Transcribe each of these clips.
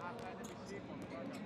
Makanya disipon, guarda.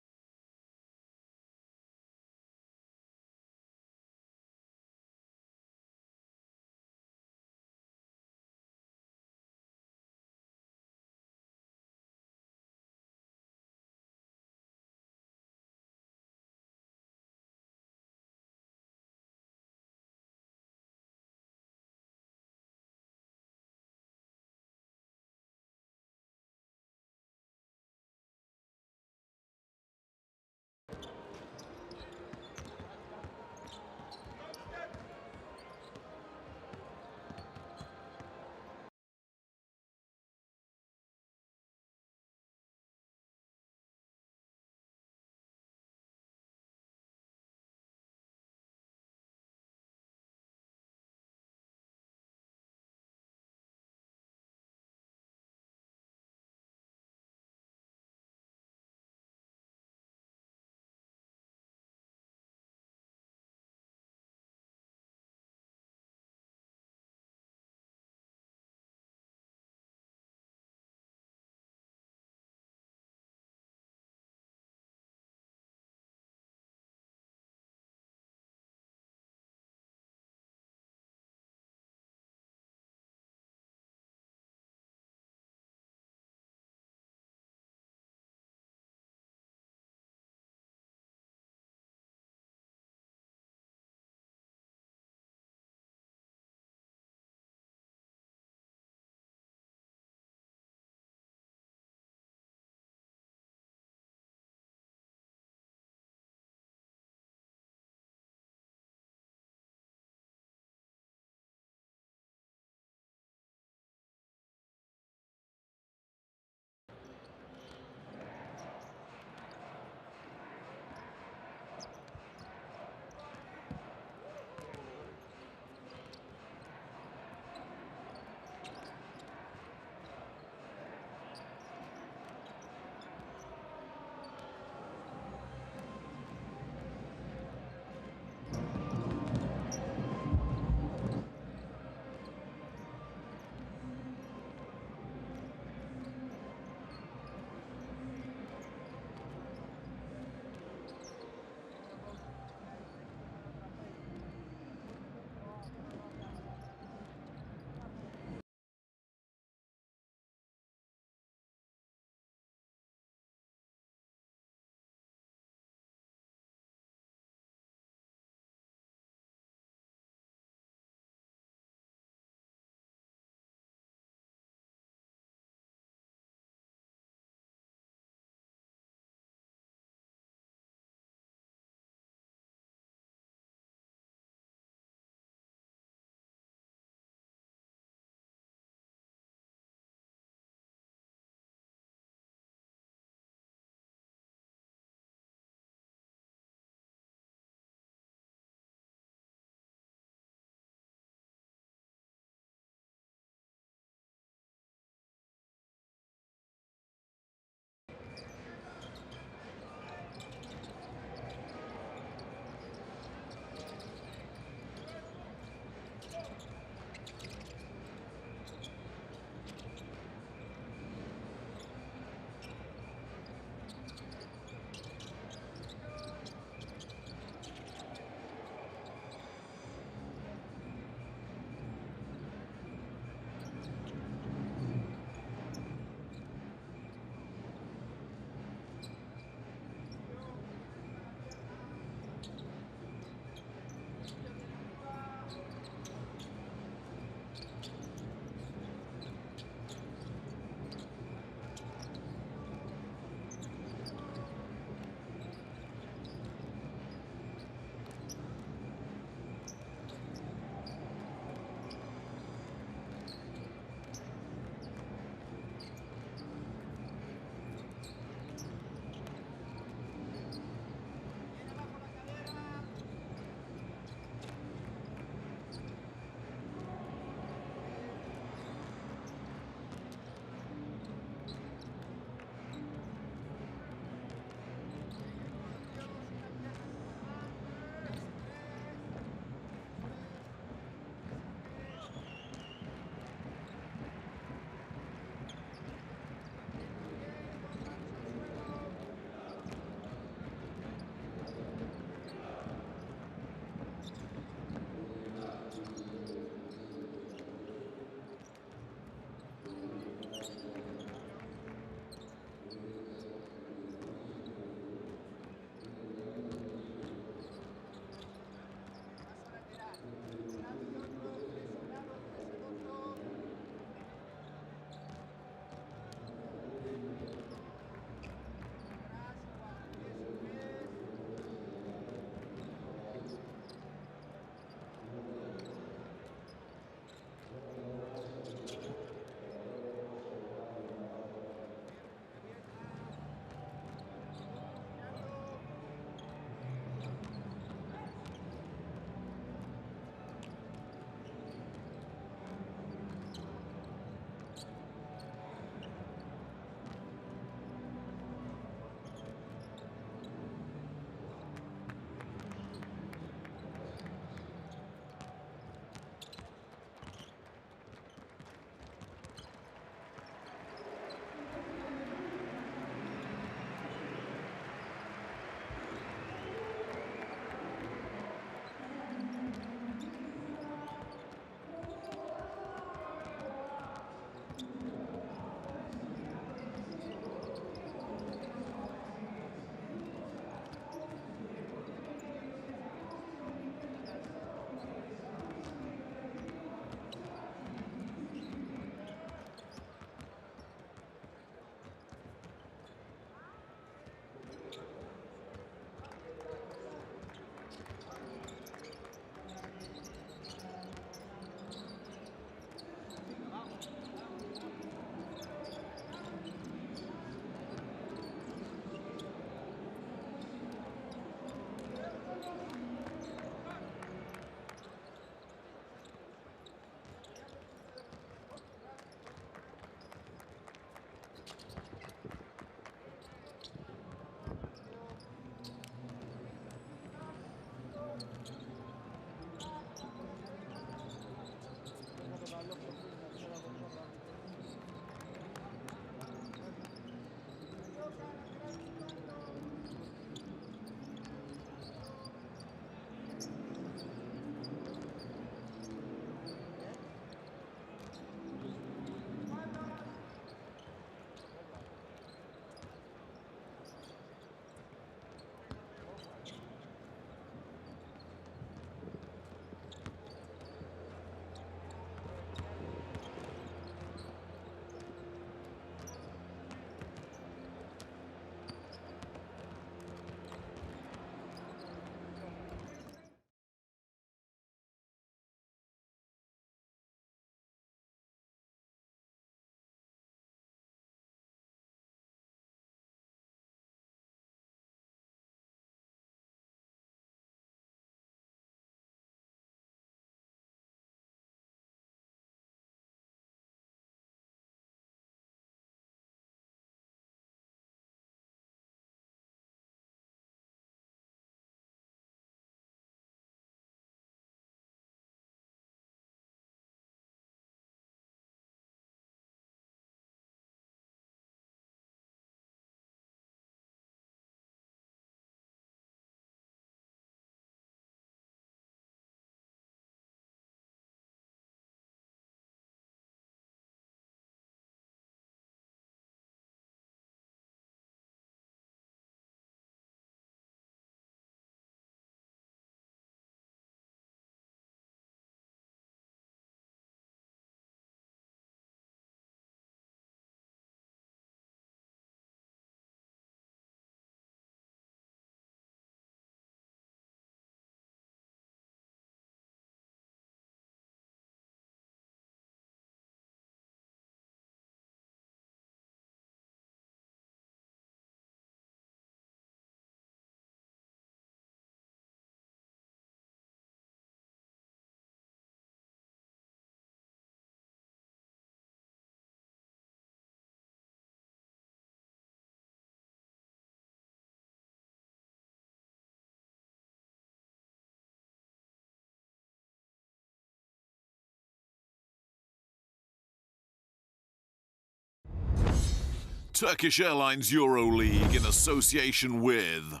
Turkish Airlines EuroLeague in association with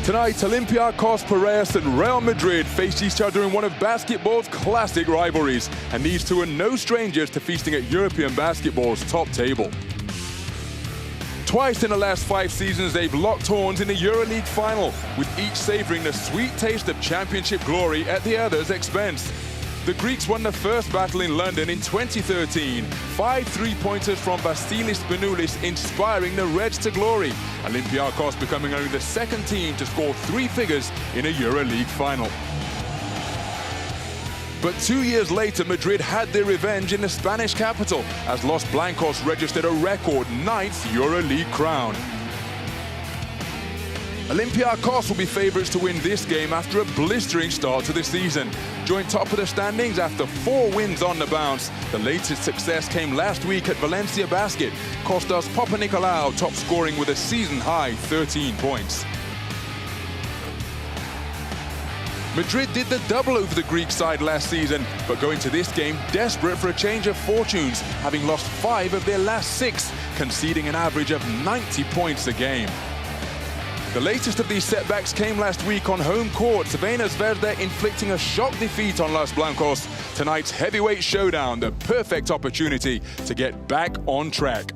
Tonight, Olympiacos, Piraeus and Real Madrid face each other in one of basketball's classic rivalries, and these two are no strangers to feasting at European basketball's top table. Twice in the last 5 seasons, they've locked horns in the EuroLeague final, with each savouring the sweet taste of championship glory at the other's expense. The Greeks won the first battle in London in 2013. 5 3-pointers from Vassilis Spanoulis inspiring the Reds to glory. Olympiacos becoming only the second team to score 3 figures in a EuroLeague final. But 2 years later, Madrid had their revenge in the Spanish capital, as Los Blancos registered a record 9th EuroLeague crown. Olympiacos will be favourites to win this game after a blistering start to the season. Joined top of the standings after 4 wins on the bounce. The latest success came last week at Valencia Basket. Kostas Papanikolaou top scoring with a season-high 13 points. Madrid did the double over the Greek side last season, but going to this game desperate for a change of fortunes, having lost 5 of their last 6, conceding an average of 90 points a game. The latest of these setbacks came last week on home court. Crvena Zvezda inflicting a shock defeat on Los Blancos. Tonight's heavyweight showdown, the perfect opportunity to get back on track.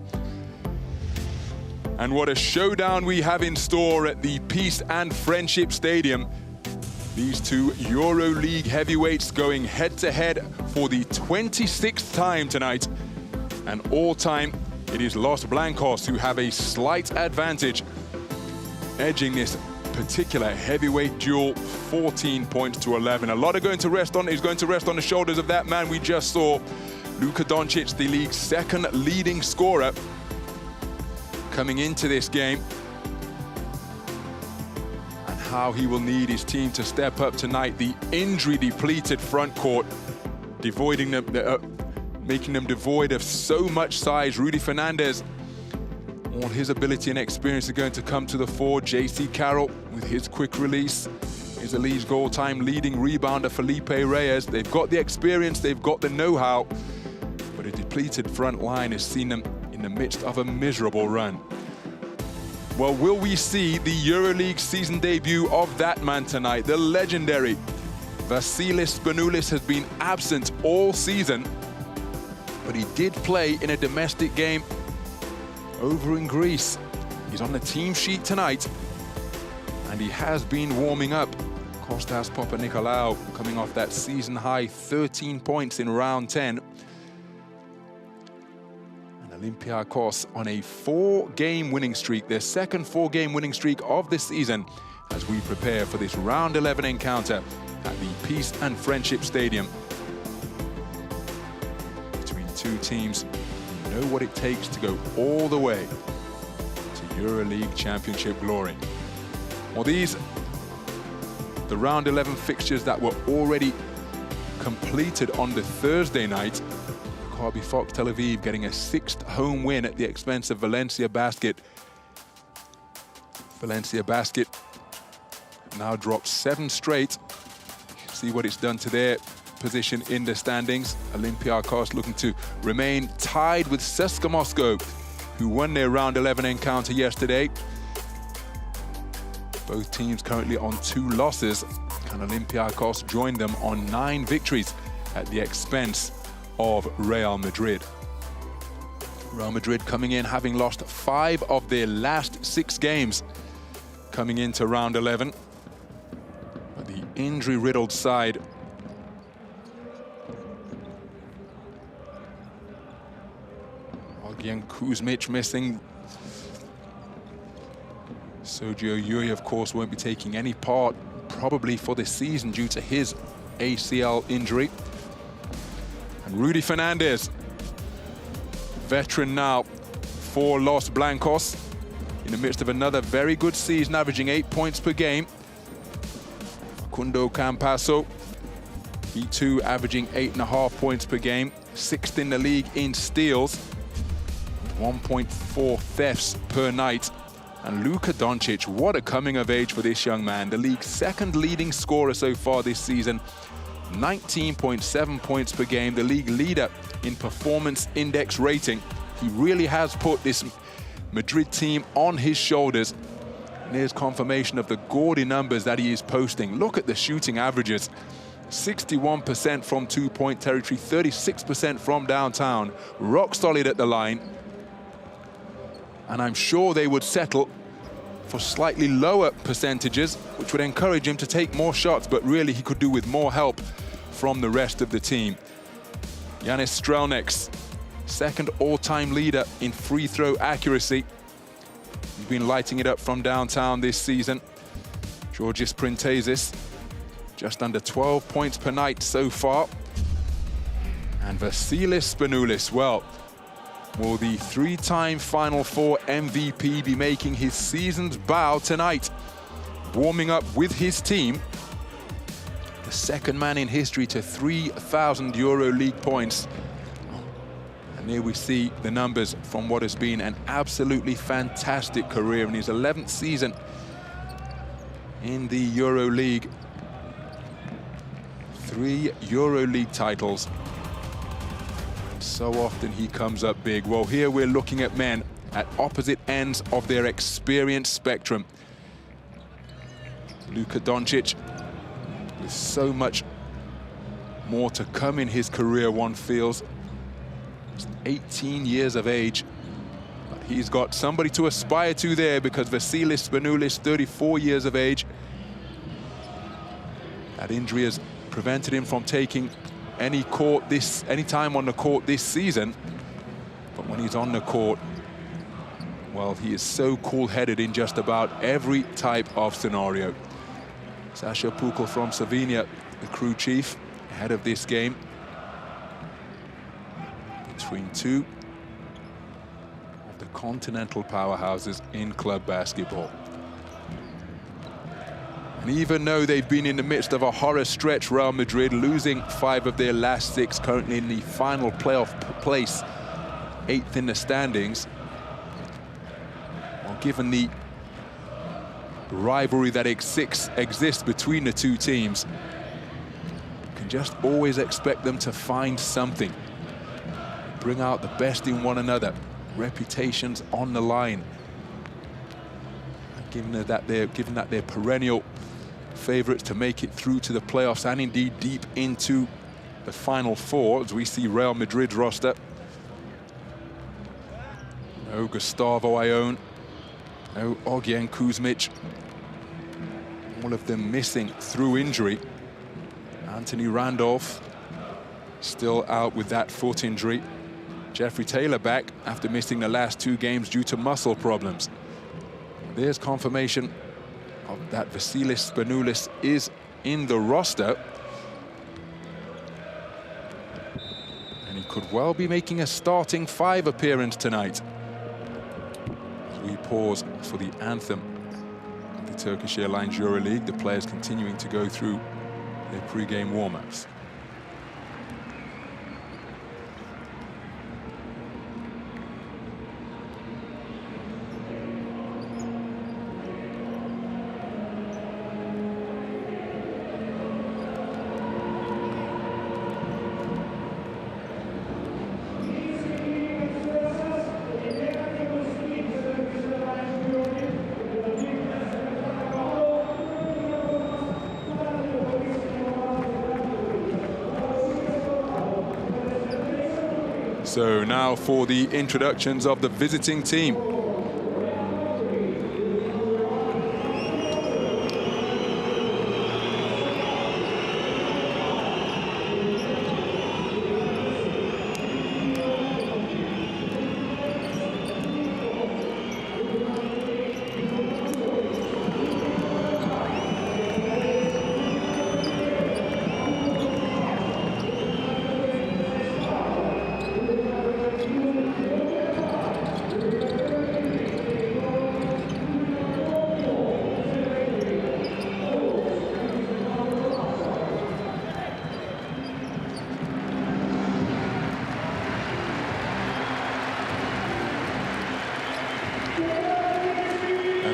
And what a showdown we have in store at the Peace and Friendship Stadium. These two EuroLeague heavyweights going head-to-head for the 26th time tonight. And all time, it is Los Blancos who have a slight advantage, edging this particular heavyweight duel 14 points to 11. A lot is going to rest on the shoulders of that man we just saw, Luka Doncic, the league's second leading scorer, coming into this game. And how he will need his team to step up tonight. The injury-depleted front court, making them devoid of so much size. Rudy Fernandez, all his ability and experience are going to come to the fore. J.C. Carroll with his quick release is the league's goal-time leading rebounder. Felipe Reyes, they've got the experience, they've got the know-how, but a depleted front line has seen them in the midst of a miserable run. Well, will we see the EuroLeague season debut of that man tonight? The legendary Vassilis Spanoulis has been absent all season, but he did play in a domestic game over in Greece. He's on the team sheet tonight, and he has been warming up. Kostas Papanikolaou coming off that season-high 13 points in round 10. And Olympiacos on a 4-game winning streak, their second 4-game winning streak of the season, as we prepare for this round 11 encounter at the Peace and Friendship Stadium between two teams who know what it takes to go all the way to EuroLeague championship glory. Well, these, the round 11 fixtures that were already completed on the Thursday night. Maccabi Fox Tel Aviv getting a 6th home win at the expense of Valencia Basket. Valencia Basket now dropped 7 straight. See what it's done to their position in the standings. Olympiacos looking to remain tied with CSKA Moscow, who won their round 11 encounter yesterday. Both teams currently on 2 losses, and Olympiacos joined them on 9 victories at the expense of Real Madrid. Real Madrid coming in having lost 5 of their last 6 games coming into round 11. But the injury-riddled side Kuzmic missing. Sergio Yuri, of course, won't be taking any part probably for this season due to his ACL injury. And Rudy Fernandez, veteran now for Los Blancos, in the midst of another very good season, averaging 8 points per game. Facundo Campasso, he too averaging 8.5 points per game, 6th in the league in steals, 1.4 thefts per night. And Luka Doncic, what a coming of age for this young man. The league's 2nd leading scorer so far this season, 19.7 points per game, the league leader in performance index rating. He really has put this Madrid team on his shoulders. And there's confirmation of the gaudy numbers that he is posting. Look at the shooting averages. 61% from two-point territory, 36% from downtown. Rock solid at the line. And I'm sure they would settle for slightly lower percentages, which would encourage him to take more shots, but really he could do with more help from the rest of the team. Janis Strelnieks, second all-time leader in free throw accuracy. He's been lighting it up from downtown this season. Georgios Printezis, just under 12 points per night so far. And Vassilis Spanoulis, well, will the three-time Final Four MVP be making his season's bow tonight? Warming up with his team, the second man in history to 3,000 EuroLeague points. And here we see the numbers from what has been an absolutely fantastic career in his 11th season in the EuroLeague. 3 EuroLeague titles. So often he comes up big. Well, here we're looking at men at opposite ends of their experience spectrum. Luka Doncic, with so much more to come in his career, one feels. He's 18 years of age. But he's got somebody to aspire to there, because Vassilis Spanoulis, 34 years of age. That injury has prevented him from taking any time on the court this season. But when he's on the court, well, he is so cool-headed in just about every type of scenario. Sasha Pukl from Slovenia, the crew chief, ahead of this game. Between two of the continental powerhouses in club basketball. And even though they've been in the midst of a horror stretch, Real Madrid losing 5 of their last 6, currently in the final playoff place, 8th in the standings. Well, given the rivalry that exists between the two teams, you can just always expect them to find something. Bring out the best in one another. Reputations on the line. Given that they're perennial favourites to make it through to the playoffs and indeed deep into the Final Four, as we see Real Madrid's roster. No Gustavo Ayón, no Ogyen Kuzmic. All of them missing through injury. Anthony Randolph still out with that foot injury. Jeffrey Taylor back after missing the last 2 games due to muscle problems. There's confirmation of that Vassilis Spanoulis is in the roster. And he could well be making a starting 5 appearance tonight. As we pause for the anthem of the Turkish Airlines EuroLeague, the players continuing to go through their pre-game warm-ups. So now for the introductions of the visiting team.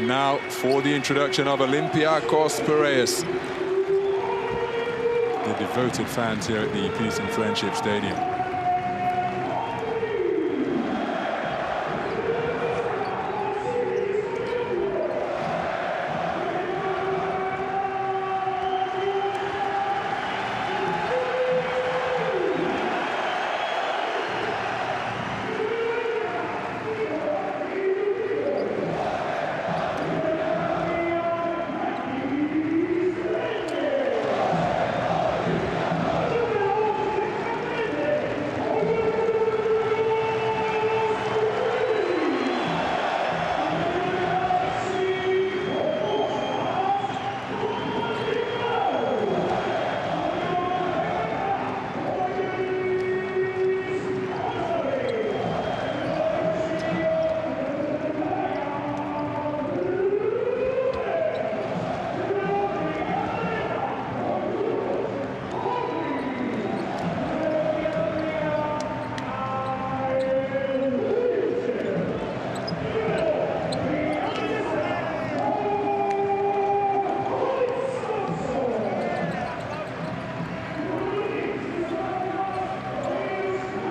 Now for the introduction of Olympiacos Piraeus. The devoted fans here at the Peace and Friendship Stadium.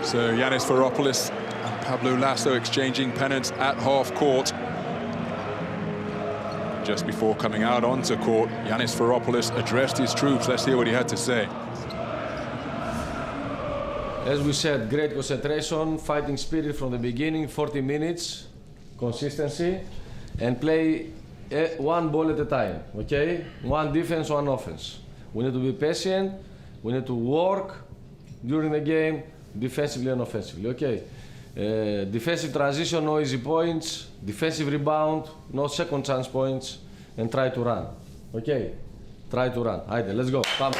So Yanis Varopoulos and Pablo Lasso exchanging pennants at half court. Just before coming out onto court, Yanis Varopoulos addressed his troops. Let's hear what he had to say. As we said, great concentration, fighting spirit from the beginning, 40 minutes, consistency, and play one ball at a time, okay? One defense, one offense. We need to be patient, we need to work during the game, defensively and offensively, okay? Defensive transition, no easy points, defensive rebound, no second chance points, and try to run, okay? Try to run. Haydi, let's go. Come.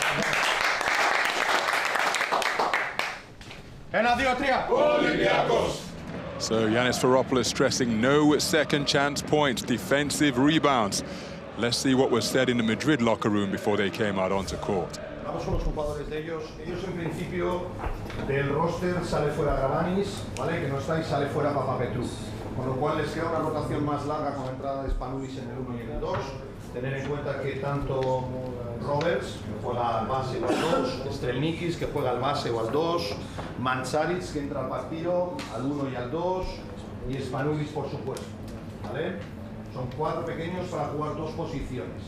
1, 2, 3. Olympiacos. So Yanis Varopoulos stressing no second chance points, defensive rebounds. Let's see what was said in the Madrid locker room before they came out onto court. Vamos con los jugadores de ellos. Ellos en principio del roster sale fuera Gravanis, ¿vale? Que no está y sale fuera Papapetru. Con lo cual les queda una rotación más larga con la entrada de Spanoulis en el 1 y en el 2. Tener en cuenta que tanto Roberts, que juega al base o al 2, Strelnikis, que juega al base o al 2, Mancharic, que entra al partido, al 1 y al 2, y Spanoulis, por supuesto, ¿vale? Son 4 pequeños para jugar 2 posiciones.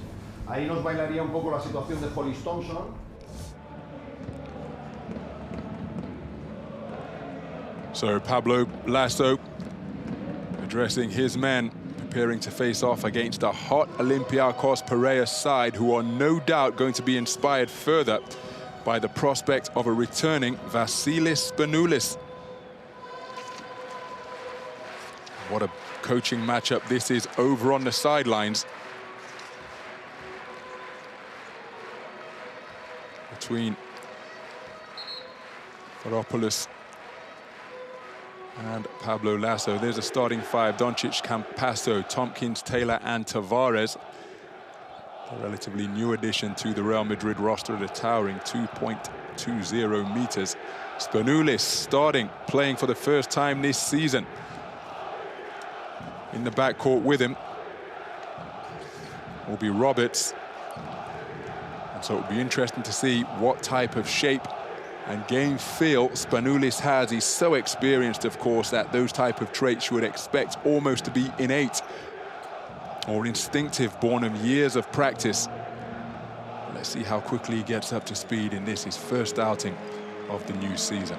Ahí nos bailaría un poco la situación de Hollis Thompson. So Pablo Lasso addressing his men, preparing to face off against a hot Olympiacos Piraeus side who are no doubt going to be inspired further by the prospect of a returning Vassilis Spanoulis. What a coaching matchup this is over on the sidelines between Varopoulos and Pablo Lasso. There's a starting 5: Doncic, Campasso, Tompkins, Taylor, and Tavares. A relatively new addition to the Real Madrid roster at a towering 2.20 meters. Spanoulis starting, playing for the first time this season. In the backcourt with him will be Roberts. And so it'll be interesting to see what type of shape and game feel Spanoulis has. He's so experienced, of course, that those type of traits you would expect almost to be innate or instinctive, born of years of practice. Let's see how quickly he gets up to speed in this, his first outing of the new season.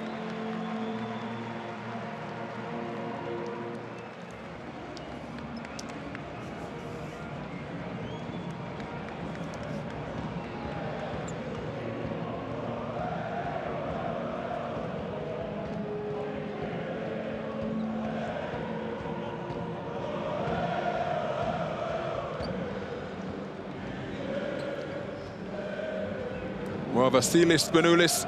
Well, Vassilis Spanoulis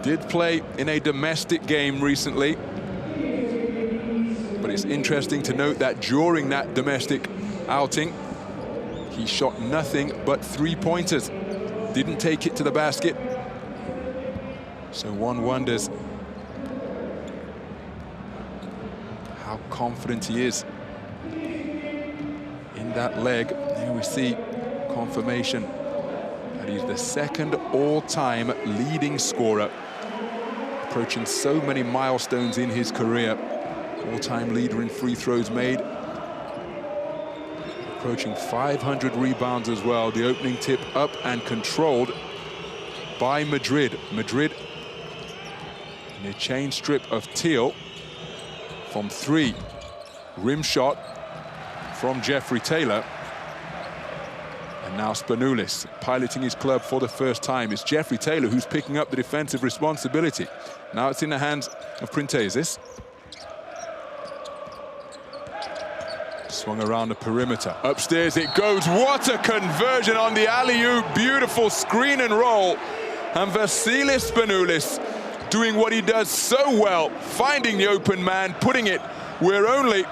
did play in a domestic game recently. But it's interesting to note that during that domestic outing, he shot nothing but 3-pointers. Didn't take it to the basket. So one wonders how confident he is in that leg. Here we see confirmation that he's the second all-time leading scorer, approaching so many milestones in his career. All-time leader in free throws made, approaching 500 rebounds as well. The opening tip up and controlled by Madrid. Madrid in a chain strip of Teal from 3. Rim shot from Jeffrey Taylor. And now Spanoulis piloting his club for the first time. It's Jeffrey Taylor who's picking up the defensive responsibility. Now it's in the hands of Piraeus. Swung around the perimeter. Upstairs it goes. What a conversion on the alley-oop. Beautiful screen and roll. And Vassilis Spanoulis doing what he does so well, finding the open man, putting it where only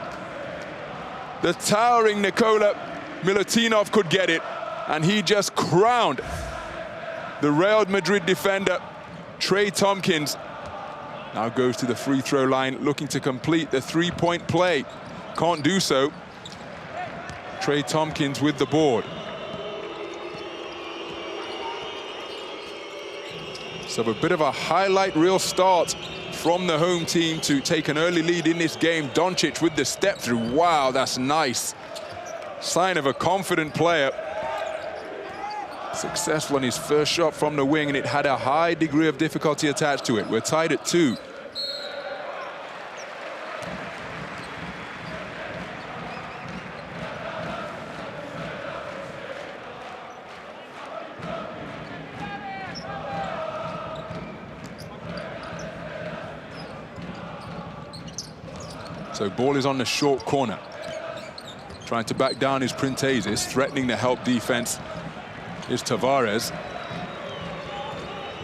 the towering Nikola Milutinov could get it. And he just crowned the Real Madrid defender, Trey Tompkins. Now goes to the free throw line, looking to complete the 3-point play. Can't do so. Trey Tompkins with the board. So a bit of a highlight reel start from the home team to take an early lead in this game. Doncic with the step through. Wow, that's nice. Sign of a confident player. Successful on his first shot from the wing, and it had a high degree of difficulty attached to it. We're tied at 2. So ball is on the short corner. Trying to back down is Piraeus, threatening the help defense is Tavares.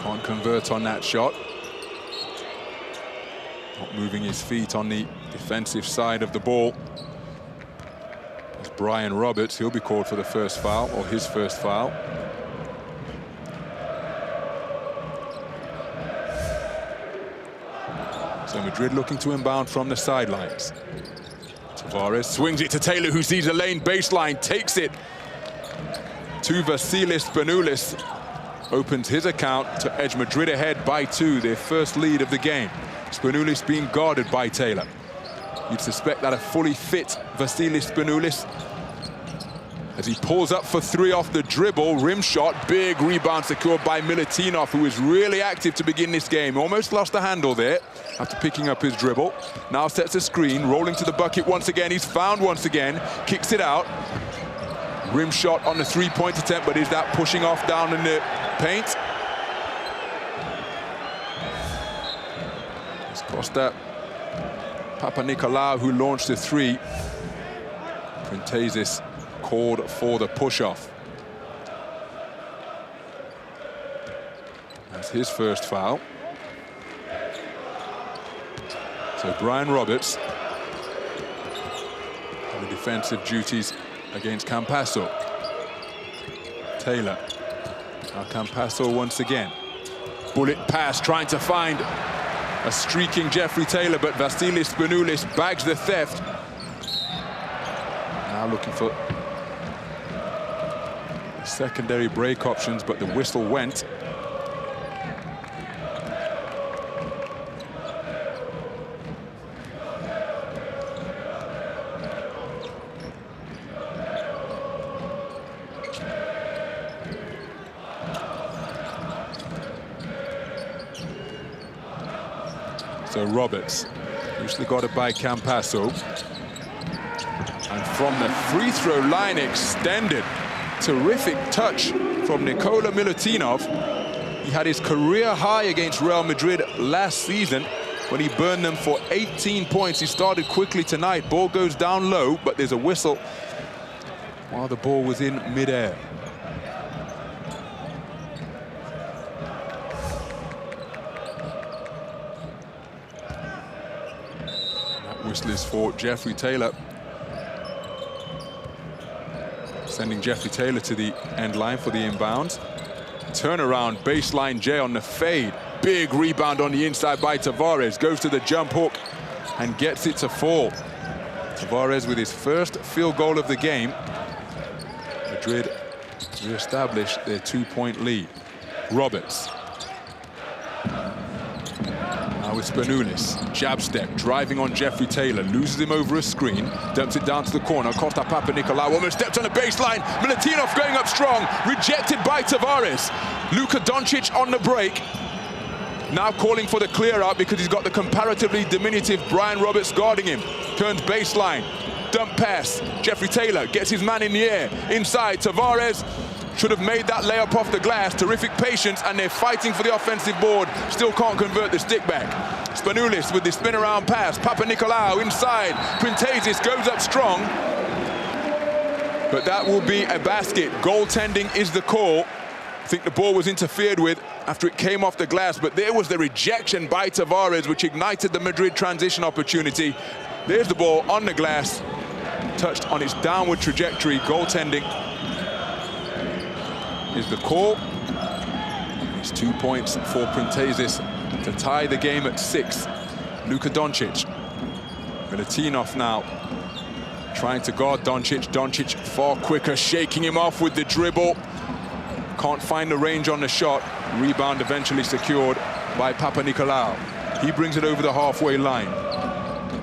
Can't convert on that shot. Not moving his feet on the defensive side of the ball. It's Brian Roberts. He'll be called for the first foul, or his first foul. So Madrid looking to inbound from the sidelines. Tavares swings it to Taylor, who sees a lane baseline, takes it to Vassilis Spanoulis. Opens his account to edge Madrid ahead by 2, their first lead of the game. Spanoulis being guarded by Taylor. You'd suspect that a fully fit Vassilis Spanoulis, as he pulls up for 3 off the dribble, rim shot, big rebound secured by Milutinov, who is really active to begin this game. Almost lost the handle there after picking up his dribble. Now sets a screen, rolling to the bucket once again. He's found once again, kicks it out. Rim shot on the 3-point attempt, but is that pushing off down in the paint? It's Costa Papanikolaou who launched the 3. Piraeus called for the push-off. That's his first foul. So Brian Roberts on the defensive duties against Campasso. Taylor. Now Campasso once again. Bullet pass, trying to find a streaking Jeffrey Taylor, but Vassilis Spanoulis bags the theft. Now looking for secondary break options, but the whistle went. So Roberts, usually got it by Campasso. And from the free throw line extended. Terrific touch from Nikola Milutinov. He had his career high against Real Madrid last season when he burned them for 18 points. He started quickly tonight. Ball goes down low, but there's a whistle while the ball was in midair. That whistle is for Jeffrey Taylor. Sending Jeffrey Taylor to the end line for the inbound. Turnaround, baseline J on the fade. Big rebound on the inside by Tavares. Goes to the jump hook and gets it to fall. Tavares with his first field goal of the game. Madrid re-established their 2-point lead. Roberts. Now with Spanoulis, jab step, driving on Jeffrey Taylor, loses him over a screen, dumps it down to the corner. Costa Papanikolaou almost stepped on the baseline. Milutinov going up strong, rejected by Tavares. Luka Doncic on the break. Now calling for the clear out because he's got the comparatively diminutive Brian Roberts guarding him. Turns baseline, dump pass. Jeffrey Taylor gets his man in the air. Inside, Tavares should have made that layup off the glass. Terrific patience, and they're fighting for the offensive board. Still can't convert the stick back. Spanoulis with the spin around pass. Papanikolaou inside. Piraeus goes up strong. But that will be a basket. Goaltending is the call. I think the ball was interfered with after it came off the glass, but there was the rejection by Tavares, which ignited the Madrid transition opportunity. There's the ball on the glass, touched on its downward trajectory. Goaltending is the call. It's 2 points for Piraeus to tie the game at 6. Luka Doncic. Milutinov now trying to guard Doncic. Doncic far quicker, shaking him off with the dribble. Can't find the range on the shot. Rebound eventually secured by Papanikolaou. He brings it over the halfway line.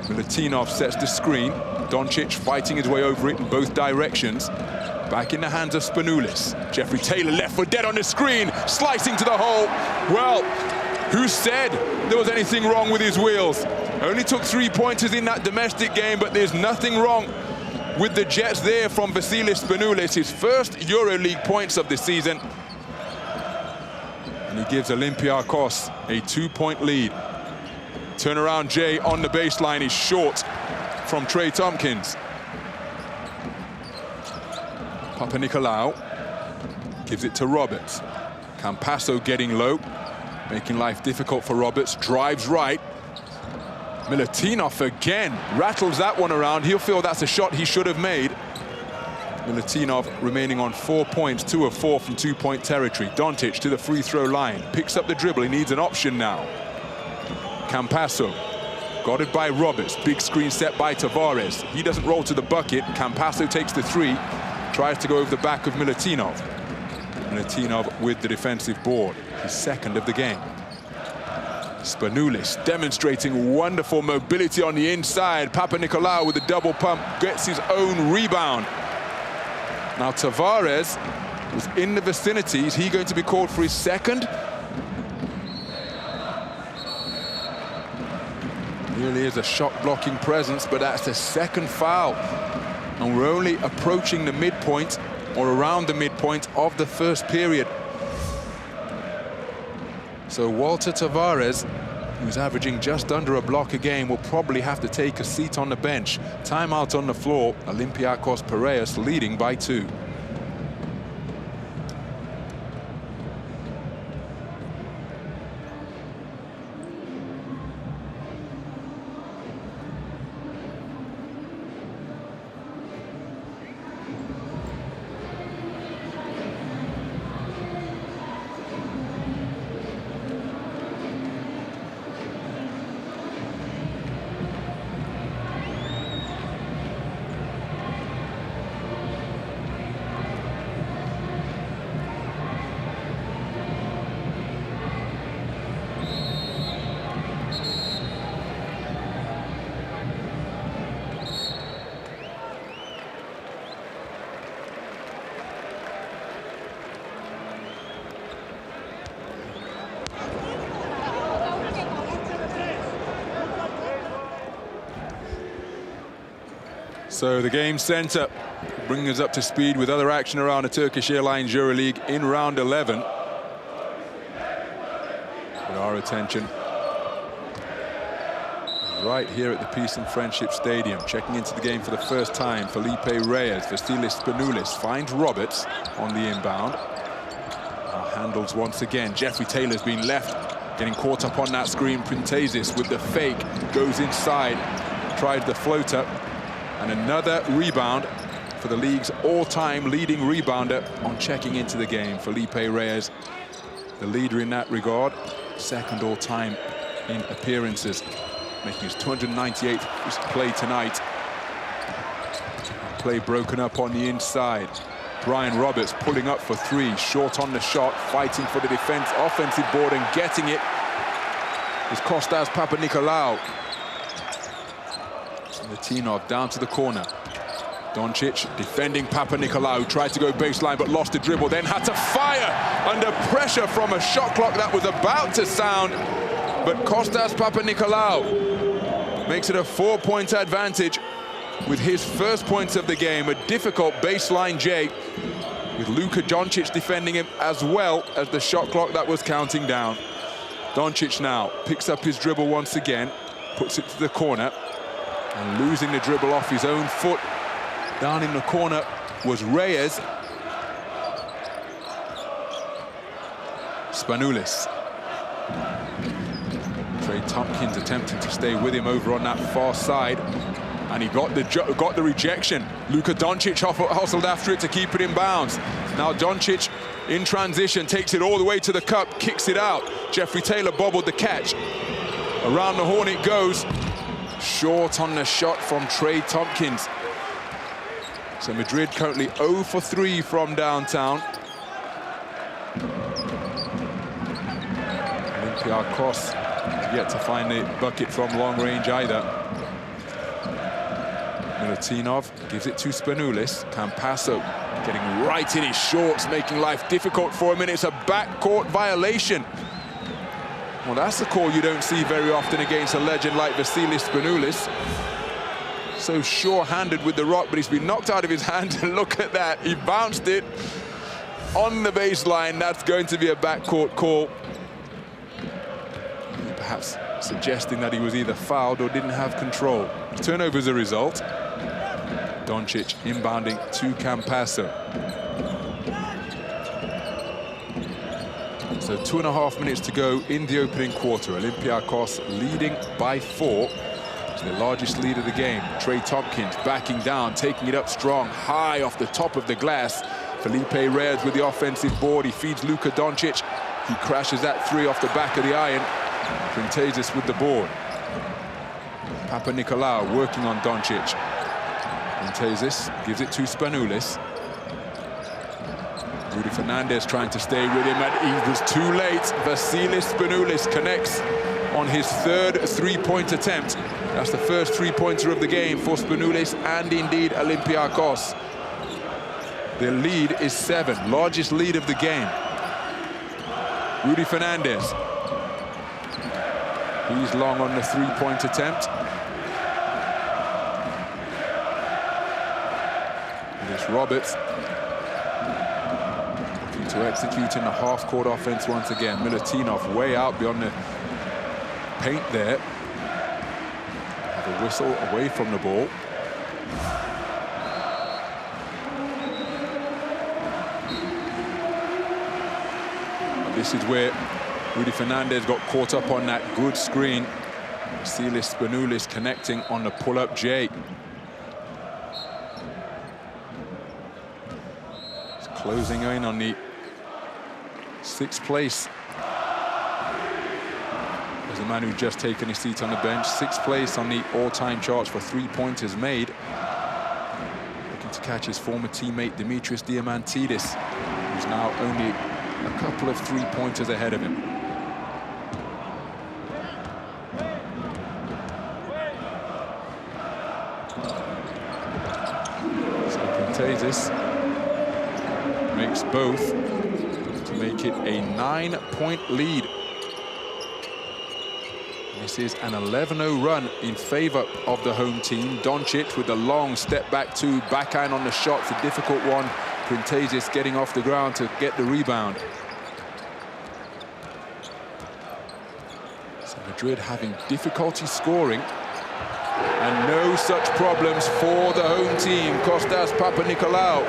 Milutinov sets the screen. Doncic fighting his way over it in both directions. Back in the hands of Spanoulis. Jeffrey Taylor left for dead on the screen, slicing to the hole. Well, who said there was anything wrong with his wheels? Only took 3 pointers in that domestic game, but there's nothing wrong with the Jets there from Vassilis Spanoulis, his first EuroLeague points of the season. And he gives Olympiacos a 2-point lead. Turnaround Jay on the baseline is short from Trey Tompkins. Papanikolaou gives it to Roberts. Campasso getting low, making life difficult for Roberts. Drives right. Milutinov again rattles that one around. He'll feel that's a shot he should have made. Milutinov remaining on 4 points, 2 of 4 from 2-point territory. Doncic to the free throw line, picks up the dribble. He needs an option now. Campasso, guarded by Roberts. Big screen set by Tavares. He doesn't roll to the bucket. Campasso takes the three, tries to go over the back of Milutinov. Milutinov with the defensive board, his second of the game. Spanoulis demonstrating wonderful mobility on the inside. Papanikolaou with a double pump gets his own rebound. Now Tavares was in the vicinity. Is he going to be called for his second? Really is a shot-blocking presence, but that's the second foul. And we're only approaching the midpoint, or around the midpoint of the first period. So Walter Tavares, who's averaging just under a block a game, will probably have to take a seat on the bench. Timeout on the floor. Olympiacos Piraeus leading by 2. So the game center bringing us up to speed with other action around the Turkish Airlines EuroLeague in round 11. But our attention right here at the Peace and Friendship Stadium. Checking into the game for the first time, Felipe Reyes. Vassilis Spanoulis finds Roberts on the inbound. Now handles once again. Jeffrey Taylor's been left, getting caught up on that screen. Printezis with the fake, goes inside, tries the floater. And another rebound for the league's all-time leading rebounder on checking into the game. Felipe Reyes, the leader in that regard. Second all-time in appearances, making his 298th play tonight. Play broken up on the inside. Brian Roberts pulling up for 3, short on the shot, fighting for the defense, offensive board, and getting it is Kostas Papanikolaou. Milutinov down to the corner. Doncic defending Papanikolaou, tried to go baseline but lost the dribble, then had to fire under pressure from a shot clock that was about to sound. But Kostas Papanikolaou makes it a 4-point advantage with his first points of the game. A difficult baseline J with Luka Doncic defending him, as well as the shot clock that was counting down. Doncic now picks up his dribble once again, puts it to the corner, and losing the dribble off his own foot. Down in the corner was Reyes. Spanoulis. Trey Tompkins attempting to stay with him over on that far side. And he got the rejection. Luka Doncic hustled after it to keep it in bounds. Now Doncic in transition takes it all the way to the cup, kicks it out. Jeffrey Taylor bobbled the catch. Around the horn it goes. Short on the shot from Trey Tompkins. So Madrid currently 0 for 3 from downtown. Olympiacos yet to find the bucket from long range either. Milutinov gives it to Spanoulis. Campasso getting right in his shorts, making life difficult for him, and it's a backcourt violation. Well, that's a call you don't see very often against a legend like Vassilis Spanoulis. So sure-handed with the rock, but he's been knocked out of his hand, and look at that. He bounced it on the baseline. That's going to be a backcourt call. Perhaps suggesting that he was either fouled or didn't have control. Turnover as a result. Doncic inbounding to Campasso. So 2.5 minutes to go in the opening quarter. Olympiacos leading by 4. It's the largest lead of the game. Trey Tompkins backing down, taking it up strong, high off the top of the glass. Felipe Reyes with the offensive board. He feeds Luka Doncic. He crashes that 3 off the back of the iron. Piraeus with the board. Papanikolaou working on Doncic. Piraeus gives it to Spanoulis. Rudy Fernandez trying to stay with him, and he was too late. Vassilis Spanoulis connects on his 3rd 3-point attempt. That's the first 3-pointer of the game for Spanoulis and indeed Olympiacos. Their lead is 7, largest lead of the game. Rudy Fernandez. He's long on the 3-point attempt. It's Roberts looking to execute in the half-court offense once again. Milutinov way out beyond the paint there. Have a whistle away from the ball. And this is where Rudy Fernandez got caught up on that good screen. Vassilis Spanoulis connecting on the pull-up J. It's closing in on the 6th place. There's a man who's just taken his seat on the bench. 6th place on the all-time charts for 3-pointers made. Looking to catch his former teammate Dimitris Diamantidis, who's now only a couple of 3-pointers ahead of him. Piraeus makes both to make it a 9-point lead. This is an 11-0 run in favor of the home team. Doncic with a long step back 2, backhand on the shot. It's a difficult one. Piraeus getting off the ground to get the rebound. So Madrid having difficulty scoring. And no such problems for the home team. Kostas Papanikolaou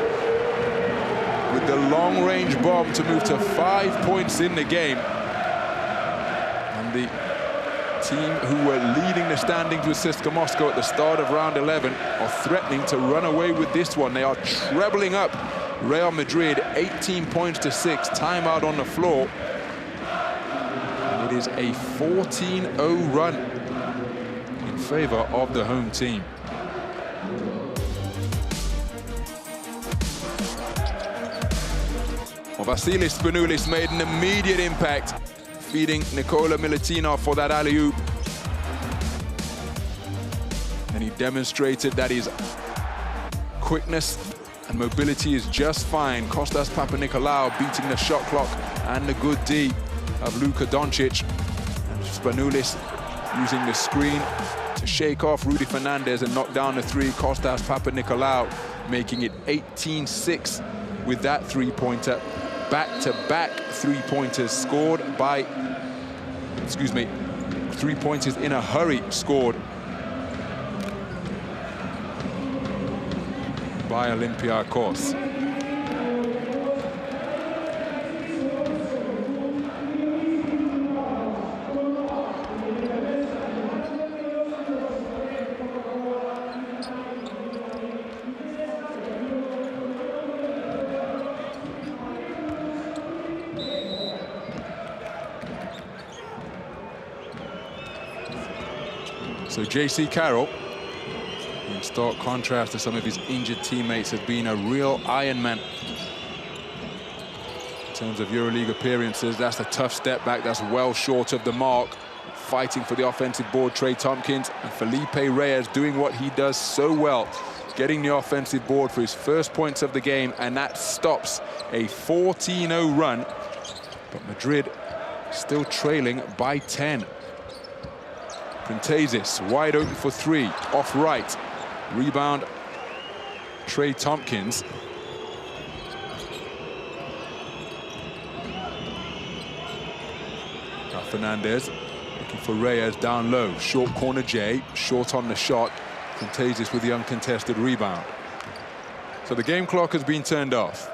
with the long-range bomb to move to 5 points in the game. And the team who were leading the standings with CSKA Moscow at the start of round 11 are threatening to run away with this one. They are trebling up Real Madrid 18 points to 6, timeout on the floor. And it is a 14-0 run in favor of the home team. Well, Vassilis Spanoulis made an immediate impact, feeding Nikola Milutinov for that alley-oop. And he demonstrated that his quickness and mobility is just fine. Kostas Papanikolaou beating the shot clock and the good D of Luka Doncic. And Spanoulis using the screen to shake off Rudy Fernandez and knock down the 3. Kostas Papanikolaou making it 18-6 with that 3-pointer. Back-to-back 3-pointers scored by, 3-pointers in a hurry scored by Olympiacos. So J.C. Carroll, in stark contrast to some of his injured teammates, has been a real Iron Man. In terms of EuroLeague appearances, that's a tough step back. That's well short of the mark. fighting for the offensive board, Trey Tompkins, and Felipe Reyes doing what he does so well, getting the offensive board for his first points of the game, and that stops a 14-0 run. But Madrid still trailing by 10. Printesis wide open for three, off right. Rebound, Trey Tompkins. Fernandez looking for Reyes down low. Short corner Jay, short on the shot. Printesis with the uncontested rebound. So the game clock has been turned off.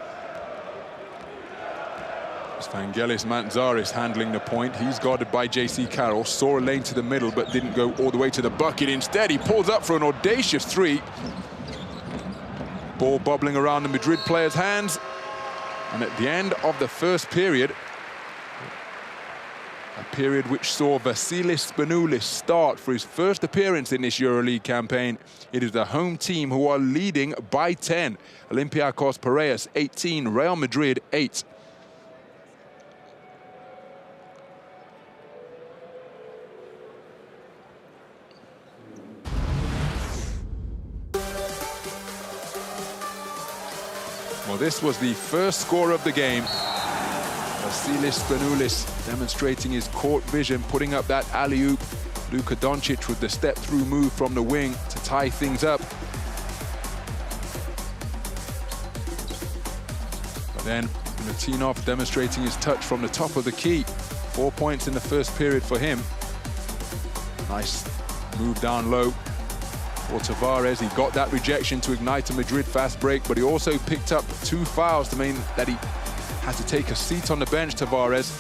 It's Vangelis Mantzaris handling the point. He's guarded by J.C. Carroll. Saw a lane to the middle, but didn't go all the way to the bucket. Instead, he pulls up for an audacious three. Ball bobbling around the Madrid players' hands. And at the end of the first period, a period which saw Vassilis Spanoulis start for his first appearance in this EuroLeague campaign, it is the home team who are leading by 10. Olympiacos Piraeus 18, Real Madrid 8. Well, this was the first score of the game. Vassilis Spanoulis demonstrating his court vision, putting up that alley-oop. Luka Doncic with the step-through move from the wing to tie things up. But then Milutinov demonstrating his touch from the top of the key. 4 points in the first period for him. Nice move down low for Tavares. He got that rejection to ignite a Madrid fast break, but he also picked up 2 fouls to mean that he had to take a seat on the bench, Tavares.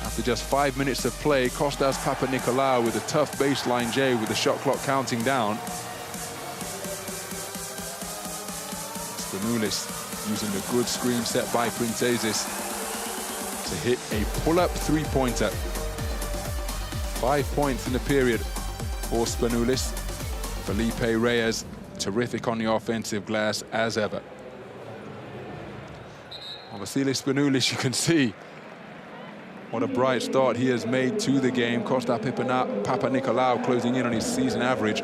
After just 5 minutes of play, Kostas Papanikolaou with a tough baseline J with the shot clock counting down. Spanoulis using the good screen set by Printesis to hit a pull-up three-pointer. 5 points in the period for Spanoulis. Felipe Reyes, terrific on the offensive glass as ever. Vassilis Spanoulis, you can see what a bright start he has made to the game. Kostas Papanikolaou closing in on his season average.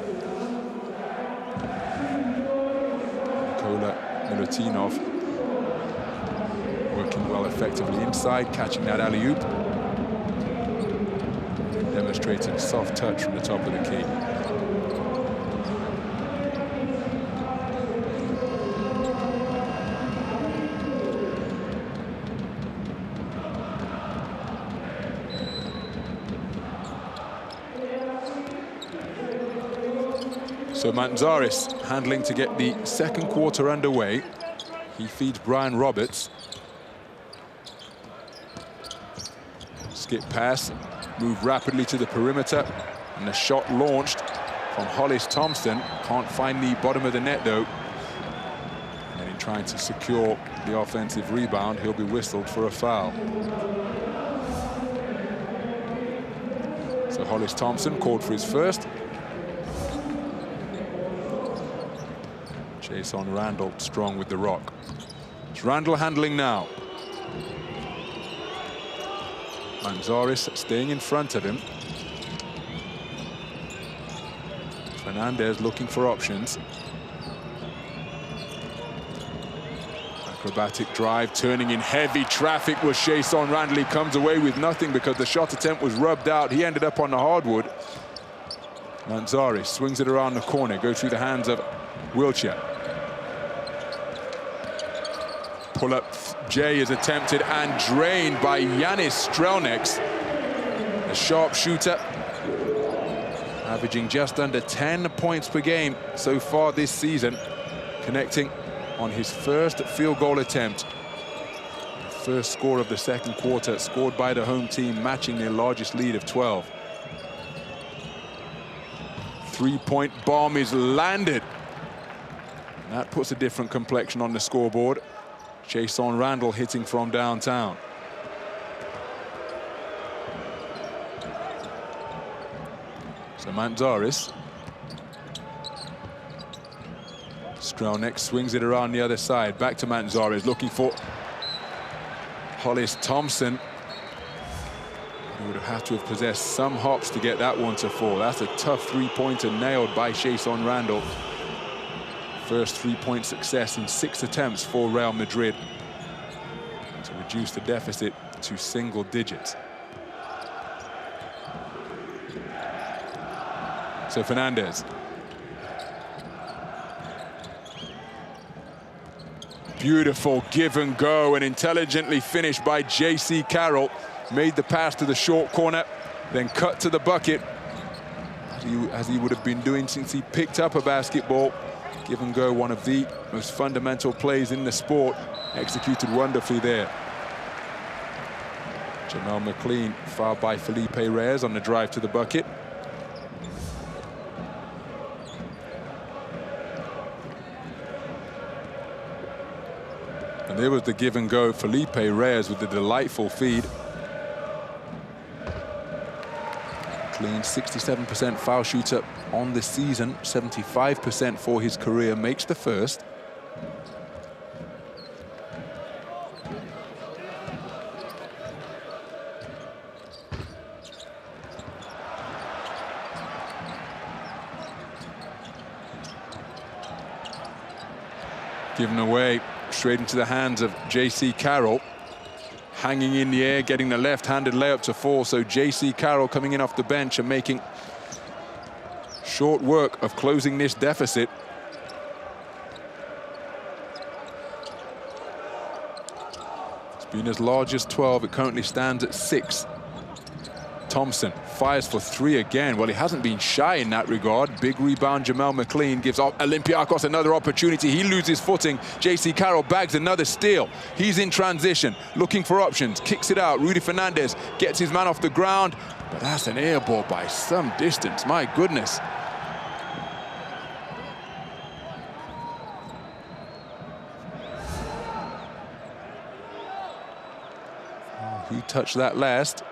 Nikola Milutinov working well effectively inside, catching that alley-oop. Demonstrating soft touch from the top of the key. So Mantzaris handling to get the second quarter underway. He feeds Brian Roberts. Skip pass, move rapidly to the perimeter, and the shot launched from Hollis Thompson. Can't find the bottom of the net though. And in trying to secure the offensive rebound, he'll be whistled for a foul. So Hollis Thompson called for his first. Jason Randall strong with the rock. It's Randall handling now. Mantzaris staying in front of him. Fernandez looking for options. Acrobatic drive, turning in heavy traffic was Jason Randall. He comes away with nothing because the shot attempt was rubbed out. He ended up on the hardwood. Mantzaris swings it around the corner, goes through the hands of Wiltshire. Pull-up J is attempted and drained by Yanis Strelnieks. A sharpshooter, averaging just under 10 points per game so far this season, connecting on his first field goal attempt. The first score of the second quarter, scored by the home team, matching their largest lead of 12. Three-point bomb is landed. And that puts a different complexion on the scoreboard. Jason Randall hitting from downtown. So Mantzaris. Strelnieks swings it around the other side. Back to Mantzaris, looking for Hollis Thompson. He would have had to have possessed some hops to get that one to fall. That's a tough three-pointer nailed by Shayson Randall. First three-point success in 6 attempts for Real Madrid to reduce the deficit to single digits. So Fernandez. Beautiful give and go, and intelligently finished by J.C. Carroll. Made the pass to the short corner, then cut to the bucket, as he would have been doing since he picked up a basketball. Give and go, one of the most fundamental plays in the sport. Executed wonderfully there. Jamal McLean fouled by Felipe Reyes on the drive to the bucket. And there was the give and go. Felipe Reyes with the delightful feed. McLean, 67% foul shooter on the season, 75% for his career, makes the first. Given away straight into the hands of J.C. Carroll. Hanging in the air, getting the left-handed layup to fall. So J.C. Carroll coming in off the bench and making short work of closing this deficit. It's been as large as 12. It currently stands at 6. Thompson fires for 3 again. Well, he hasn't been shy in that regard. Big rebound, Jamal McLean gives Olympiacos another opportunity. He loses footing. J.C. Carroll bags another steal. He's in transition, looking for options, kicks it out. Rudy Fernandez gets his man off the ground, but that's an air ball by some distance. My goodness. Oh, who touched that last?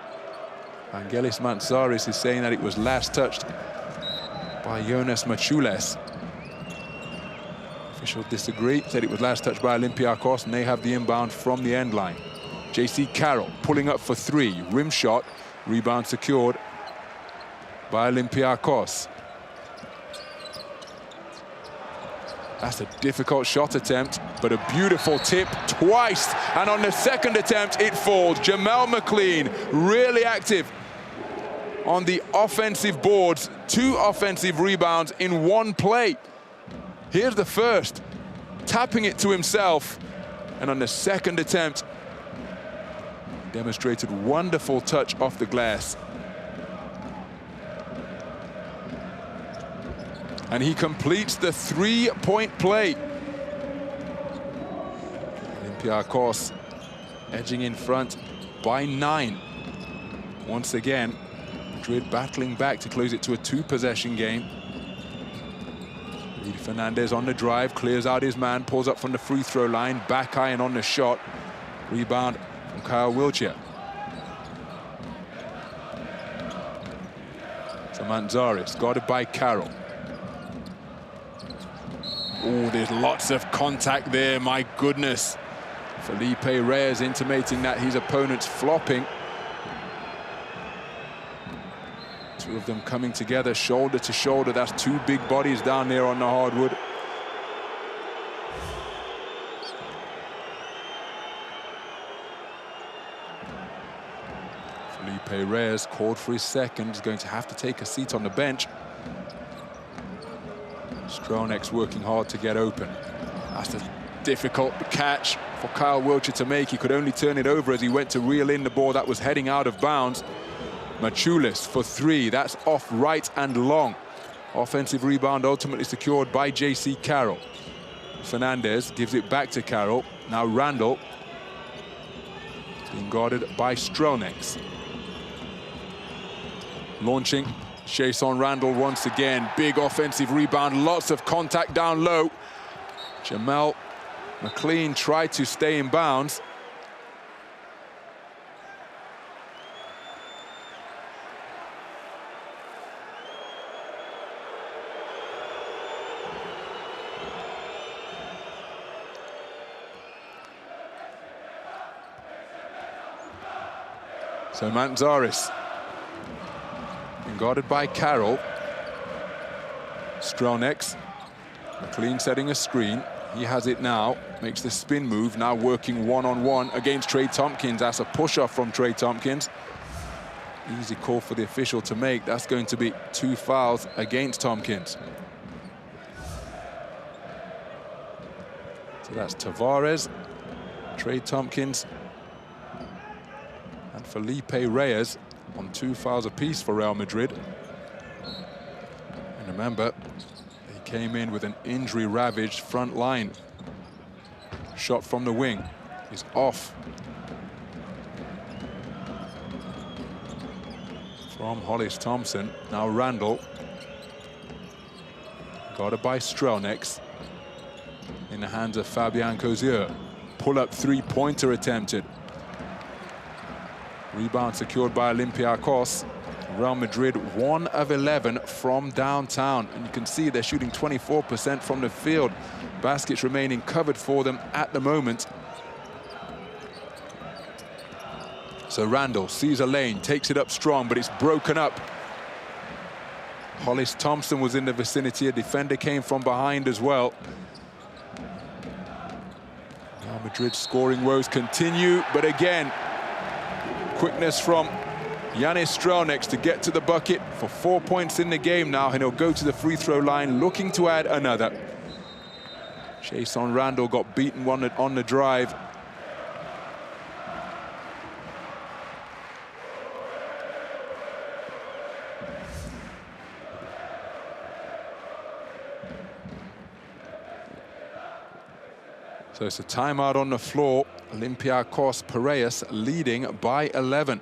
Vangelis Mantzaris is saying that it was last touched by Jonas Maciules. Officials disagree, said it was last touched by Olympiacos, and they have the inbound from the end line. J.C. Carroll pulling up for 3, rim shot, rebound secured by Olympiacos. That's a difficult shot attempt, but a beautiful tip twice, and on the second attempt it falls. Jamal McLean really active on the offensive boards, 2 offensive rebounds in 1 play. Here's the first, tapping it to himself, and on the second attempt, demonstrated wonderful touch off the glass. And he completes the 3-point play. Olympiacos edging in front by 9. Once again, Madrid battling back to close it to a 2-possession game. Rudy Fernandez on the drive, clears out his man, pulls up from the free throw line, back iron on the shot. Rebound from Kyle Wiltshire. So Mantzaris guarded by Carroll. Oh, there's lots of contact there, my goodness. Felipe Reyes intimating that his opponent's flopping. 2 of them coming together, shoulder to shoulder. That's 2 big bodies down there on the hardwood. Felipe Reyes called for his second. He's going to have to take a seat on the bench. Stronek's working hard to get open. That's a difficult catch for Kyle Wiltshire to make. He could only turn it over as he went to reel in the ball that was heading out of bounds. Maciules for 3. That's off right and long. Offensive rebound ultimately secured by J.C. Carroll. Fernandez gives it back to Carroll. Now Randall being guarded by Stronek. Launching. Shayson Randall once again, big offensive rebound, lots of contact down low. Jamal McLean tried to stay in bounds. So Mantzaris Guarded by Carroll. Strelnex, McLean setting a screen. He has it now, makes the spin move, now working one-on-one against Trey Tompkins. That's a push-off from Trey Tompkins. Easy call for the official to make. That's going to be 2 fouls against Tompkins. So that's Tavares, Trey Tompkins, and Felipe Reyes on 2 fouls apiece for Real Madrid. And remember, they came in with an injury-ravaged front line. Shot from the wing is off. From Hollis Thompson. Now Randall. Guarded by Strelnex. In the hands of Fabien Cozier. Pull-up three-pointer attempted. Rebound secured by Olympiacos. Real Madrid 1 of 11 from downtown. And you can see they're shooting 24% from the field. Baskets remaining covered for them at the moment. So Randall sees a lane, takes it up strong, but it's broken up. Hollis Thompson was in the vicinity. A defender came from behind as well. Real Madrid scoring woes continue, but again, quickness from Yanis Strelnex to get to the bucket for 4 points in the game now, and he'll go to the free throw line looking to add another. Jason Randall got beaten on the drive. So it's a timeout on the floor. Olympiacos Piraeus leading by 11.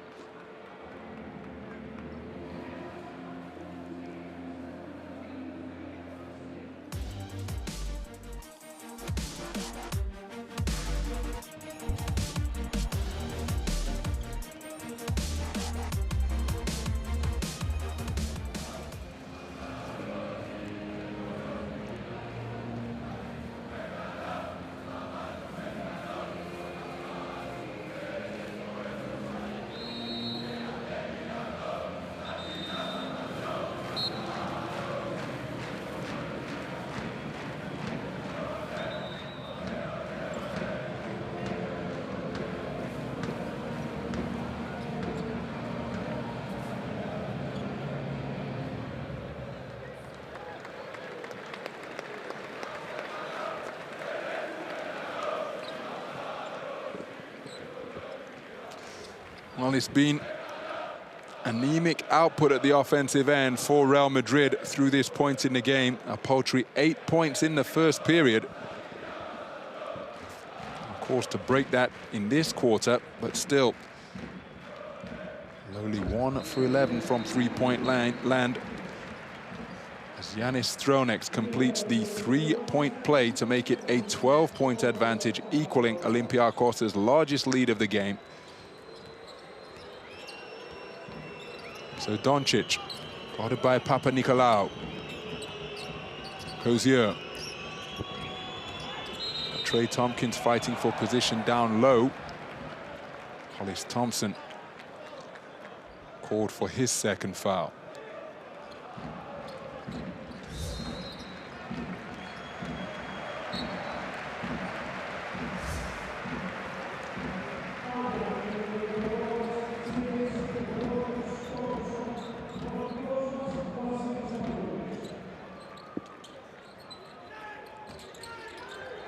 Well, it's been anemic output at the offensive end for Real Madrid through this point in the game. A paltry 8 points in the first period. Of course, to break that in this quarter, but still. Lowly 1 for 11 from three-point land. As Yanis Strelnex completes the three-point play to make it a 12-point advantage, equaling Olympiacos' largest lead of the game. So Doncic, guarded by Papa Nicolau. Cozier. Trey Tompkins fighting for position down low. Hollis Thompson called for his second foul.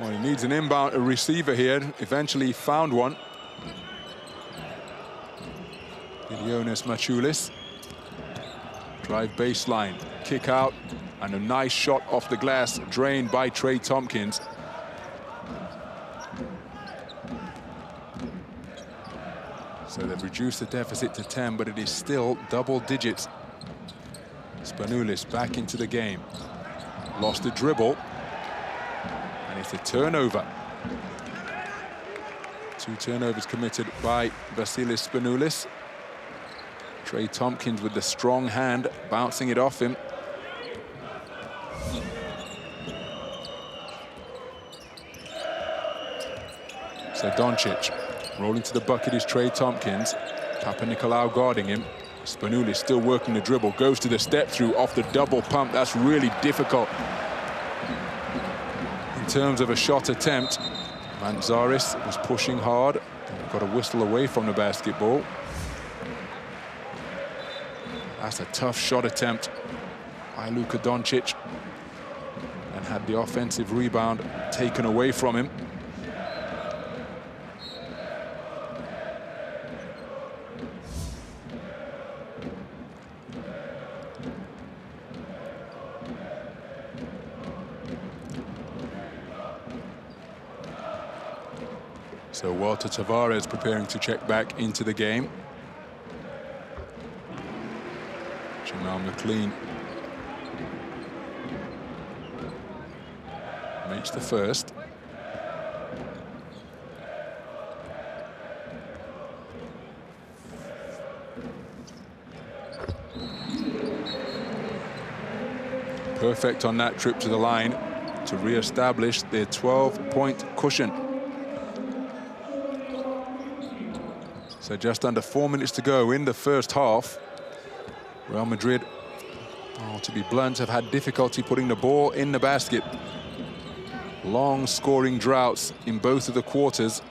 Well, he needs an inbound receiver here. Eventually he found one. Piraeus Machulis. Drive baseline, kick out, and a nice shot off the glass, drained by Trey Tompkins. So they've reduced the deficit to 10, but it is still double digits. Spanoulis back into the game. Lost the dribble. And it's a turnover. 2 turnovers committed by Vassilis Spanoulis. Trey Tompkins with the strong hand, bouncing it off him. So Doncic, rolling to the bucket is Trey Tompkins. Papa Nicolau guarding him. Spanoulis still working the dribble, goes to the step through off the double pump. That's really difficult. In terms of a shot attempt, Vassilis was pushing hard. Got a whistle away from the basketball. That's a tough shot attempt by Luka Doncic, and had the offensive rebound taken away from him. So Walter Tavares preparing to check back into the game. Jamal McLean makes the first. Perfect on that trip to the line to re-establish their 12-point cushion. So just under 4 minutes to go in the first half. Real Madrid, to be blunt, have had difficulty putting the ball in the basket. Long scoring droughts in both of the quarters.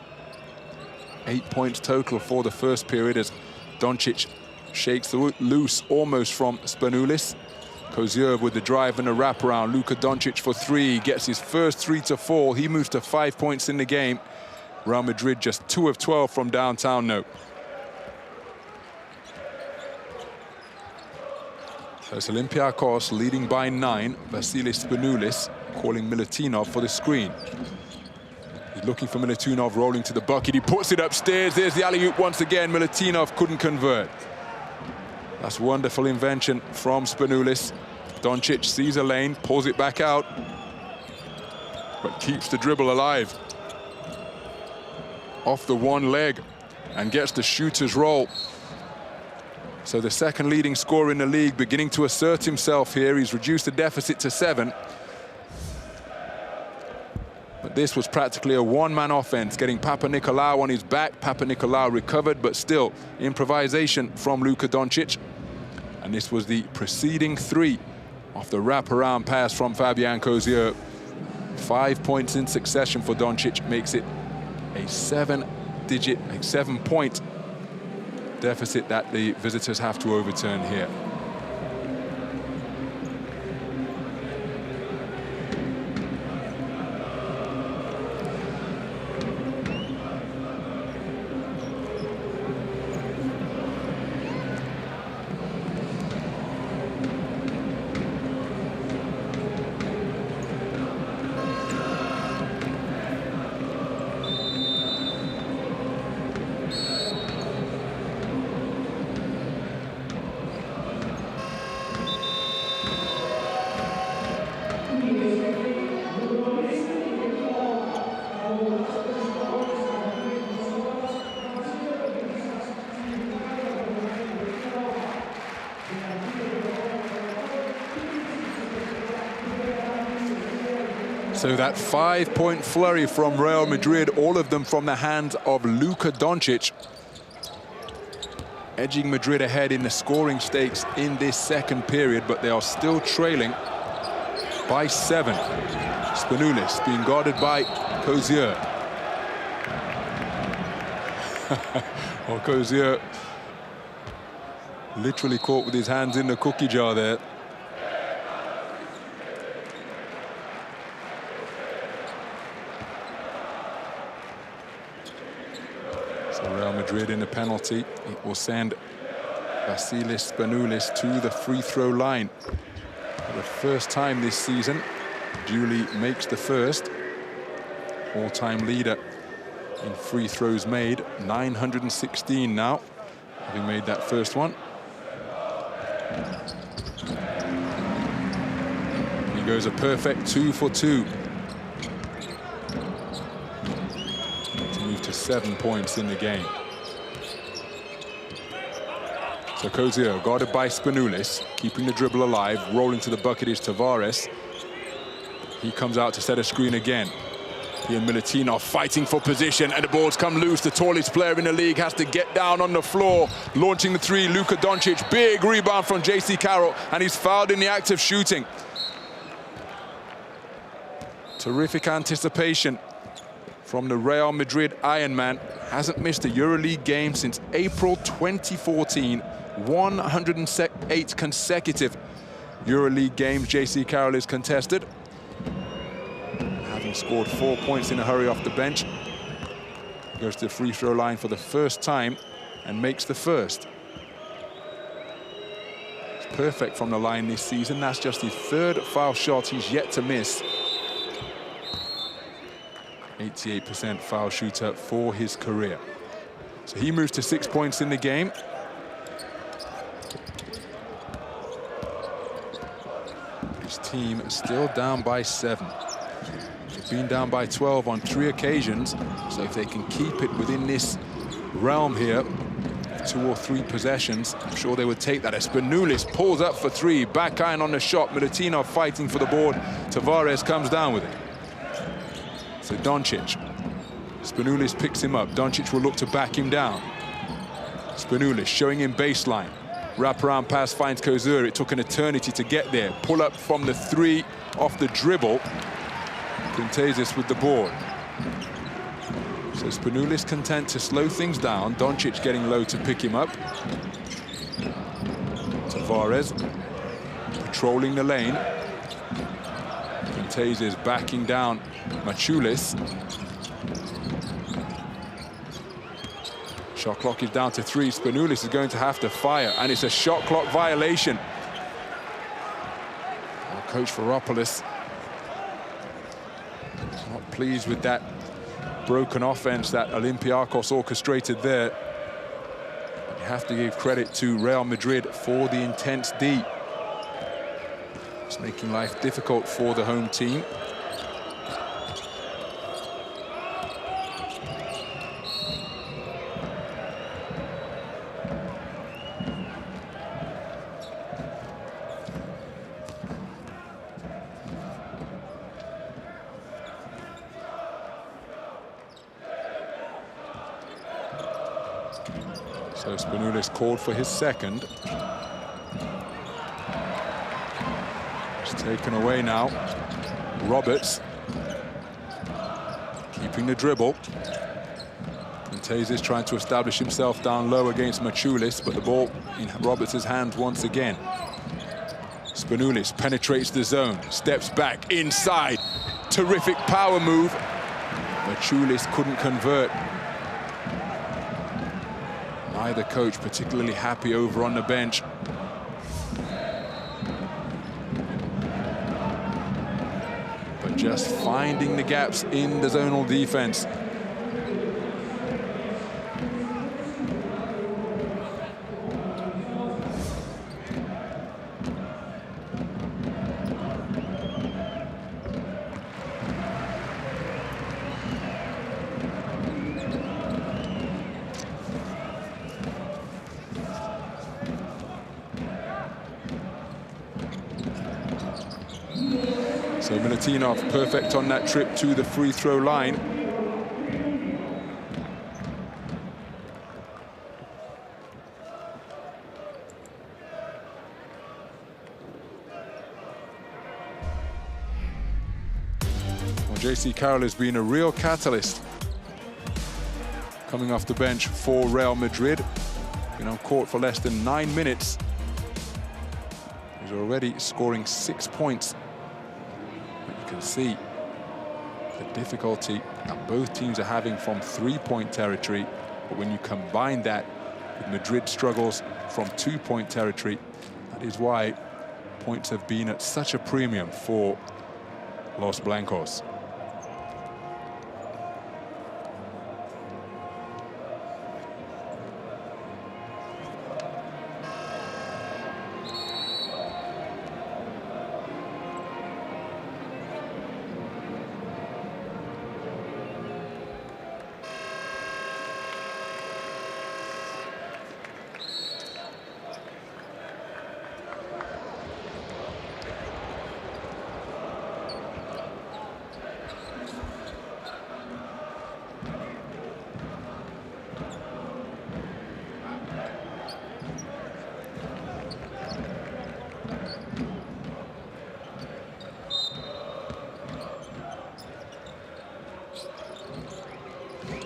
8 points total for the first period as Doncic shakes loose almost from Spanoulis. Kozier with the drive and a wraparound. Luka Doncic for three, gets his first three to fall. He moves to 5 points in the game. Real Madrid just 2 of 12 from downtown now. So it's Olympiacos leading by 9. Vassilis Spanoulis calling Milutinov for the screen. He's looking for Milutinov, rolling to the bucket. He puts it upstairs. There's the alley-oop once again. Milutinov couldn't convert. That's wonderful invention from Spanoulis. Doncic sees a lane, pulls it back out, but keeps the dribble alive. Off the one leg and gets the shooter's roll. So the second leading scorer in the league beginning to assert himself here. He's reduced the deficit to 7. But this was practically a one-man offense, getting Papanikolaou on his back. Papanikolaou recovered, but still improvisation from Luka Doncic. And this was the preceding 3 off the wraparound pass from Fabian Kozier. 5 points in succession for Doncic makes it a 7-point deficit that the visitors have to overturn here. So that 5-point flurry from Real Madrid, all of them from the hands of Luka Doncic, edging Madrid ahead in the scoring stakes in this second period, but they are still trailing by 7. Spanoulis being guarded by Kozier. Well, Kozier literally caught with his hands in the cookie jar there. Real Madrid in the penalty. It will send Vassilis Spanoulis to the free throw line. For the first time this season, duly makes the first. All-time leader in free throws made, 916 now, having made that first one. He goes a perfect 2 for 2. 7 points in the game. So Kozier guarded by Spanoulis, keeping the dribble alive. Rolling to the bucket is Tavares. He comes out to set a screen again. Here Milutinov fighting for position, and the ball's come loose. The tallest player in the league has to get down on the floor. Launching the three, Luka Doncic. Big rebound from JC Carroll, and he's fouled in the act of shooting. Terrific anticipation from the Real Madrid Ironman. Hasn't missed a EuroLeague game since April 2014. 108 consecutive EuroLeague games JC Carroll is contested. Having scored 4 points in a hurry off the bench. Goes to the free throw line for the first time and makes the first. It's perfect from the line this season. That's just his third foul shot he's yet to miss. 88% foul shooter for his career. So he moves to 6 points in the game. His team still down by 7. They've been down by 12 on 3 occasions. So if they can keep it within this realm here, 2 or 3 possessions, I'm sure they would take that. Spanoulis pulls up for 3, back iron on the shot. Milutinov fighting for the board. Tavares comes down with it. So Doncic. Spanoulis picks him up. Doncic will look to back him down. Spanoulis showing him baseline. Wraparound pass finds Kozur. It took an eternity to get there. Pull up from the 3 off the dribble. Piraeus with the board. So Spanoulis content to slow things down. Doncic getting low to pick him up. Tavares patrolling the lane. Piraeus backing down Vassilis. Shot clock is down to 3. Spanoulis is going to have to fire, and it's a shot clock violation. Well, Coach Vassilis not pleased with that broken offense that Olympiacos orchestrated there. But you have to give credit to Real Madrid for the intense D. It's making life difficult for the home team. So Spanoulis called for his second. It's taken away now. Roberts keeping the dribble. Piraeus is trying to establish himself down low against Vassilis, but the ball in Roberts' hands once again. Spanoulis penetrates the zone, steps back inside. Terrific power move. Vassilis couldn't convert. Neither coach particularly happy over on the bench. But just finding the gaps in the zonal defense. So Milutinov perfect on that trip to the free throw line. Well, JC Carroll has been a real catalyst coming off the bench for Real Madrid. Been on court for less than 9 minutes. He's already scoring 6 points. But you can see the difficulty that both teams are having from 3-point territory. But when you combine that with Madrid's struggles from 2-point territory, that is why points have been at such a premium for Los Blancos.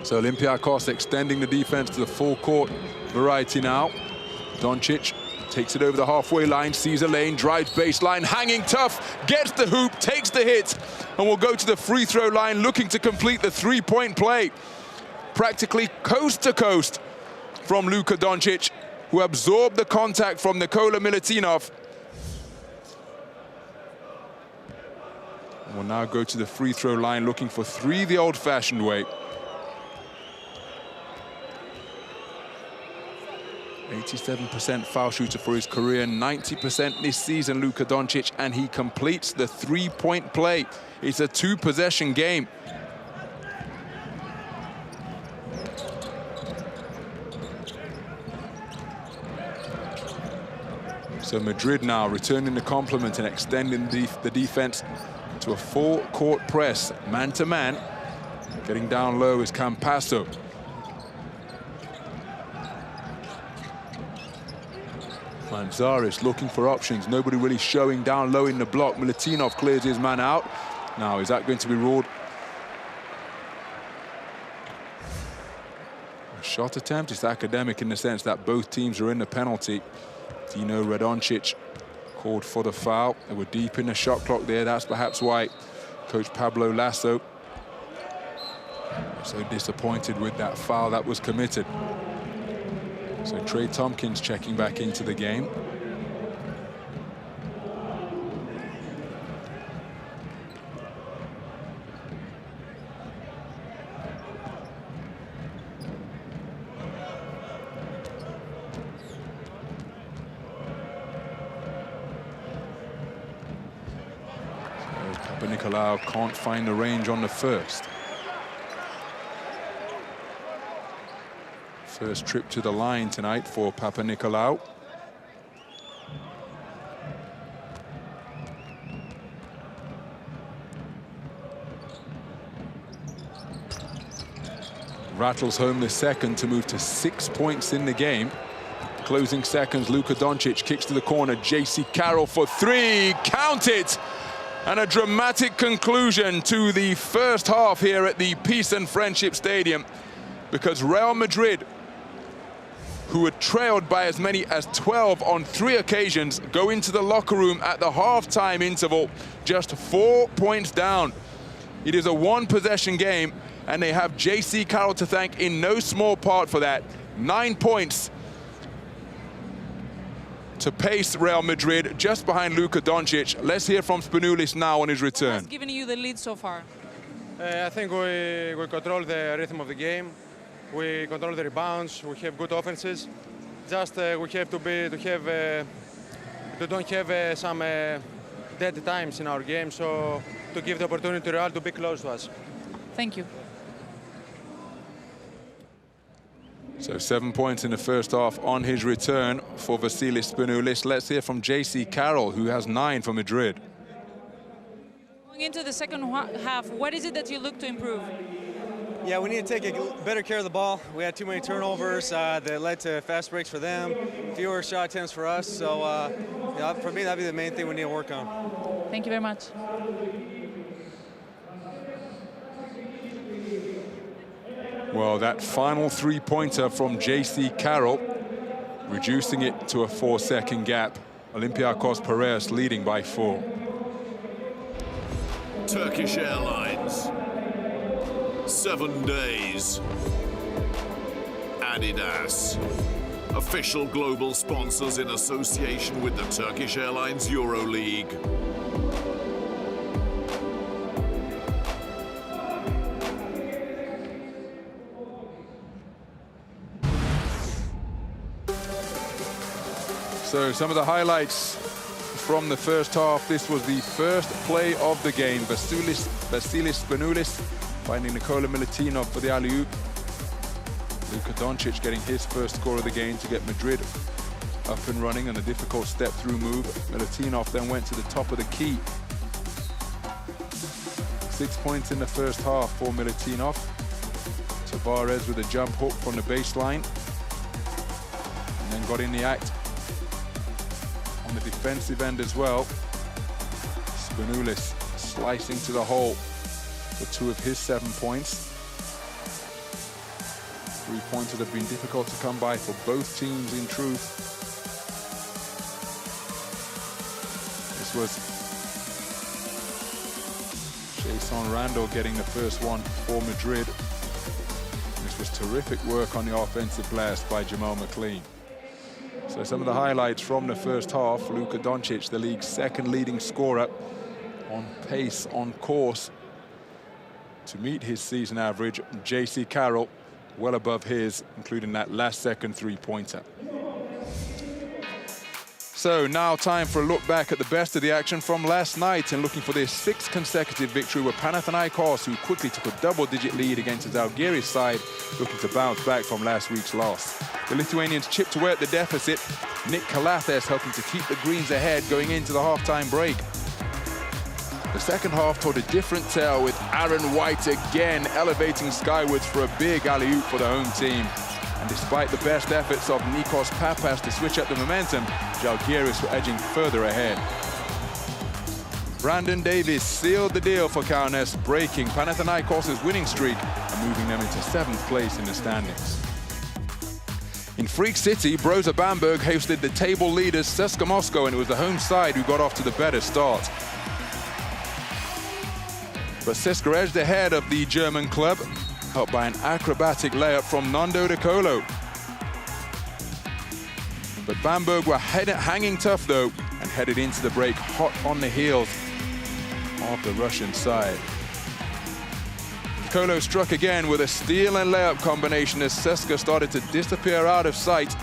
So Olympiacos extending the defense to the full court variety now. Doncic takes it over the halfway line, sees a lane, drives baseline, hanging tough, gets the hoop, takes the hit, and will go to the free throw line looking to complete the three-point play. Practically coast to coast from Luka Doncic, who absorbed the contact from Nikola Milutinov. Will now go to the free throw line looking for three the old-fashioned way. 87% foul shooter for his career, 90% this season, Luka Doncic, and he completes the three-point play. It's a two-possession game. So Madrid now returning the compliment and extending the defense to a full court press, man-to-man. Getting down low is Campasso. Manzaris looking for options. Nobody really showing down low in the block. Milutinov clears his man out. Now, is that going to be ruled? A shot attempt. It's academic in the sense that both teams are in the penalty. Dino Radoncic called for the foul. They were deep in the shot clock there. That's perhaps why Coach Pablo Lasso was so disappointed with that foul that was committed. So Trey Tompkins checking back into the game. Papanikolaou can't find the range on the first. First trip to the line tonight for Papanikolaou. Rattles home the second to move to 6 points in the game. Closing seconds, Luka Doncic kicks to the corner. JC Carroll for three, count it! And a dramatic conclusion to the first half here at the Peace and Friendship Stadium, because Real Madrid, who were trailed by as many as 12 on 3 occasions, go into the locker room at the halftime interval just 4 points down. It is a one-possession game, and they have JC Carroll to thank in no small part for that. 9 points to pace Real Madrid, just behind Luka Doncic. Let's hear from Spanoulis now on his return. What's given you the lead so far? I think we control the rhythm of the game. We control the rebounds. We have good offenses. Just we have to don't have some dead times in our game, so to give the opportunity to Real to be close to us. Thank you. So 7 points in the first half on his return for Vassilis Spanoulis. Let's hear from JC Carroll, who has 9 for Madrid. Going into the second half, what is it that you look to improve? Yeah, we need to take better care of the ball. We had too many turnovers that led to fast breaks for them, fewer shot attempts for us. So yeah, for me, that'd be the main thing we need to work on. Thank you very much. Well, that final three-pointer from JC Carroll, reducing it to a 4-second gap. Olympiacos Piraeus leading by 4. Turkish Airlines. 7 days. Adidas. Official global sponsors in association with the Turkish Airlines EuroLeague. So some of the highlights from the first half. This was the first play of the game. Vassilis Spanoulis finding Nikola Milutinov for the alley-oop. Luka Doncic getting his first score of the game to get Madrid up and running on a difficult step-through move. Milutinov then went to the top of the key. 6 points in the first half for Milutinov. Tavares with a jump hook from the baseline. And then got in the act on the defensive end as well. Spanoulis slicing to the hole for 2 of his 7 points. Three-pointers have been difficult to come by for both teams, in truth. This was Jason Randall getting the first one for Madrid. This was terrific work on the offensive glass by Jamal McLean. So some of the highlights from the first half: Luka Doncic, the league's second leading scorer, on pace, on course to meet his season average. J.C. Carroll well above his, including that last-second three-pointer. So now time for a look back at the best of the action from last night and looking for their sixth consecutive victory with Panathinaikos, who quickly took a double-digit lead against his Zalgiris side, looking to bounce back from last week's loss. The Lithuanians chipped away at the deficit. Nick Kalathes helping to keep the Greens ahead going into the halftime break. The second half told a different tale, with Aaron White again elevating skywards for a big alley-oop for the home team. And despite the best efforts of Nikos Papas to switch up the momentum, Zalgiris were edging further ahead. Brandon Davis sealed the deal for Kaunas, breaking Panathinaikos' winning streak and moving them into 7th place in the standings. In Freak City, Broza Bamberg hosted the table leaders CSKA Moscow, and it was the home side who got off to the better start. But CSKA edged ahead of the German club, helped by an acrobatic layup from Nando De Colo. But Bamberg were hanging tough though, and headed into the break hot on the heels of the Russian side. De Colo struck again with a steal and layup combination as CSKA started to disappear out of sight.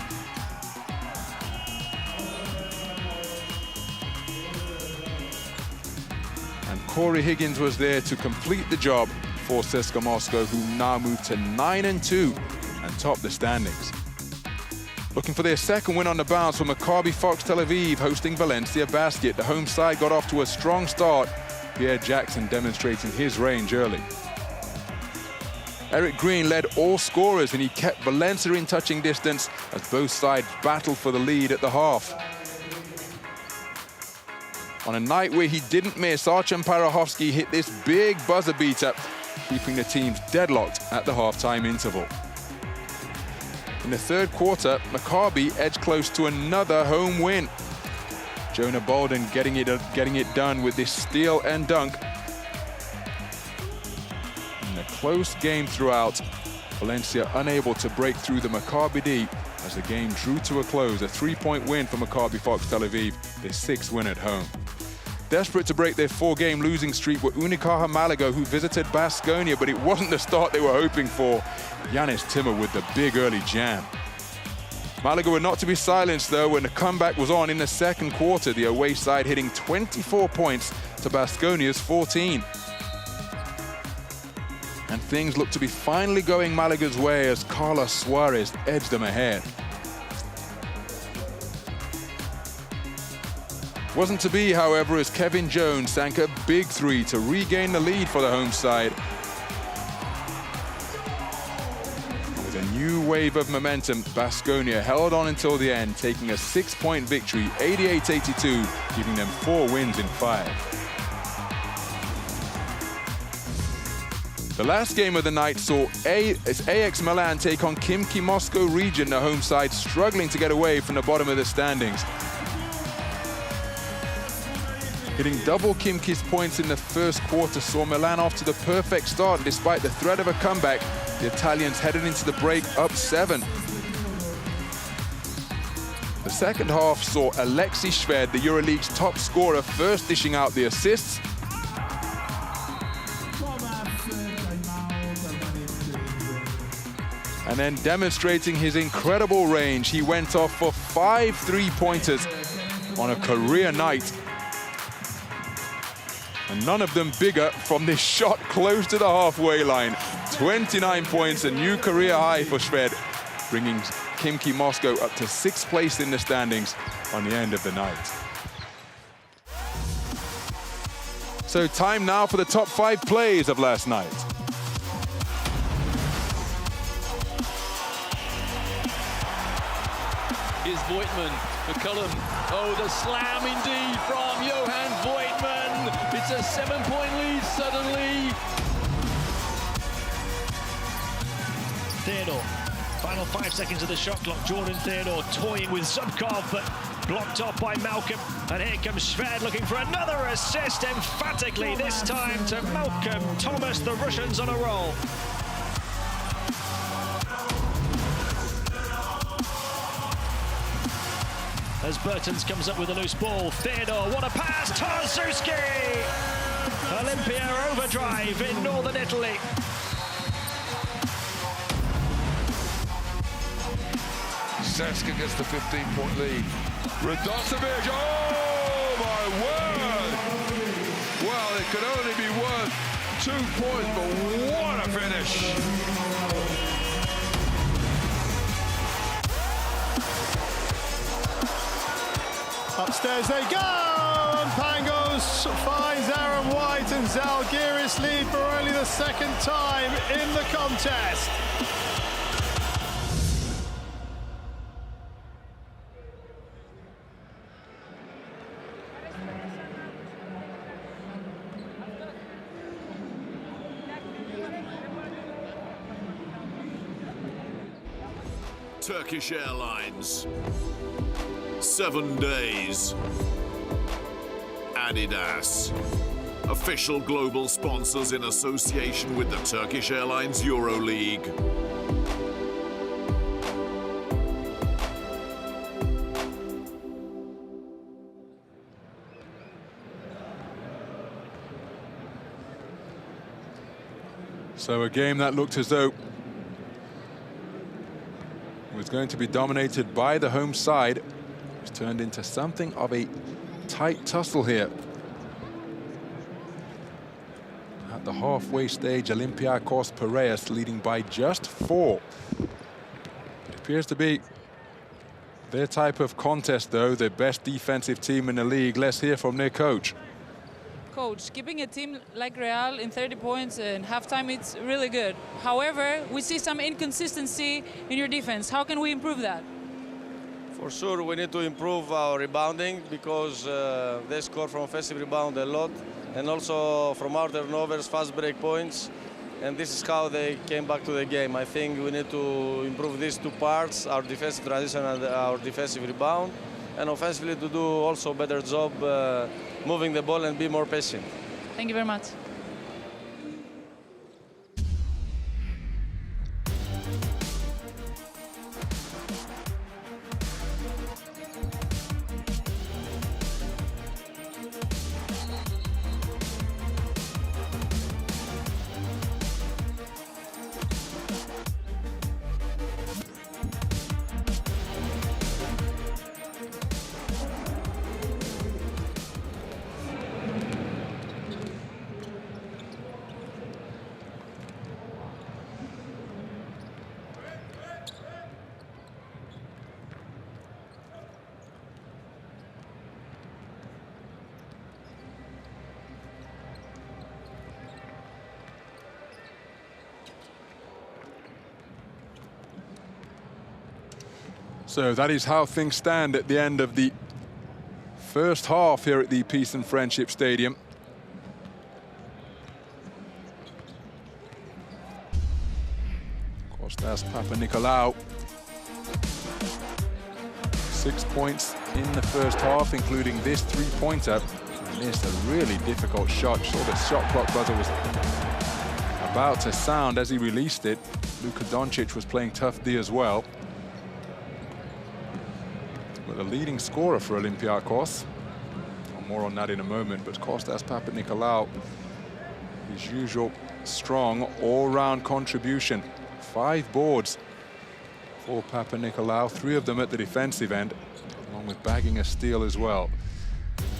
Corey Higgins was there to complete the job for CSKA Moscow, who now moved to 9-2 and top the standings. Looking for their second win on the bounce for Maccabi Fox Tel Aviv, hosting Valencia Basket. The home side got off to a strong start, Pierre Jackson demonstrating his range early. Eric Green led all scorers, and he kept Valencia in touching distance as both sides battled for the lead at the half. On a night where he didn't miss, Archam Parahovsky hit this big buzzer beater, keeping the teams deadlocked at the halftime interval. In the third quarter, Maccabi edged close to another home win. Jonah Bolden getting it done with this steal and dunk. In a close game throughout, Valencia unable to break through the Maccabi D as the game drew to a close. A 3-point win for Maccabi Fox Tel Aviv, their 6th win at home. Desperate to break their 4-game losing streak were Unicaja Malaga, who visited Baskonia, but it wasn't the start they were hoping for. Yanis Timmer with the big early jam. Malaga were not to be silenced, though, when the comeback was on in the second quarter, the away side hitting 24 points to Baskonia's 14. And things looked to be finally going Malaga's way as Carlos Suarez edged them ahead. Wasn't to be, however, as Kevin Jones sank a big 3 to regain the lead for the home side. With a new wave of momentum, Baskonia held on until the end, taking a 6-point victory, 88-82, giving them 4 wins in 5. The last game of the night saw AX Milan take on Khimki Moscow Region, the home side struggling to get away from the bottom of the standings. Hitting double Khimki's points in the first quarter saw Milan off to the perfect start, and despite the threat of a comeback, the Italians headed into the break up 7. The second half saw Alexei Shved, the EuroLeague's top scorer, first dishing out the assists. And then demonstrating his incredible range, he went off for 5 3-pointers on a career night. And none of them bigger from this shot close to the halfway line. 29 points, a new career high for Shved, bringing Khimki Moscow up to 6th place in the standings on the end of the night. So time now for the top 5 plays of last night. Here's Voigtman, McCullum. Oh, the slam indeed from Johan Voigtman. It's a 7-point lead suddenly. Theodore Final 5 seconds of the shot clock. Jordan Theodore toying with Zubkov, but blocked off by Malcolm. And here comes Sved looking for another assist, emphatically this time to Malcolm Thomas. The Russians on a roll. As Bertens comes up with a loose ball, Theodore, what a pass, Tarzuski! Olympia overdrive in northern Italy. Zeska gets the 15-point lead. Radosevic, oh my word! Well, it could only be worth 2 points, but what a finish! Upstairs they go, and Pangos finds Aaron White, and Zalgiris lead for only the second time in the contest. Turkish Airlines. 7 days. Adidas. Official global sponsors in association with the Turkish Airlines EuroLeague. So a game that looked as though was going to be dominated by the home side. It's turned into something of a tight tussle here. At the halfway stage, Olympiacos Piraeus leading by just 4. It appears to be their type of contest, though, the best defensive team in the league. Let's hear from their coach. Coach, keeping a team like Real in 30 points in halftime, it's really good. However, we see some inconsistency in your defense. How can we improve that? For sure, we need to improve our rebounding because they score from offensive rebound a lot, and also from our turnovers, fast break points, and this is how they came back to the game. I think we need to improve these 2 parts, our defensive transition and our defensive rebound, and offensively to do also a better job moving the ball and be more patient. Thank you very much. So that is how things stand at the end of the first half here at the Peace and Friendship Stadium. Kostas Papanikolaou. 6 points in the first half, including this 3-pointer. And missed a really difficult shot. Saw the shot clock buzzer was about to sound as he released it. Luka Doncic was playing tough D as well. But the leading scorer for Olympiacos. More on that in a moment, but Kostas Papanikolaou, his usual strong all-round contribution. 5 boards for Papanikolaou, 3 of them at the defensive end, along with bagging a steal as well.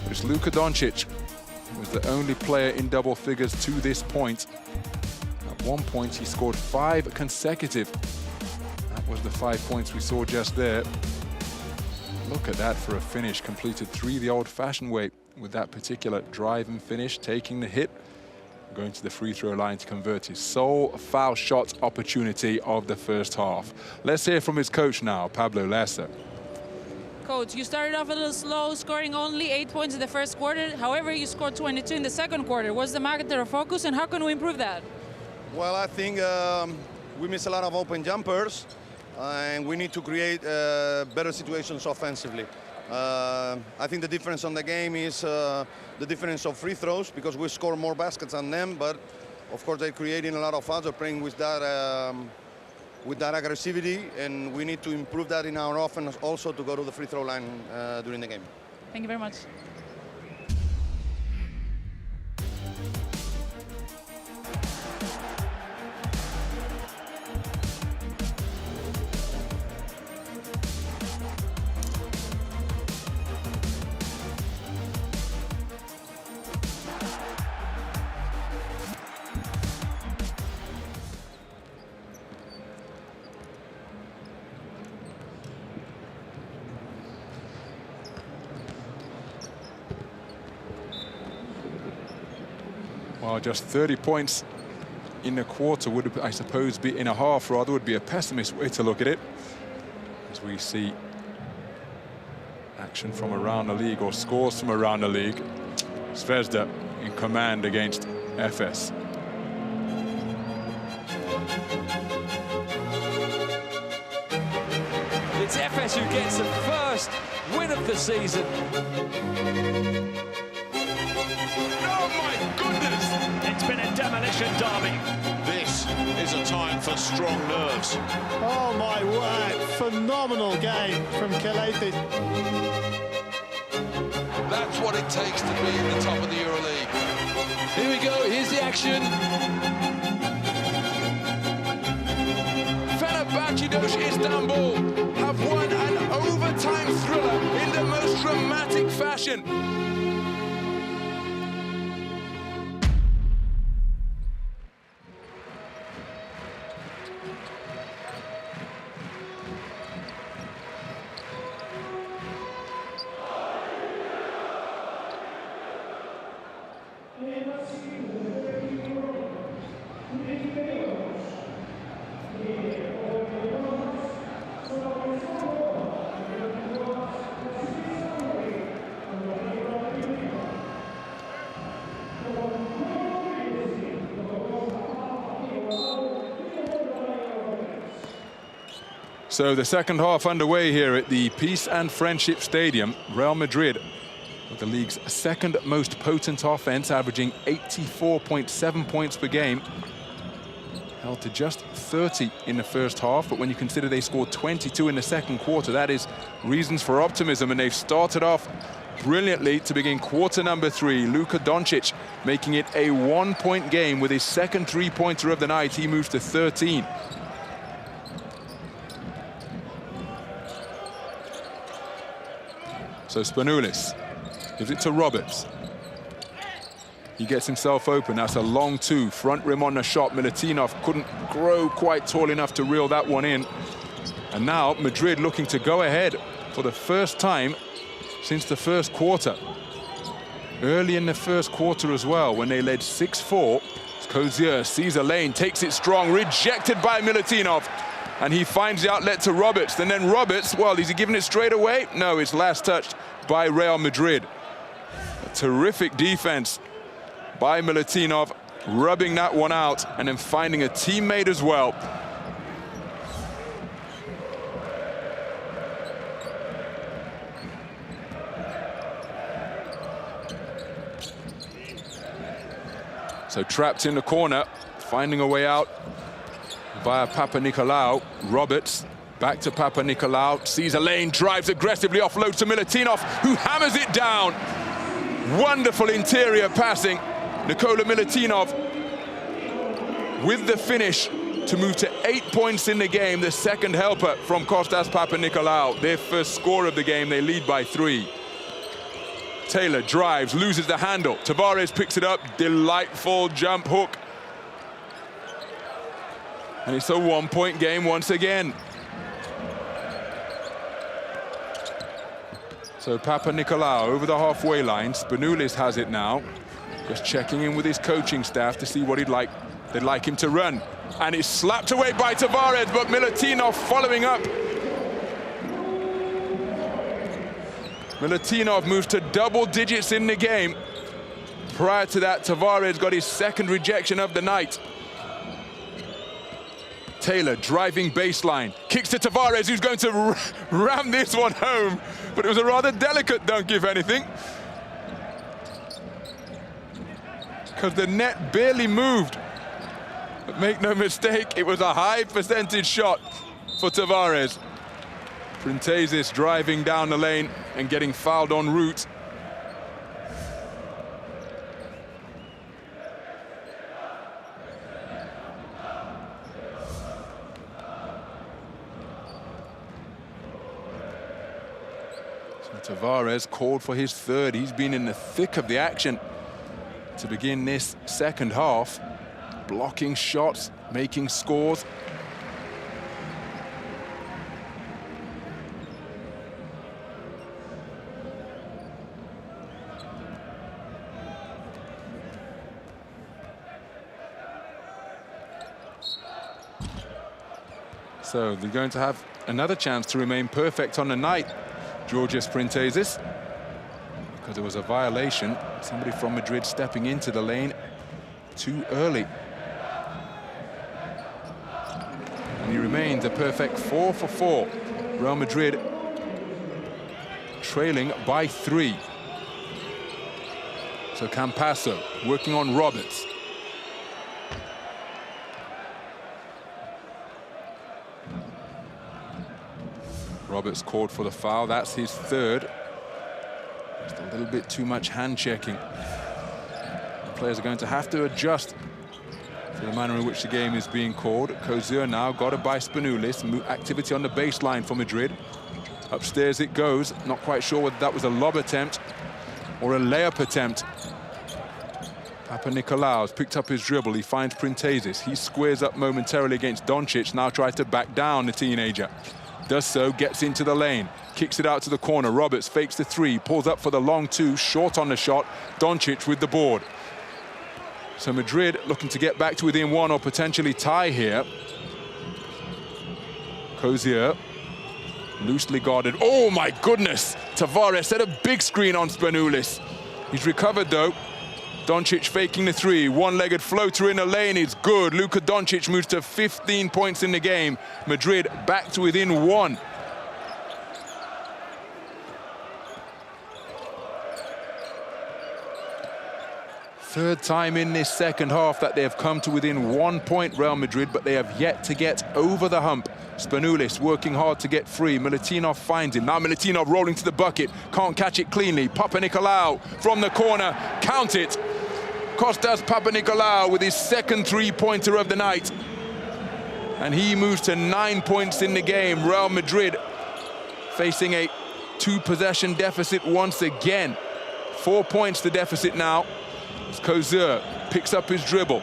But it's Luka Doncic who was the only player in double figures to this point. At one point, he scored 5 consecutive. That was the 5 points we saw just there. Look at that for a finish. Completed 3 the old-fashioned way with that particular drive and finish, taking the hit, going to the free throw line to convert his sole foul shot opportunity of the first half. Let's hear from his coach now, Pablo Lessa. Coach, you started off a little slow, scoring only 8 points in the first quarter. However, you scored 22 in the second quarter. What's the matter of focus, and how can we improve that? Well, I think we missed a lot of open jumpers. and we need to create better situations offensively. I think the difference on the game is the difference of free throws, because we score more baskets than them, but of course they're creating a lot of fouls. They're playing with that aggressivity, and we need to improve that in our offense also to go to the free throw line during the game. Thank you very much. Well, just 30 points in a quarter would, I suppose, be in a half rather, would be a pessimist way to look at it. As we see action from around the league, or scores from around the league. Zvezda in command against FS. It's FS who gets the first win of the season. Oh my goodness! It's been a demolition derby. This is a time for strong nerves. Oh my word, phenomenal game from Kelaitis. That's what it takes to be in the top of the EuroLeague. Here we go, here's the action. Fenerbahçe Istanbul have won an overtime thriller in the most dramatic fashion. So the second half underway here at the Peace and Friendship Stadium. Real Madrid, with the league's second most potent offense, averaging 84.7 points per game, held to just 30 in the first half. But when you consider they scored 22 in the second quarter, that is reasons for optimism. And they've started off brilliantly to begin quarter number 3. Luka Doncic making it a 1-point game with his second three-pointer of the night. He moves to 13. So Spanoulis gives it to Roberts. He gets himself open. That's a long two. Front rim on the shot. Milutinov couldn't grow quite tall enough to reel that one in. And now Madrid looking to go ahead for the first time since the first quarter. Early in the first quarter as well, when they led 6-4. Cozier sees a lane, takes it strong, rejected by Milutinov. And he finds the outlet to Roberts. And then Roberts, well, is he giving it straight away? No, it's last touched by Real Madrid. A terrific defense by Milutinov, rubbing that one out and then finding a teammate as well. So trapped in the corner, finding a way out via Papanikolaou. Roberts back to Papanikolaou, sees a lane, drives aggressively, offloads to Milutinov, who hammers it down. Wonderful interior passing. Nikola Milutinov with the finish to move to 8 points in the game. The second helper from Kostas Papanikolaou. Their first score of the game, they lead by 3. Taylor drives, loses the handle. Tavares picks it up, delightful jump hook. And it's a 1-point game once again. So Papanikolaou over the halfway line. Spanoulis has it now. Just checking in with his coaching staff to see what they'd like him to run. And it's slapped away by Tavares, but Milutinov following up. Milutinov moves to double digits in the game. Prior to that, Tavares got his second rejection of the night. Taylor driving baseline, kicks to Tavares, who's going to ram this one home, but it was a rather delicate dunk, if anything, because the net barely moved. But make no mistake, it was a high percentage shot for Tavares. Printezis driving down the lane and getting fouled en route. So Tavares called for his third. He's been in the thick of the action to begin this second half, blocking shots, making scores. So they're going to have another chance to remain perfect on the night, Georgios Printezis, because there was a violation. Somebody from Madrid stepping into the lane too early. And he remains a perfect 4 for 4. Real Madrid trailing by 3. So Campasso working on Roberts. Roberts called for the foul. That's his third. Just a little bit too much hand checking. The players are going to have to adjust to the manner in which the game is being called. Kozur now got it by Spanoulis. Activity on the baseline for Madrid. Upstairs it goes. Not quite sure whether that was a lob attempt or a layup attempt. Papanikolaou's picked up his dribble. He finds Printezis. He squares up momentarily against Doncic. Now tries to back down the teenager. Does so, gets into the lane, kicks it out to the corner. Roberts fakes the 3, pulls up for the long 2, short on the shot. Doncic with the board. So Madrid looking to get back to within 1 or potentially tie here. Kozur, loosely guarded. Oh my goodness! Tavares set a big screen on Spanoulis. He's recovered though. Doncic faking the 3, one-legged floater in the lane, it's good. Luka Doncic moves to 15 points in the game. Madrid back to within 1. Third time in this second half that they have come to within 1 point, Real Madrid, but they have yet to get over the hump. Spanoulis working hard to get free. Milutinov finds him. Now Milutinov rolling to the bucket. Can't catch it cleanly. Papanikolaou from the corner. Count it. Kostas Papanikolaou with his second three-pointer of the night. And he moves to 9 points in the game. Real Madrid facing a 2-possession deficit once again. 4 points the deficit now. As Kozur picks up his dribble.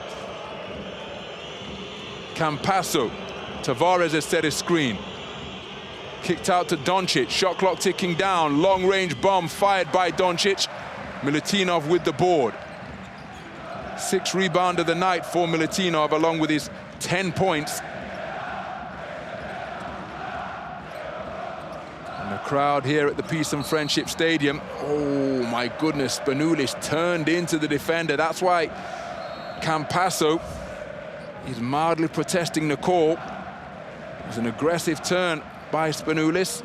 Campasso. Tavares has set his screen. Kicked out to Doncic. Shot clock ticking down. Long-range bomb fired by Doncic. Milutinov with the board. 6th rebound of the night for Milutinov, along with his 10 points. And the crowd here at the Peace and Friendship Stadium. Oh my goodness, Spanoulis turned into the defender. That's why Campasso is mildly protesting the call. It was an aggressive turn by Spanoulis.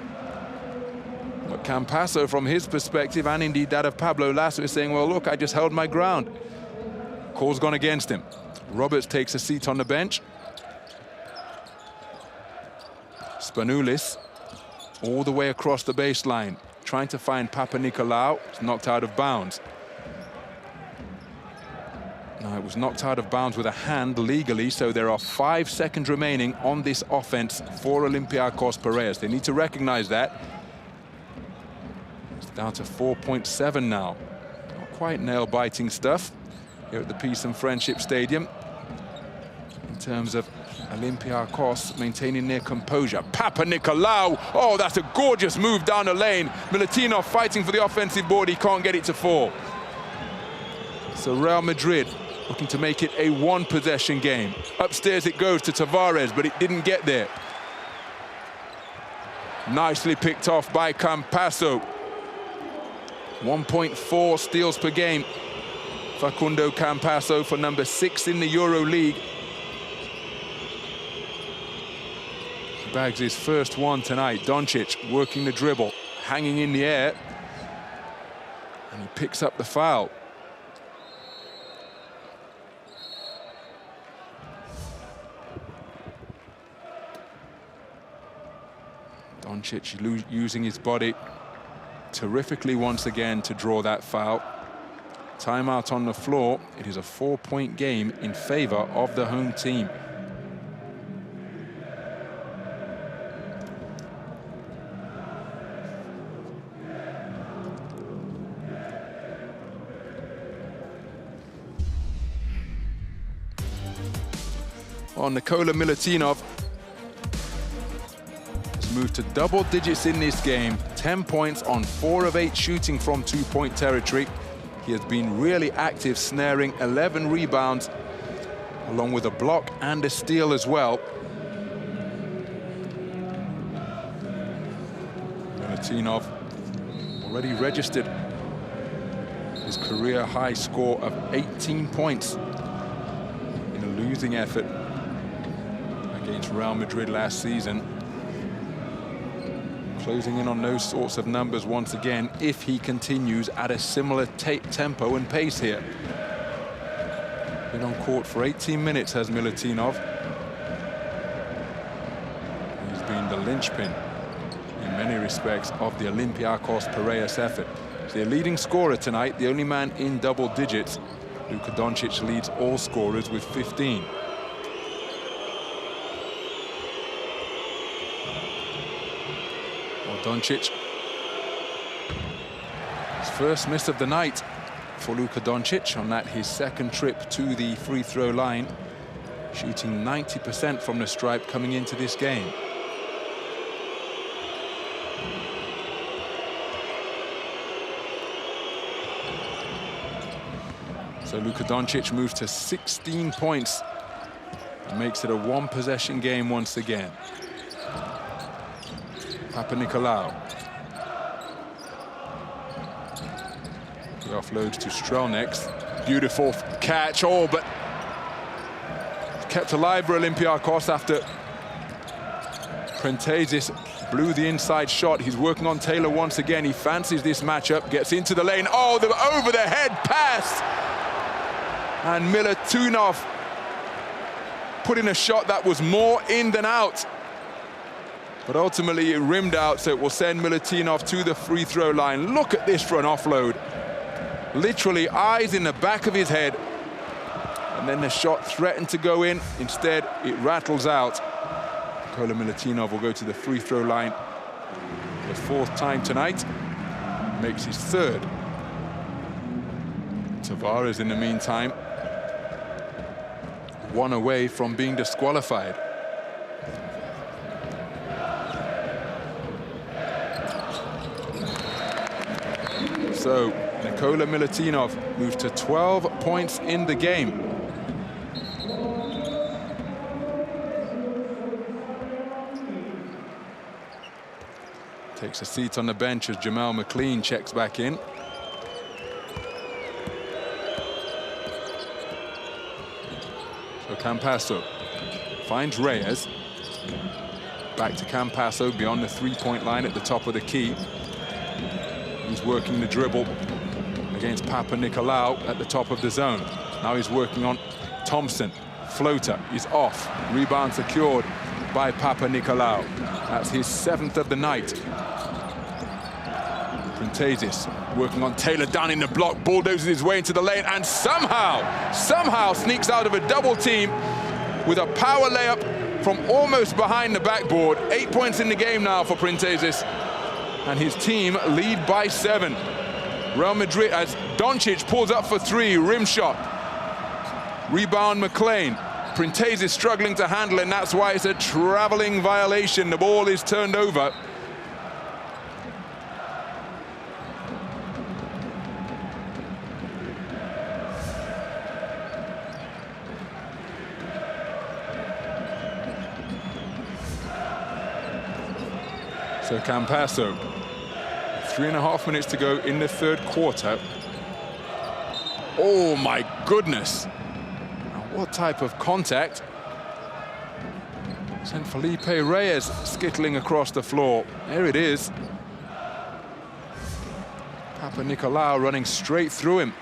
But Campasso, from his perspective, and indeed that of Pablo Lasso, is saying, well, look, I just held my ground. Call's gone against him. Roberts takes a seat on the bench. Spanoulis all the way across the baseline, trying to find Papanikolaou. It's knocked out of bounds. Now, it was knocked out of bounds with a hand legally, so there are 5 seconds remaining on this offense for Olympiacos Piraeus. They need to recognize that. It's down to 4.7 now. Not quite nail-biting stuff here at the Peace and Friendship Stadium in terms of Olympiacos maintaining their composure. Papanikolaou, oh, that's a gorgeous move down the lane. Milutinov fighting for the offensive board, he can't get it to fall. So Real Madrid looking to make it a 1-possession game. Upstairs it goes to Tavares, but it didn't get there. Nicely picked off by Campasso. 1.4 steals per game. Facundo Campasso for number 6 in the EuroLeague. bags his first one tonight. Doncic working the dribble, hanging in the air, and he picks up the foul. Doncic using his body terrifically once again to draw that foul. Timeout on the floor. It is a 4-point game in favor of the home team. Well, Nikola Milutinov has moved to double digits in this game. 10 points on 4 of 8 shooting from two-point territory. He has been really active, snaring 11 rebounds, along with a block and a steal as well. Milutinov already registered his career-high score of 18 points in a losing effort against Real Madrid last season. Closing in on those sorts of numbers once again if he continues at a similar tempo and pace here. Been on court for 18 minutes, has Milutinov. He's been the linchpin in many respects of the Olympiacos Piraeus effort. He's their leading scorer tonight, the only man in double digits. Luka Doncic leads all scorers with 15. Doncic, his first miss of the night for Luka Doncic on that his second trip to the free throw line, shooting 90% from the stripe coming into this game. So Luka Doncic moves to 16 points and makes it a one-possession game once again. Papanikolaou. He offloads to Strelnex. Beautiful catch, oh, but kept alive for Olympiacos after Printezis blew the inside shot. He's working on Taylor once again. He fancies this matchup, gets into the lane. Oh, the over-the-head pass! And Milutinov put in a shot that was more in than out. But ultimately it rimmed out, so it will send Milutinov to the free throw line. Look at this for an offload. Literally eyes in the back of his head. And then the shot threatened to go in. Instead, it rattles out. Nikola Milutinov will go to the free throw line for the 4th time tonight. Makes his 3rd. Tavares, in the meantime, 1 away from being disqualified. So Nikola Milutinov moves to 12 points in the game. Takes a seat on the bench as Jamal McLean checks back in. So Campasso finds Reyes. Back to Campasso beyond the three-point line at the top of the key. He's working the dribble against Papanikolaou at the top of the zone. Now he's working on Thompson. Floater is off. Rebound secured by Papanikolaou. That's his 7th of the night. Printezis working on Taylor down in the block, bulldozes his way into the lane, and somehow sneaks out of a double team with a power layup from almost behind the backboard. 8 points in the game now for Printezis. And his team lead by 7. Real Madrid, as Doncic pulls up for 3, rim shot. Rebound McLean. Printezis struggling to handle it, and that's why it's a traveling violation. The ball is turned over. So Campasso, 3.5 minutes to go in the 3rd quarter. Oh my goodness. Now what type of contact? Sent Felipe Reyes skittling across the floor. There it is. Papa Nicolau running straight through him.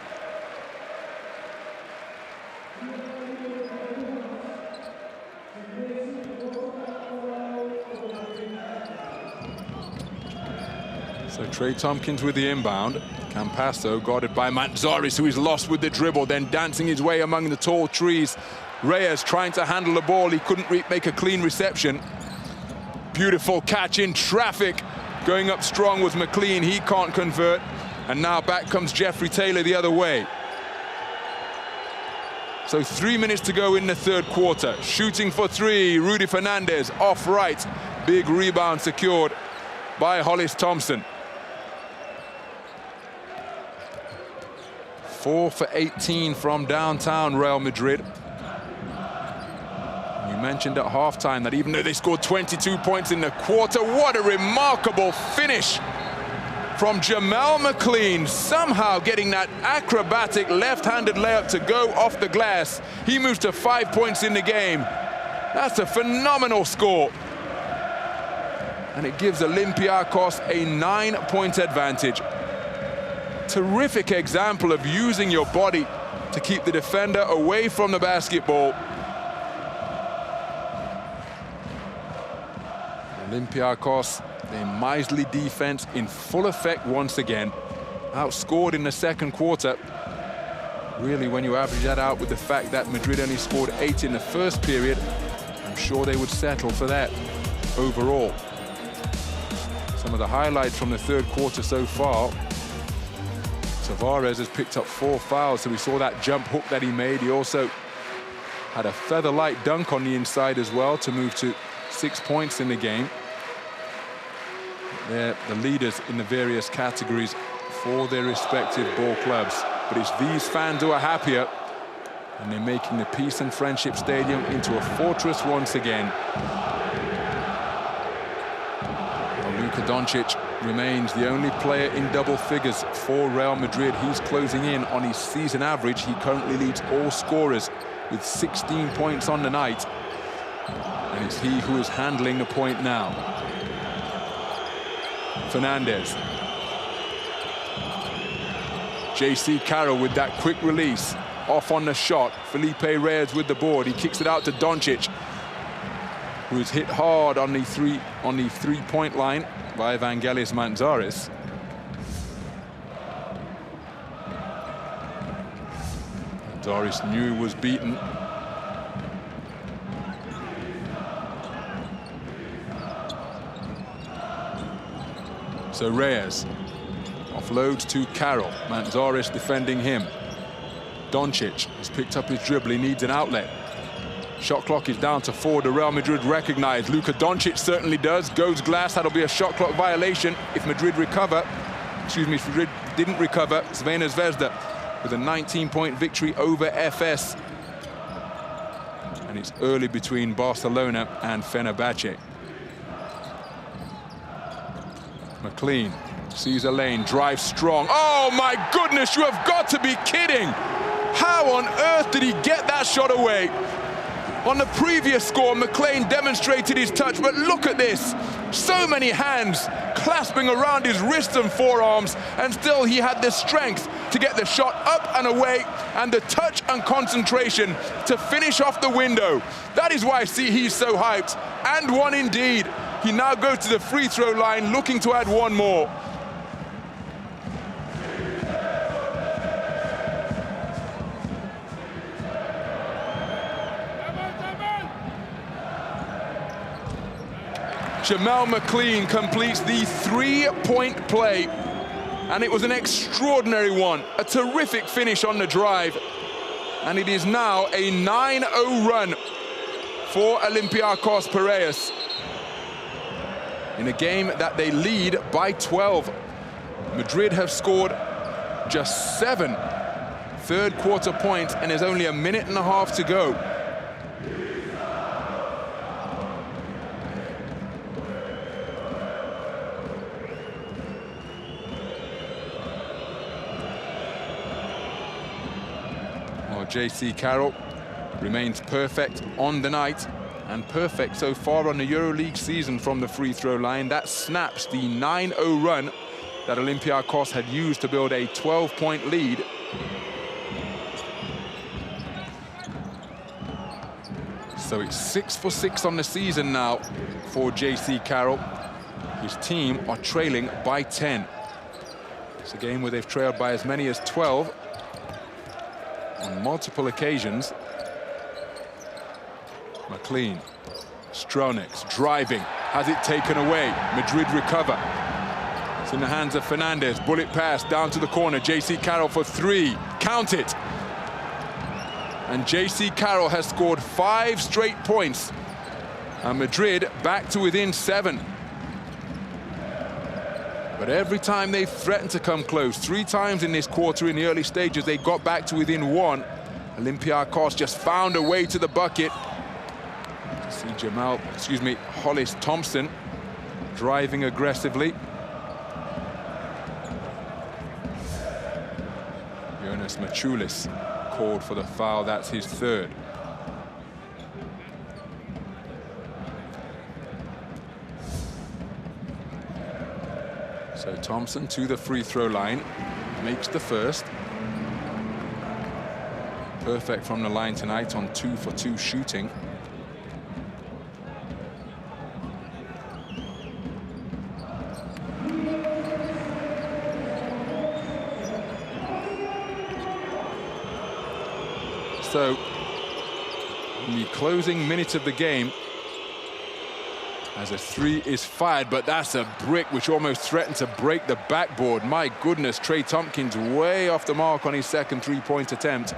So Trey Tompkins with the inbound. Campasso guarded by Mantzaris, who is lost with the dribble, then dancing his way among the tall trees. Reyes trying to handle the ball. He couldn't make a clean reception. Beautiful catch in traffic. Going up strong was McLean. He can't convert. And now back comes Jeffrey Taylor the other way. So 3 minutes to go in the third quarter. Shooting for three, Rudy Fernandez off right. Big rebound secured by Hollis Thompson. 4 for 18 from downtown Real Madrid. You mentioned at halftime that even though they scored 22 points in the quarter, what a remarkable finish from Jamal McLean, somehow getting that acrobatic left-handed layup to go off the glass. He moves to 5 points in the game. That's a phenomenal score. And it gives Olympiacos a 9-point advantage. Terrific example of using your body to keep the defender away from the basketball. Olympiacos, their miserly defense in full effect once again. Outscored in the second quarter. Really, when you average that out with the fact that Madrid only scored 8 in the first period, I'm sure they would settle for that overall. Some of the highlights from the third quarter so far. Tavares has picked up 4 fouls, so we saw that jump hook that he made. He also had a feather-light dunk on the inside as well to move to 6 points in the game. They're the leaders in the various categories for their respective ball clubs. But it's these fans who are happier, and they're making the Peace and Friendship Stadium into a fortress once again. Well, Luka Doncic remains the only player in double figures for Real Madrid. He's closing in on his season average. He currently leads all scorers with 16 points on the night. And it's he who is handling the point now. Fernandez. J.C. Carroll with that quick release. Off on the shot. Felipe Reyes with the board. He kicks it out to Doncic, who is hit hard on the three-point line by Vangelis Mantzaris. Mantzaris knew he was beaten. So Reyes offloads to Carroll. Mantzaris defending him. Doncic has picked up his dribble. He needs an outlet. Shot clock is down to 4. The Real Madrid recognize. Luka Doncic certainly does. Goes glass. That'll be a shot clock violation if Madrid recover. Excuse me, if Madrid didn't recover. Crvena Zvezda with a 19-point victory over FS. And it's early between Barcelona and Fenerbahce. McLean sees a lane, drives strong. Oh my goodness, you have got to be kidding! How on earth did he get that shot away? On the previous score, McLean demonstrated his touch, but look at this. So many hands clasping around his wrists and forearms, and still he had the strength to get the shot up and away, and the touch and concentration to finish off the window. That is why he's so hyped, and one indeed. He now goes to the free throw line, looking to add one more. Jamal McLean completes the three-point play, and it was an extraordinary one. A terrific finish on the drive, and it is now a 9-0 run for Olympiacos Piraeus in a game that they lead by 12. Madrid have scored just 7 third-quarter points, and there's only a minute and a half to go. J.C. Carroll remains perfect on the night. and perfect so far on the EuroLeague season from the free throw line. That snaps the 9-0 run that Olympiacos had used to build a 12-point lead. So it's 6 for 6 on the season now for J.C. Carroll. His team are trailing by 10. It's a game where they've trailed by as many as 12 on multiple occasions. McLean, Stronex driving, has it taken away. Madrid recover. It's in the hands of Fernandez. Bullet pass down to the corner. J.C. Carroll for 3. Count it. And J.C. Carroll has scored 5 straight points. And Madrid back to within 7. But every time they've threatened to come close, 3 times in this quarter in the early stages, they got back to within 1. Olympiacos just found a way to the bucket. See Hollis Thompson driving aggressively. Jonas Machulis called for the foul. That's his 3rd. So Thompson to the free throw line, makes the first. Perfect from the line tonight on 2 for 2 shooting. So, in the closing minute of the game, as a 3 is fired, but that's a brick which almost threatened to break the backboard. My goodness, Trey Tompkins way off the mark on his 2nd 3-point attempt.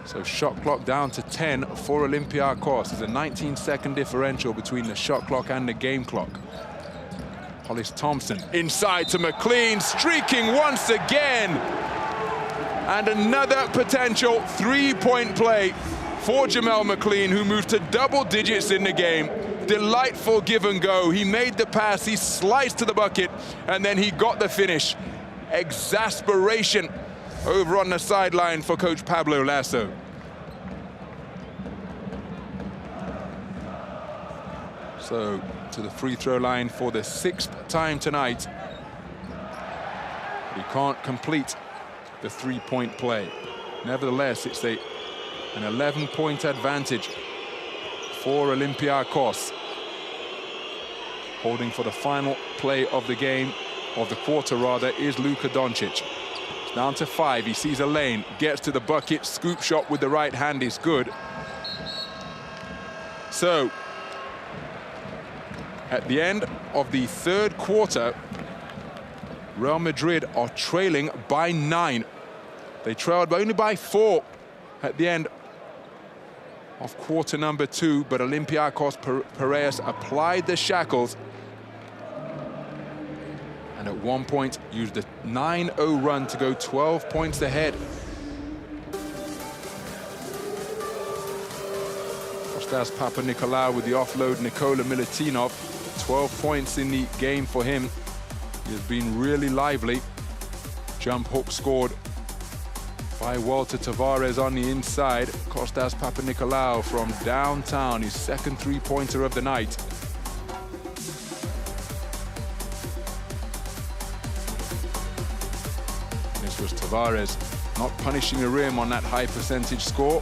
So shot clock down to 10 for Olympiacos. There's a 19-second differential between the shot clock and the game clock. Hollis Thompson inside to McLean, streaking once again. And another potential 3-point play for Jamel McLean, who moved to double digits in the game. Delightful give and go. He made the pass, he sliced to the bucket, and then he got the finish. Exasperation over on the sideline for Coach Pablo Lasso. So to the free throw line for the 6th time tonight. He can't complete the 3-point play. Nevertheless, it's an 11-point advantage for Olympiacos. Holding for the final play of the game, of the quarter rather, is Luka Doncic. It's down to 5. He sees a lane, gets to the bucket, scoop shot with the right hand is good. So, at the end of the 3rd quarter, Real Madrid are trailing by 9. They trailed only by 4 at the end of quarter number 2, but Olympiacos Piraeus applied the shackles and at one point used a 9-0 run to go 12 points ahead. Kostas Papanikolaou with the offload, Nikola Milutinov. 12 points in the game for him. He has been really lively. Jump hook scored by Walter Tavares on the inside. Kostas Papanikolaou from downtown, his 2nd 3-pointer of the night. This was Tavares not punishing the rim on that high percentage score.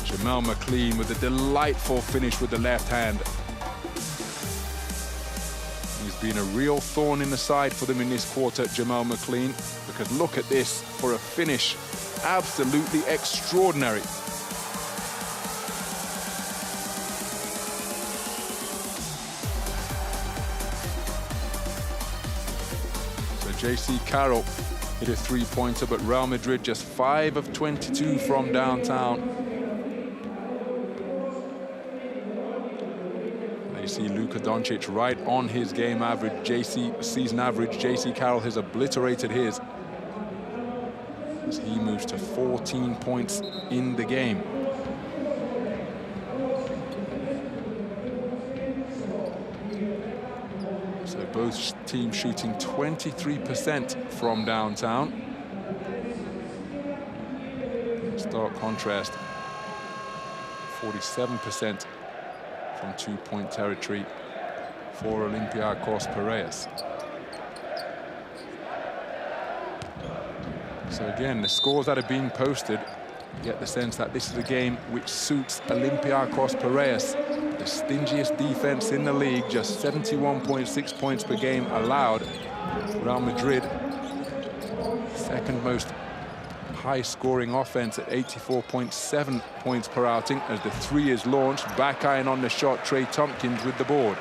Jamel McLean with a delightful finish with the left hand. Been a real thorn in the side for them in this quarter, Jamel McLean, because look at this for a finish. Absolutely extraordinary. So J.C. Carroll hit a 3-pointer, but Real Madrid just 5 of 22 from downtown. See Luka Doncic right on his game average, season average. J.C. Carroll has obliterated his as he moves to 14 points in the game. So both teams shooting 23% from downtown. stark contrast. 47% from two-point territory for Olympiacos Piraeus. So again, the scores that are being posted, you get the sense that this is a game which suits Olympiacos Piraeus, the stingiest defense in the league, just 71.6 points per game allowed. Real Madrid, second most high-scoring offense at 84.7 points per outing as the three is launched. Back iron on the shot, Trey Tompkins with the board.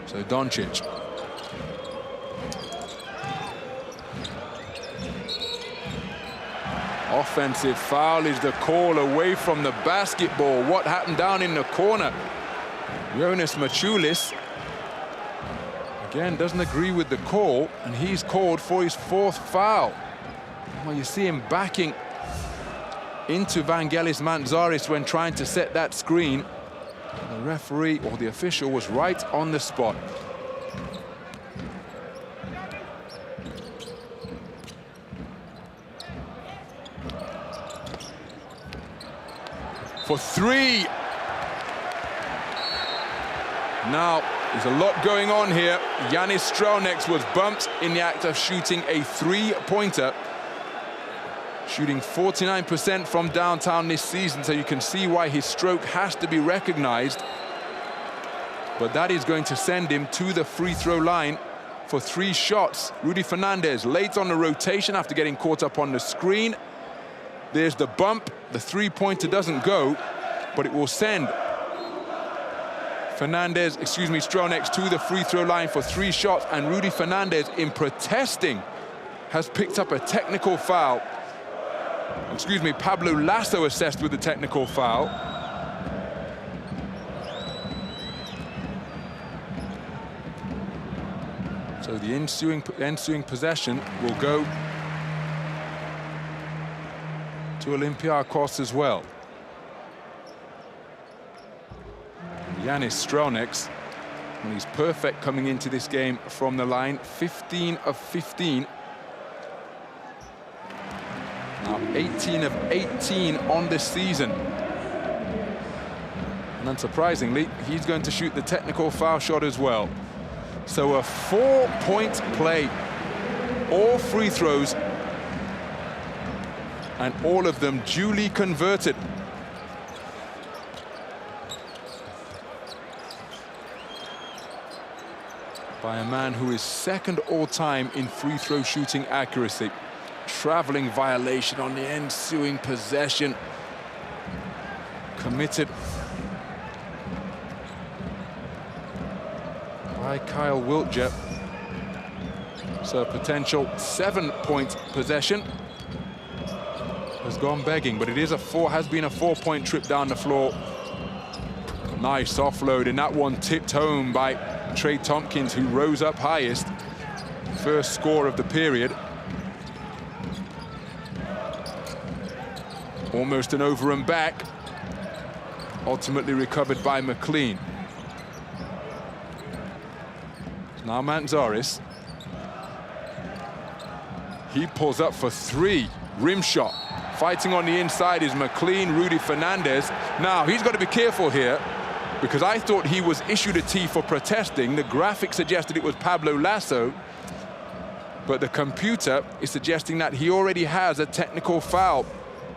So Doncic. Offensive foul is the call away from the basketball. What happened down in the corner? Jonas Machulis, again, doesn't agree with the call, and he's called for his fourth foul. Well, you see him backing into Vassilis Spanoulis when trying to set that screen. The referee, or the official, was right on the spot. For three. Now, there's a lot going on here. Vassilis Spanoulis was bumped in the act of shooting a three-pointer. Shooting 49% from downtown this season, so you can see why his stroke has to be recognized. But that is going to send him to the free throw line for three shots. Rudy Fernandez late on the rotation after getting caught up on the screen. There's the bump. The three-pointer doesn't go, but it will send Spanoulis to the free throw line for three shots. And Rudy Fernandez, in protesting, has picked up a technical foul. Pablo Lasso assessed with the technical foul. So the ensuing possession will go to Olympiacos as well. Vassilis Spanoulis, and he's perfect coming into this game from the line, 15 of 15. Now 18 of 18 on this season. And unsurprisingly, he's going to shoot the technical foul shot as well. So a 4-point play, all free throws, and all of them duly converted. By a man who is second all-time in free throw shooting accuracy. Traveling violation on the ensuing possession. Committed by Kyle Wiltjer. So a potential 7-point possession has gone begging, but it is has been a 4-point trip down the floor. Nice offload, and that one tipped home by Trey Tompkins, who rose up highest. First score of the period. Almost an over and back. Ultimately recovered by McLean. Now Manzaris. He pulls up for three. Rim shot. Fighting on the inside is McLean. Rudy Fernandez. Now he's got to be careful here, because I thought he was issued a T for protesting. The graphic suggested it was Pablo Lasso, but the computer is suggesting that he already has a technical foul,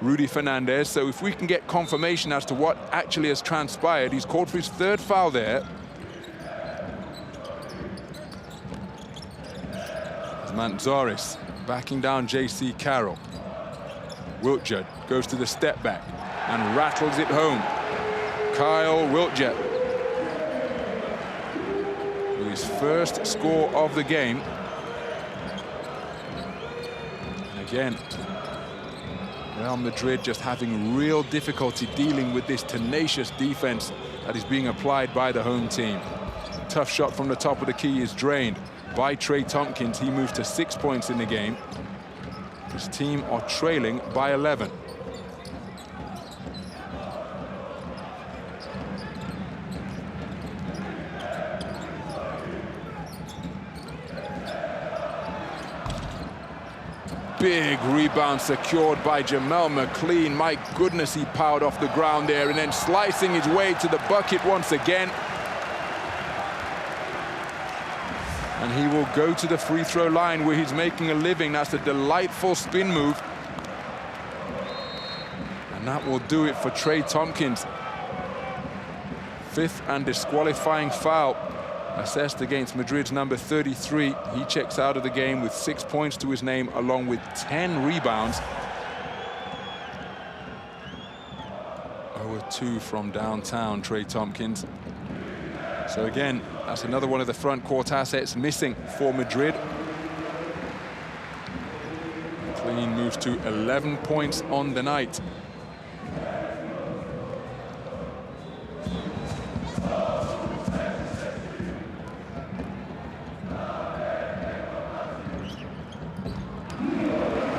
Rudy Fernandez. So if we can get confirmation as to what actually has transpired, he's called for his third foul there. Manzaris backing down J.C. Carroll. Wiltjer goes to the step back and rattles it home. Kyle Wiltjer with his first score of the game. And again, Real Madrid just having real difficulty dealing with this tenacious defense that is being applied by the home team. Tough shot from the top of the key is drained by Trey Tompkins. He moves to 6 points in the game. His team are trailing by 11. big rebound secured by Jamel McLean. My goodness, he powered off the ground there and then slicing his way to the bucket once again. And he will go to the free throw line where he's making a living. That's a delightful spin move. And that will do it for Trey Tompkins. 5th and disqualifying foul assessed against Madrid's number 33. He checks out of the game with 6 points to his name, along with 10 rebounds. 0-2 from downtown, Trey Tompkins. So again, that's another one of the front court assets missing for Madrid. McLean moves to 11 points on the night.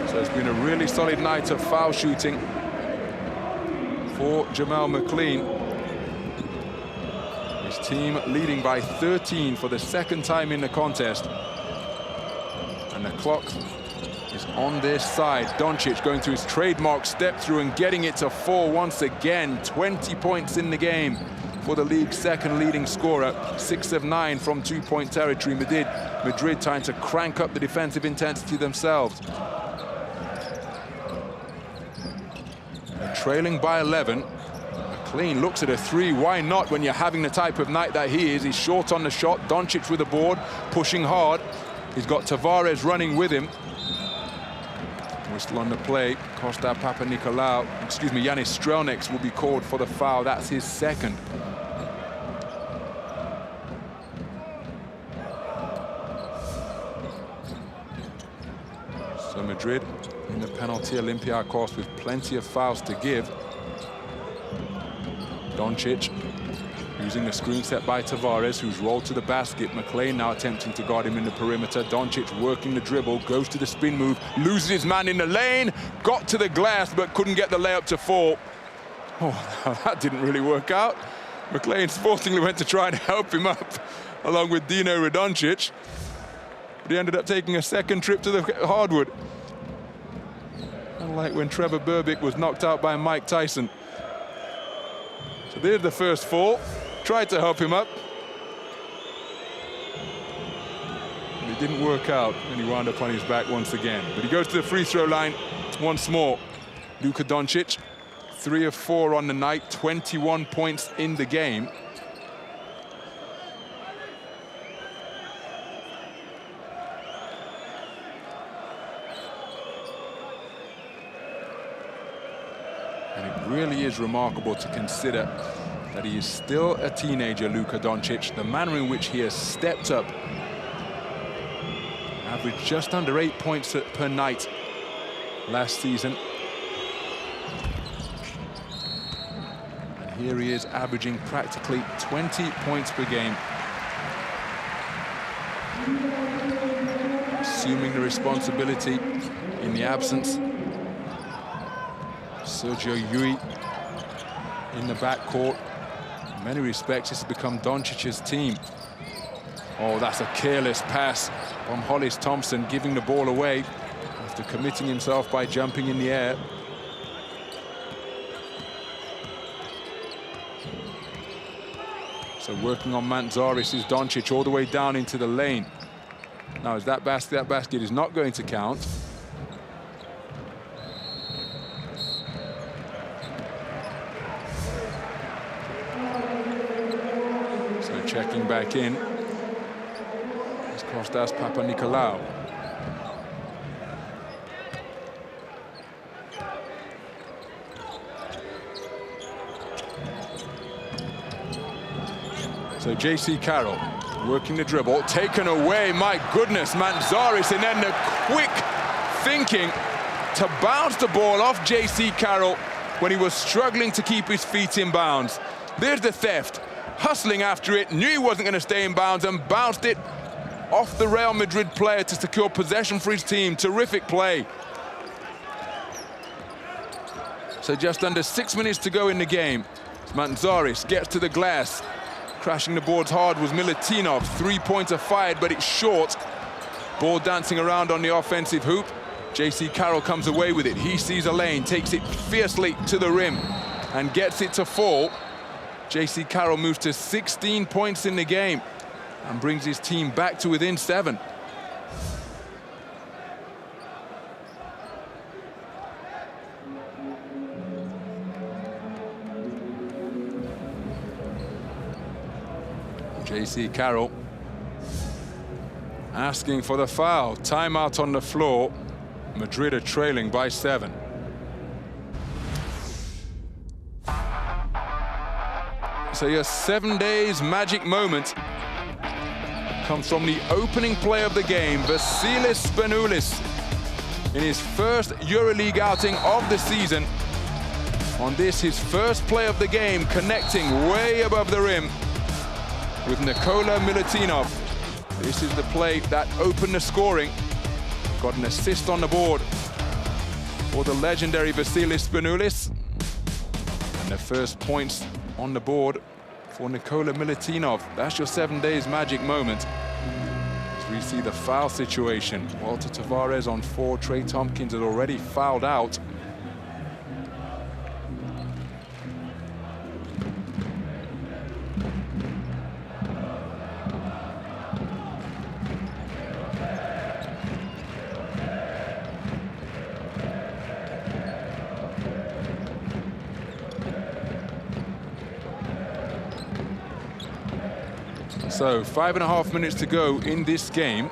So it's been a really solid night of foul shooting for Jamel McLean. His team leading by 13 for the 2nd time in the contest. And the clock is on their side. Doncic going through his trademark step through and getting it to 4 once again. 20 points in the game for the league's 2nd leading scorer. 6 of 9 from 2-point territory. Madrid trying to crank up the defensive intensity themselves. Trailing by 11. McLean looks at a 3. Why not when you're having the type of night that he is? He's short on the shot. Doncic with the board, pushing hard. He's got Tavares running with him. Whistle on the play. Kostas Papanikolaou, Yanis Strelnieks will be called for the foul. That's his 2nd. So Madrid in the penalty, Olympiacos with plenty of fouls to give. Doncic using the screen set by Tavares, who's rolled to the basket. McLean now attempting to guard him in the perimeter. Doncic working the dribble, goes to the spin move, loses his man in the lane, got to the glass but couldn't get the layup to fall. Oh, that didn't really work out. McLean sportingly went to try and help him up along with Dino Radonjic, but he ended up taking a 2nd trip to the hardwood. Unlike when Trevor Berbick was knocked out by Mike Tyson. So there's the first fall. Tried to help him up. But it didn't work out, and he wound up on his back once again. But he goes to the free throw line once more. Luka Doncic, 3 of 4 on the night, 21 points in the game. And it really is remarkable to consider that he is still a teenager, Luka Doncic. The manner in which he has stepped up, averaged just under 8 points per night last season. And here he is averaging practically 20 points per game. Assuming the responsibility in the absence Sergio Yui in the backcourt. In many respects, this has become Doncic's team. Oh, that's a careless pass from Hollis Thompson, giving the ball away after committing himself by jumping in the air. So working on Mantzaris is Doncic all the way down into the lane. Now, is that basket is not going to count. Checking back in is Kostas Papanikolaou. So JC Carroll working the dribble, taken away, my goodness, Mantzaris, and then the quick thinking to bounce the ball off JC Carroll when he was struggling to keep his feet in bounds. There's the theft. Hustling after it, knew he wasn't going to stay in bounds and bounced it off the Real Madrid player to secure possession for his team. Terrific play. So just under 6 minutes to go in the game. Mantzaris gets to the glass. Crashing the boards hard was Milutinov. 3-pointer fired, but it's short. Ball dancing around on the offensive hoop. JC Carroll comes away with it. He sees a lane, takes it fiercely to the rim and gets it to fall. JC Carroll moves to 16 points in the game and brings his team back to within 7. JC Carroll asking for the foul. Timeout on the floor. Madrid are trailing by 7. So your 7 days magic moment comes from the opening play of the game. Vassilis Spanoulis in his first EuroLeague outing of the season. On this, his first play of the game, connecting way above the rim with Nikola Milutinov. This is the play that opened the scoring. Got an assist on the board for the legendary Vassilis Spanoulis. And the first points on the board for Nikola Milutinov. That's your 7 days magic moment. As we see the foul situation. Walter Tavares on 4. Trey Tompkins had already fouled out. So 5.5 minutes to go in this game.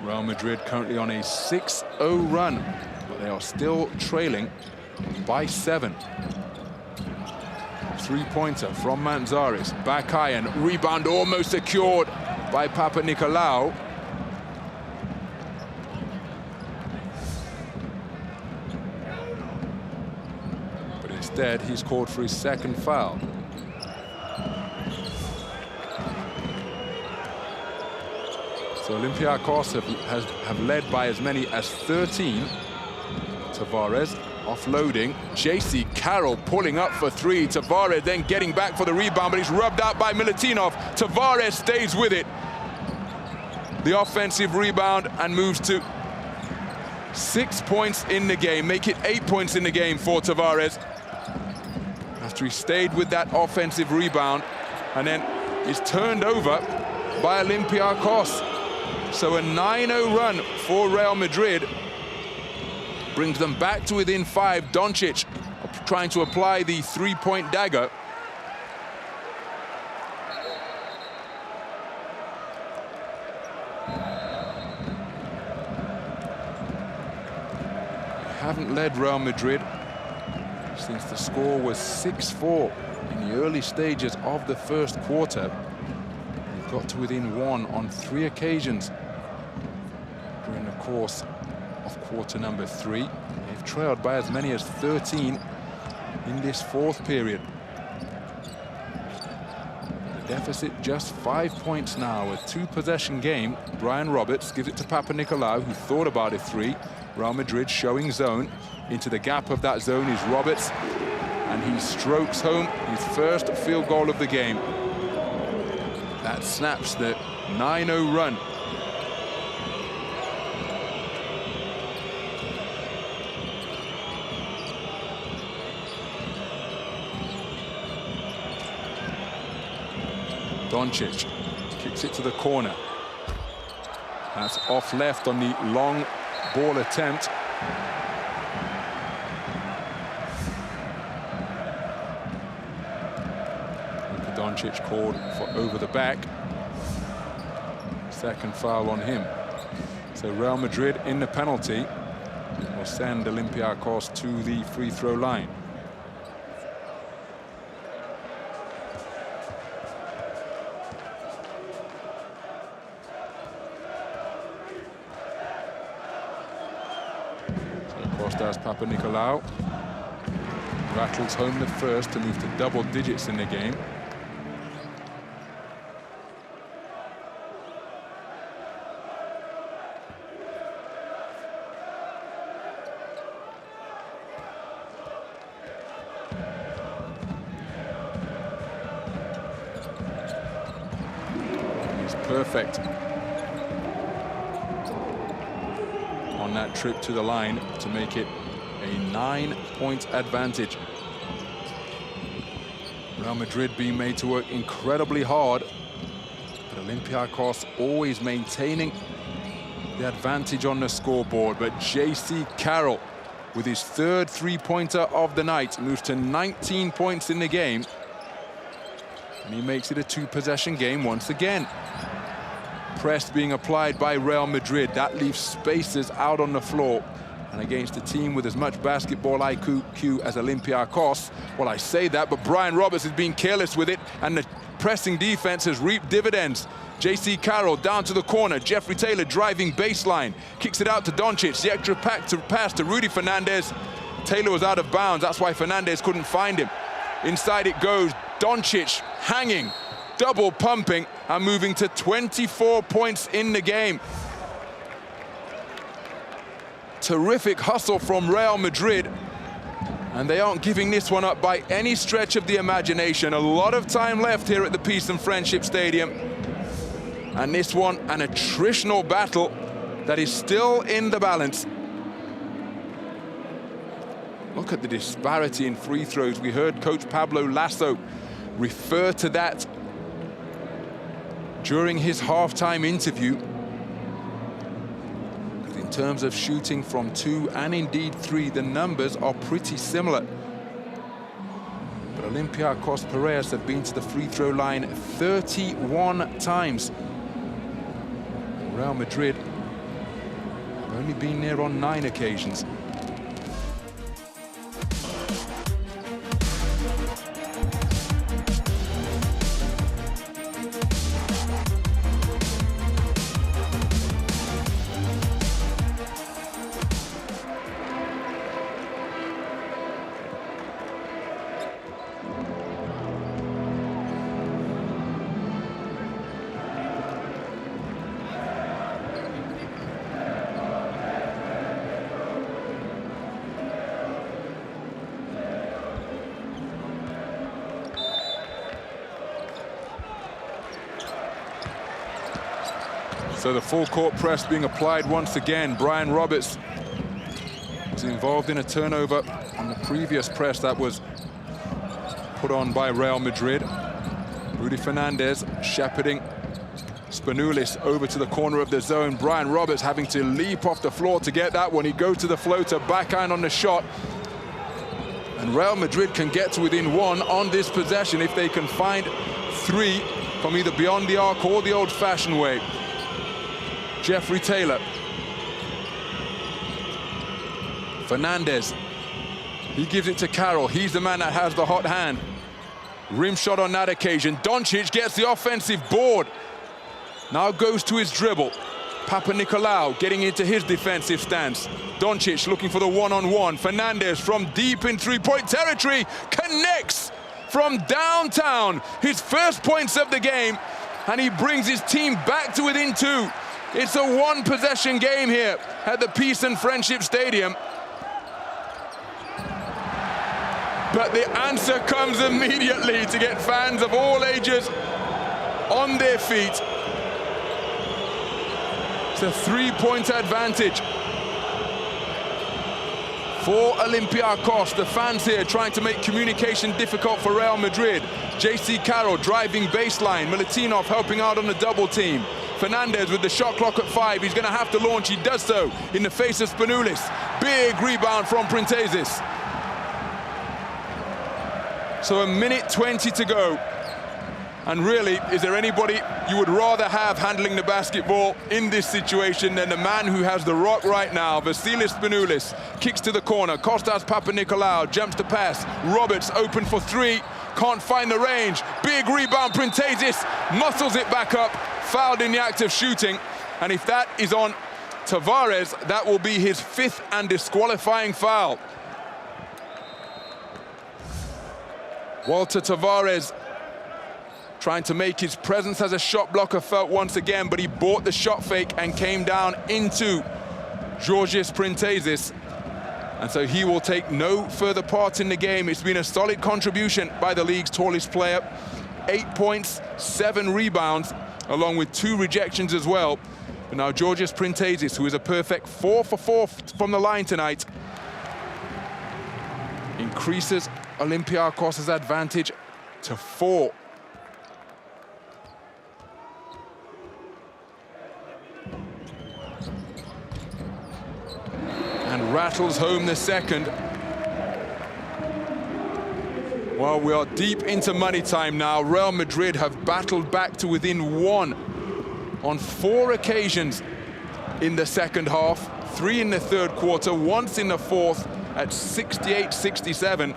Real Madrid currently on a 6-0 run, but they are still trailing by 7. Three-pointer from Manzares. Back iron, rebound almost secured by Papanikolaou. But instead, he's called for his second foul. So Olympiacos have led by as many as 13. Tavares offloading. JC Carroll pulling up for 3. Tavares then getting back for the rebound, but he's rubbed out by Milutinov. Tavares stays with it. The offensive rebound and moves to 6 points in the game. Make it 8 points in the game for Tavares. After he stayed with that offensive rebound and then is turned over by Olympiacos. So a 9-0 run for Real Madrid brings them back to within 5. Doncic trying to apply the three-point dagger. They haven't led Real Madrid since the score was 6-4 in the early stages of the first quarter. They've got to within 1 on 3 occasions during the course of quarter number 3. They've trailed by as many as 13 in this fourth period. The deficit just 5 points now, a 2-possession game. Brian Roberts gives it to Papanikolaou, who thought about a 3. Real Madrid showing zone. Into the gap of that zone is Roberts, and he strokes home his first field goal of the game. That snaps the 9-0 run. Doncic kicks it to the corner. That's off left on the long ball attempt. Luka Doncic called for over the back. Second foul on him. So Real Madrid in the penalty will send Olympiacos to the free throw line. Does Papanikolaou. Rattles home the first to move to double digits in the game. He's perfect. on that trip to the line to make it a 9-point advantage. Real Madrid being made to work incredibly hard, but Olympiacos always maintaining the advantage on the scoreboard. But JC Carroll, with his third three-pointer of the night, moves to 19 points in the game. And he makes it a two-possession game once again. Press being applied by Real Madrid. That leaves spaces out on the floor. And against a team with as much basketball IQ as Olympiacos, well, I say that, but Brian Roberts has been careless with it, and the pressing defense has reaped dividends. JC Carroll down to the corner. Jeffrey Taylor driving baseline. Kicks it out to Doncic. The extra pass to Rudy Fernandez. Taylor was out of bounds. That's why Fernandez couldn't find him. Inside it goes. Doncic hanging, double pumping, and moving to 24 points in the game. Terrific hustle from Real Madrid, and they aren't giving this one up by any stretch of the imagination. A lot of time left here at the Peace and Friendship Stadium, and this one an attritional battle that is still in the balance. Look at the disparity in free throws. We heard Coach Pablo Lasso refer to that during his halftime interview. In terms of shooting from 2 and indeed 3, the numbers are pretty similar. But Olympiacos Piraeus have been to the free throw line 31 times. Real Madrid have only been there on 9 occasions. So the full court press being applied once again. Brian Roberts was involved in a turnover on the previous press that was put on by Real Madrid. Rudy Fernandez shepherding Spanoulis over to the corner of the zone. Brian Roberts having to leap off the floor to get that one. He goes to the floater, backhand on the shot. And Real Madrid can get to within 1 on this possession if they can find 3 from either beyond the arc or the old-fashioned way. Jeffrey Taylor. Fernandez. He gives it to Carroll. He's the man that has the hot hand. Rim shot on that occasion. Doncic gets the offensive board. Now goes to his dribble. Papanikolaou getting into his defensive stance. Doncic looking for the one-on-one. Fernandez from deep in three-point territory connects from downtown. His first points of the game, and he brings his team back to within 2. It's a one-possession game here at the Peace and Friendship Stadium. But the answer comes immediately to get fans of all ages on their feet. It's a 3-point advantage for Olympiacos. The fans here trying to make communication difficult for Real Madrid. JC Carroll driving baseline. Milutinov helping out on the double team. Fernandez with the shot clock at 5. He's going to have to launch. He does so in the face of Spanoulis. Big rebound from Printesis. So a minute 20 to go. And really, is there anybody you would rather have handling the basketball in this situation than the man who has the rock right now? Vassilis Spanoulis kicks to the corner. Kostas Papanikolaou jumps to pass. Roberts open for 3. Can't find the range. Big rebound. Printesis muscles it back up. Fouled in the act of shooting. And if that is on Tavares, that will be his 5th and disqualifying foul. Walter Tavares trying to make his presence as a shot blocker felt once again, but he bought the shot fake and came down into Georgios Printesis. And so he will take no further part in the game. It's been a solid contribution by the league's tallest player. 8 points, 7 rebounds, along with 2 rejections as well. But now Georgios Printezis, who is a perfect 4 for 4 from the line tonight, increases Olympiacos' advantage to 4. And rattles home the second. Well, we are deep into money time now. Real Madrid have battled back to within 1 on 4 occasions in the second half, 3 in the third quarter, once in the fourth at 68-67.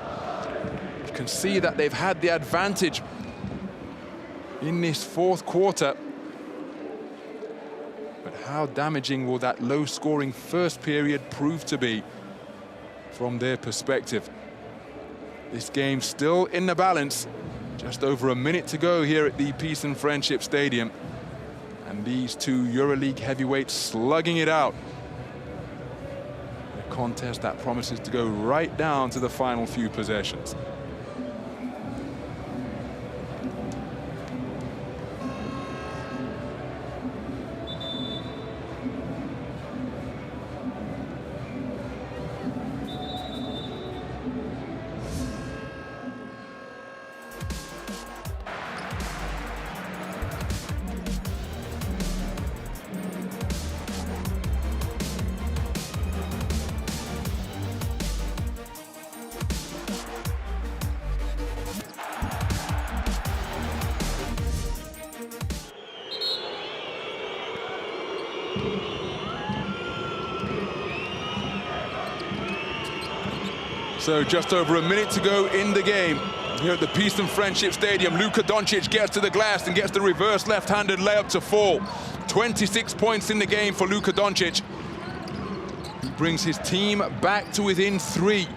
You can see that they've had the advantage in this fourth quarter. But how damaging will that low-scoring first period prove to be from their perspective? This game still in the balance. Just over a minute to go here at the Peace and Friendship Stadium. And these two EuroLeague heavyweights slugging it out. A contest that promises to go right down to the final few possessions. So just over a minute to go in the game. Here at the Peace and Friendship Stadium, Luka Doncic gets to the glass and gets the reverse left-handed layup to fall. 26 points in the game for Luka Doncic. He brings his team back to within 3.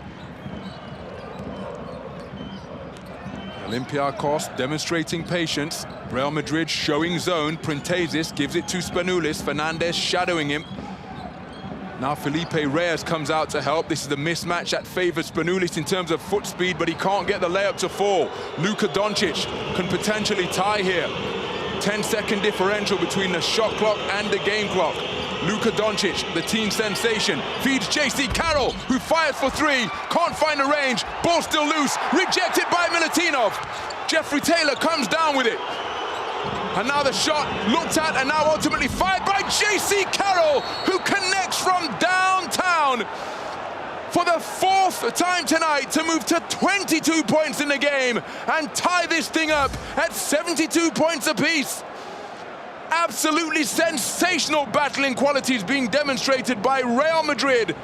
Olympiacos demonstrating patience. Real Madrid showing zone. Printezis gives it to Spanoulis. Fernandez shadowing him. Now Felipe Reyes comes out to help. This is the mismatch that favors Spanoulis in terms of foot speed, but he can't get the layup to fall. Luka Doncic can potentially tie here. 10-second differential between the shot clock and the game clock. Luka Doncic, the team sensation, feeds JC Carroll, who fires for 3, can't find the range, ball still loose, rejected by Milutinov. Jeffrey Taylor comes down with it. And now the shot looked at and now ultimately fired by JC Carroll, who connects from downtown for the 4th time tonight to move to 22 points in the game and tie this thing up at 72 points apiece. Absolutely sensational battling qualities being demonstrated by Real Madrid.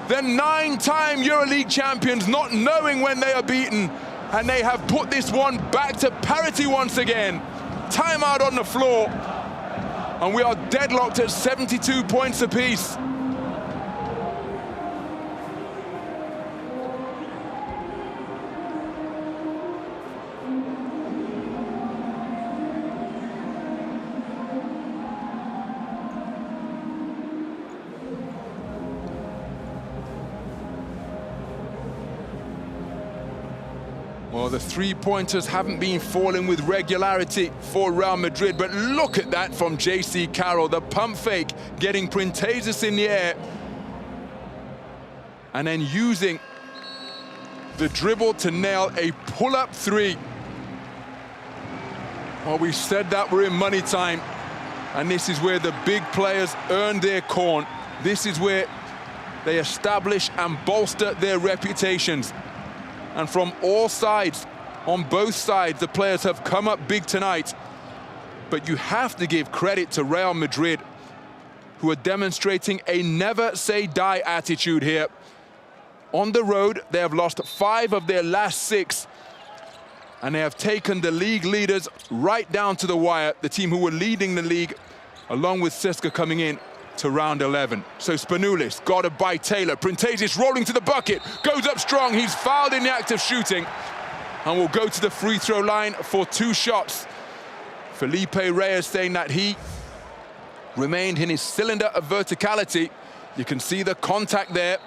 The 9-time EuroLeague champions, not knowing when they are beaten, and they have put this one back to parity once again. Timeout on the floor, and we are deadlocked at 72 points apiece. Well, the three-pointers haven't been falling with regularity for Real Madrid, but look at that from JC Carroll, the pump fake, getting Printezis in the air, and then using the dribble to nail a pull-up 3. Well, we said that we're in money time, and this is where the big players earn their corn. This is where they establish and bolster their reputations. And from all sides, on both sides, the players have come up big tonight. But you have to give credit to Real Madrid, who are demonstrating a never-say-die attitude here. On the road, they have lost 5 of their last 6. And they have taken the league leaders right down to the wire, the team who were leading the league, along with Siska coming in to round 11. So Spanoulis, guarded by Taylor. Printezis rolling to the bucket, goes up strong. He's fouled in the act of shooting and will go to the free throw line for 2 shots. Felipe Reyes saying that he remained in his cylinder of verticality. You can see the contact there.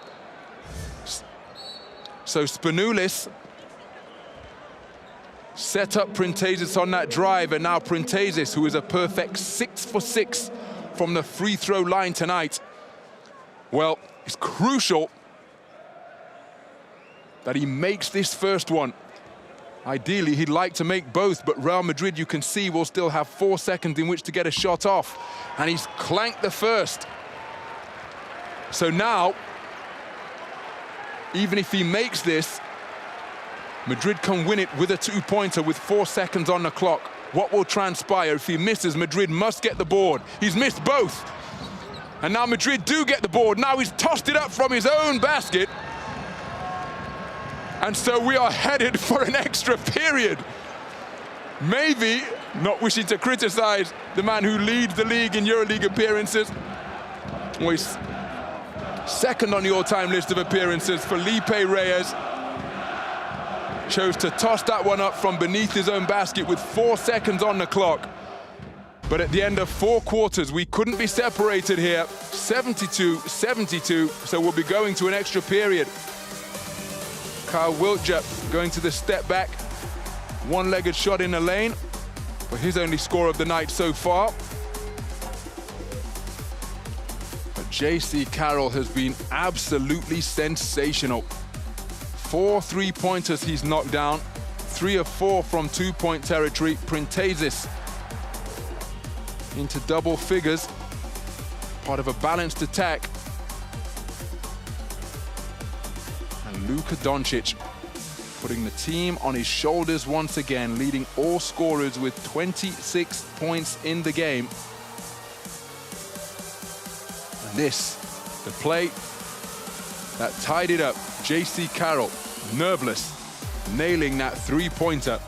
So Spanoulis set up Printezis on that drive, and now Printezis, who is a perfect 6 for 6 from the free throw line tonight. Well, it's crucial that he makes this first one. Ideally, he'd like to make both, but Real Madrid, you can see, will still have 4 seconds in which to get a shot off. And he's clanked the first. So now, even if he makes this, Madrid can win it with a two-pointer with 4 seconds on the clock. What will transpire? If he misses, Madrid must get the board. He's missed both. And now Madrid do get the board. Now he's tossed it up from his own basket. And so we are headed for an extra period. Maybe, not wishing to criticize the man who leads the league in EuroLeague appearances. Well, he's second on the all-time list of appearances. Piraeus chose to toss that one up from beneath his own basket with 4 seconds on the clock. But at the end of 4 quarters, we couldn't be separated here. 72-72, so we'll be going to an extra period. Kyle Wiltjer going to the step back. One-legged shot in the lane for his only score of the night so far. But J.C. Carroll has been absolutely sensational. 4 3-pointers he's knocked down. 3 of 4 from two-point territory. Piraeus into double figures. Part of a balanced attack. And Luka Doncic putting the team on his shoulders once again, leading all scorers with 26 points in the game. And this, the play that tied it up. J.C. Carroll, nerveless, nailing that three-pointer.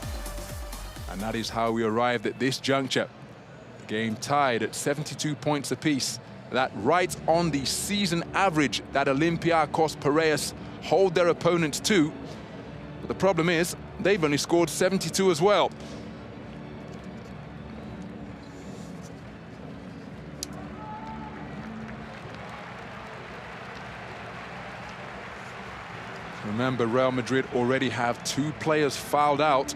And that is how we arrived at this juncture. The game tied at 72 points apiece. That right on the season average that Olympiacos Piraeus hold their opponents to. But the problem is, they've only scored 72 as well. Remember, Real Madrid already have 2 players fouled out.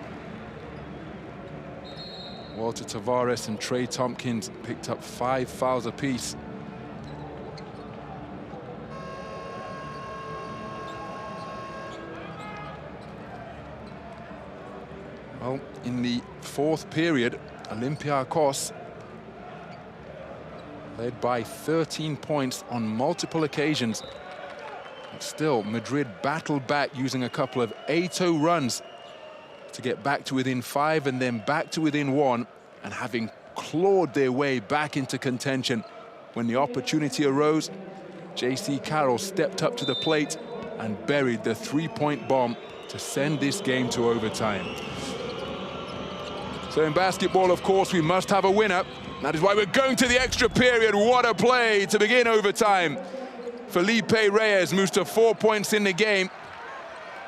Walter Tavares and Trey Tompkins picked up 5 fouls apiece. Well, in the 4th period, Olympiacos led by 13 points on multiple occasions. But still, Madrid battled back using a couple of 8-0 runs to get back to within 5 and then back to within 1, and having clawed their way back into contention. When the opportunity arose, J.C. Carroll stepped up to the plate and buried the 3-point bomb to send this game to overtime. So in basketball, of course, we must have a winner. That is why we're going to the extra period. What a play to begin overtime. Piraeus moves to 4 points in the game.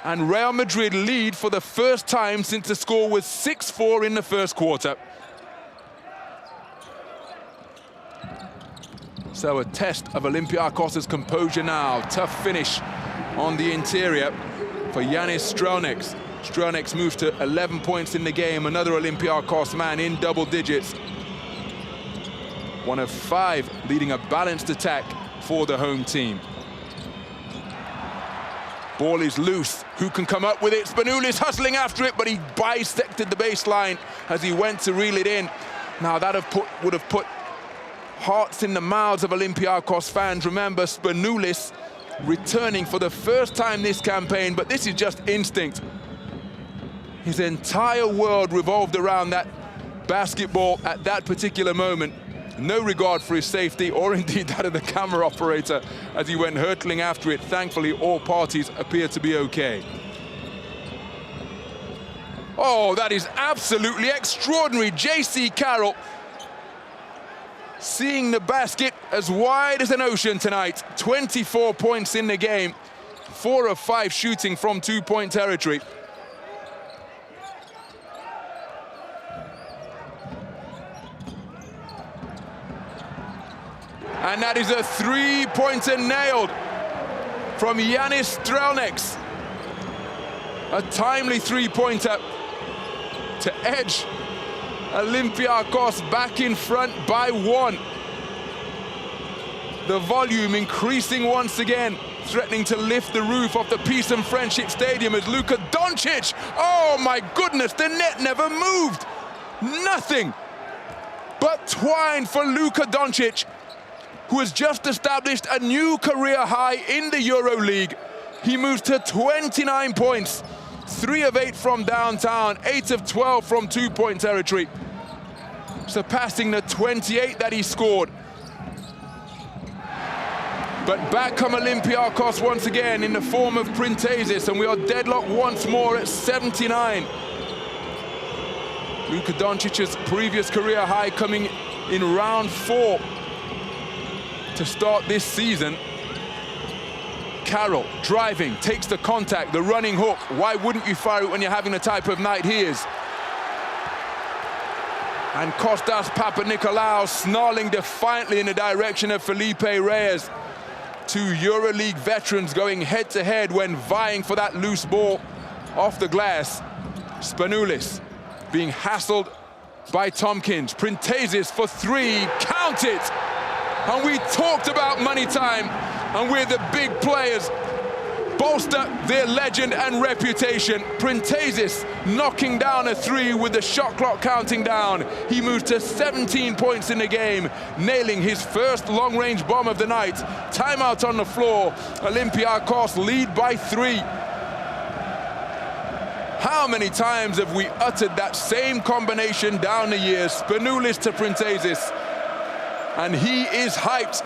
And Real Madrid lead for the first time since the score was 6-4 in the first quarter. So a test of Olympiacos' composure now. Tough finish on the interior for Vassilis Spanoulis. Spanoulis moves to 11 points in the game. Another Olympiacos man in double digits. One of 5 leading a balanced attack for the home team. Ball is loose. Who can come up with it? Spanoulis hustling after it, but he bisected the baseline as he went to reel it in. Now that would have put hearts in the mouths of Olympiacos fans. Remember, Spanoulis returning for the first time this campaign, but this is just instinct. His entire world revolved around that basketball at that particular moment. No regard for his safety, or indeed that of the camera operator as he went hurtling after it. Thankfully, all parties appear to be okay. Oh, that is absolutely extraordinary. J.C. Carroll seeing the basket as wide as an ocean tonight. 24 points in the game, 4 of 5 shooting from two-point territory. And that is a 3-pointer nailed from Vassilis Spanoulis. A timely 3-pointer to edge Olympiacos back in front by 1. The volume increasing once again, threatening to lift the roof of the Peace and Friendship Stadium as Luka Doncic, oh my goodness, the net never moved. Nothing but twine for Luka Doncic, who has just established a new career high in the EuroLeague. He moves to 29 points, 3 of 8 from downtown, 8 of 12 from two-point territory, surpassing the 28 that he scored. But back come Olympiacos once again in the form of Piraeus, and we are deadlocked once more at 79. Luka Doncic's previous career high coming in round 4 to start this season. Carroll driving, takes the contact, the running hook. Why wouldn't you fire it when you're having the type of night he is? And Kostas Papanikolaou snarling defiantly in the direction of Felipe Reyes. Two EuroLeague veterans going head-to-head when vying for that loose ball off the glass. Spanoulis being hassled by Tompkins. Piraeus for 3, count it! And we talked about money time, and we're the big players bolster their legend and reputation. Piraeus knocking down a 3 with the shot clock counting down. He moves to 17 points in the game, nailing his first long-range bomb of the night. Timeout on the floor. Olympiacos lead by 3. How many times have we uttered that same combination down the years? Spanoulis to Piraeus. And he is hyped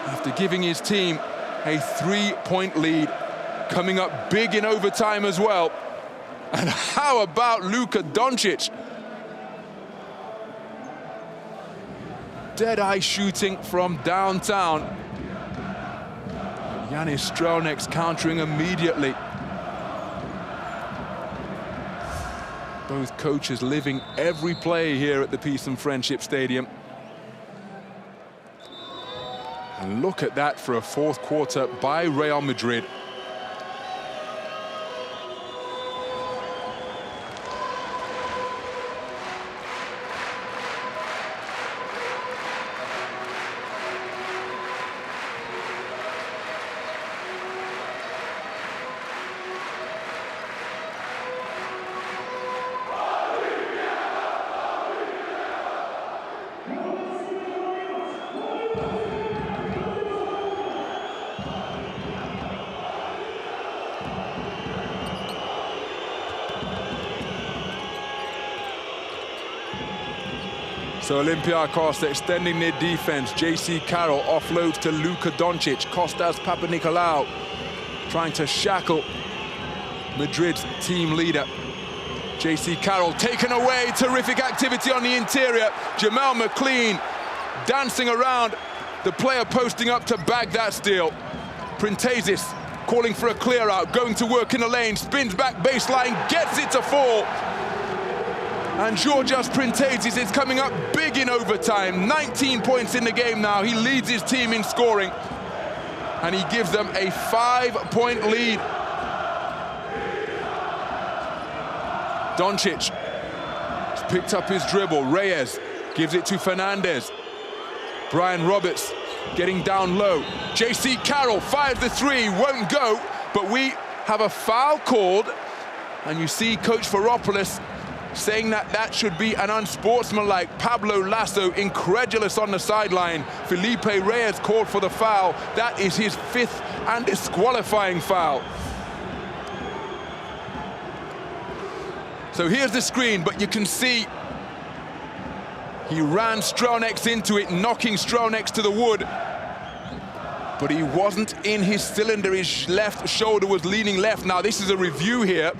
after giving his team a 3-point lead, coming up big in overtime as well. And how about Luka Doncic? Dead-eye shooting from downtown. Yanis Strelnieks countering immediately. Both coaches living every play here at the Peace and Friendship Stadium. And look at that for a fourth quarter by Real Madrid. So Olympiacos extending their defense. J.C. Carroll offloads to Luka Doncic. Kostas Papanikolaou trying to shackle Madrid's team leader. J.C. Carroll taken away. Terrific activity on the interior. Jamal McLean dancing around the player posting up to bag that steal. Piraeus calling for a clear out, going to work in the lane, spins back baseline, gets it to fall. And Georgios Piraeus is coming up big in overtime. 19 points in the game now. He leads his team in scoring. And he gives them a 5-point lead. Doncic has picked up his dribble. Reyes gives it to Fernandez. Brian Roberts getting down low. J.C. Carroll fires the 3, won't go, but we have a foul called. And you see Coach Varopoulos saying that that should be an unsportsmanlike. Pablo Lasso incredulous on the sideline. Felipe Reyes called for the foul. That is his 5th and disqualifying foul. So here's the screen, but you can see he ran Strelnieks into it, knocking Strelnieks to the wood. But he wasn't in his cylinder. His left shoulder was leaning left. Now this is a review here.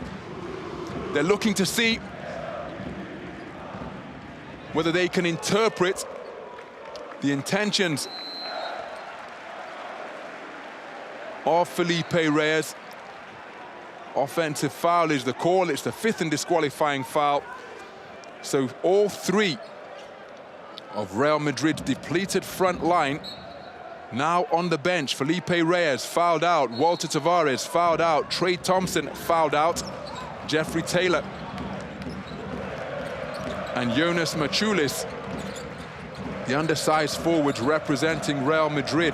They're looking to see whether they can interpret the intentions of Felipe Reyes. Offensive foul is the call. It's the 5th and disqualifying foul. So all 3 of Real Madrid's depleted front line now on the bench. Felipe Reyes fouled out. Walter Tavares fouled out. Trey Thompson fouled out. Jeffrey Taylor and Jonas Maciulis the undersized forwards representing Real Madrid.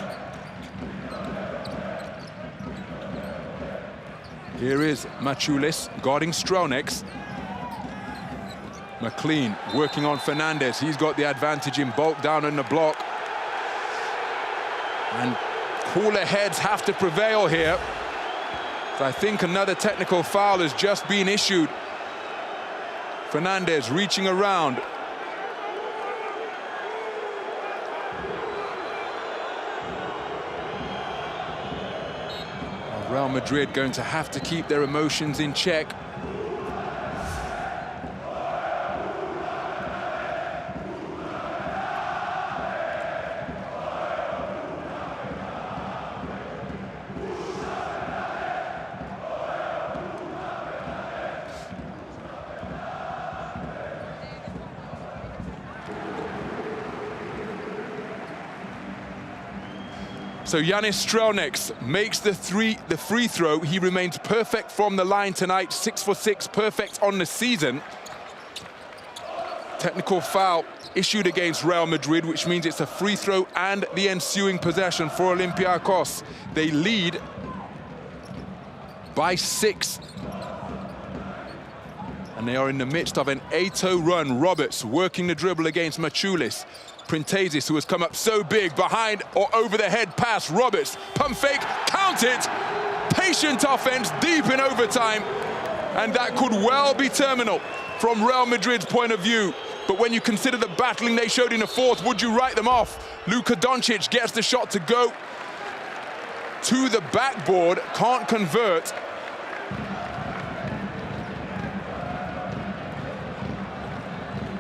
Here is Vassilis guarding Spanoulis. McLean working on Fernandez. He's got the advantage in bulk down in the block. And cooler heads have to prevail here. So I think another technical foul has just been issued. Fernandez reaching around. Real Madrid going to have to keep their emotions in check. So Yanis Spanoulis makes the free throw. He remains perfect from the line tonight, 6 for 6, perfect on the season. Technical foul issued against Real Madrid, which means it's a free throw and the ensuing possession for Olympiacos. They lead by 6. And they are in the midst of an 8-0 run. Roberts working the dribble against Vassilis. Printasis, who has come up so big, behind or over the head pass. Roberts, pump fake, count it. Patient offense deep in overtime. And that could well be terminal from Real Madrid's point of view. But when you consider the battling they showed in the fourth, would you write them off? Luka Doncic gets the shot to go to the backboard, can't convert.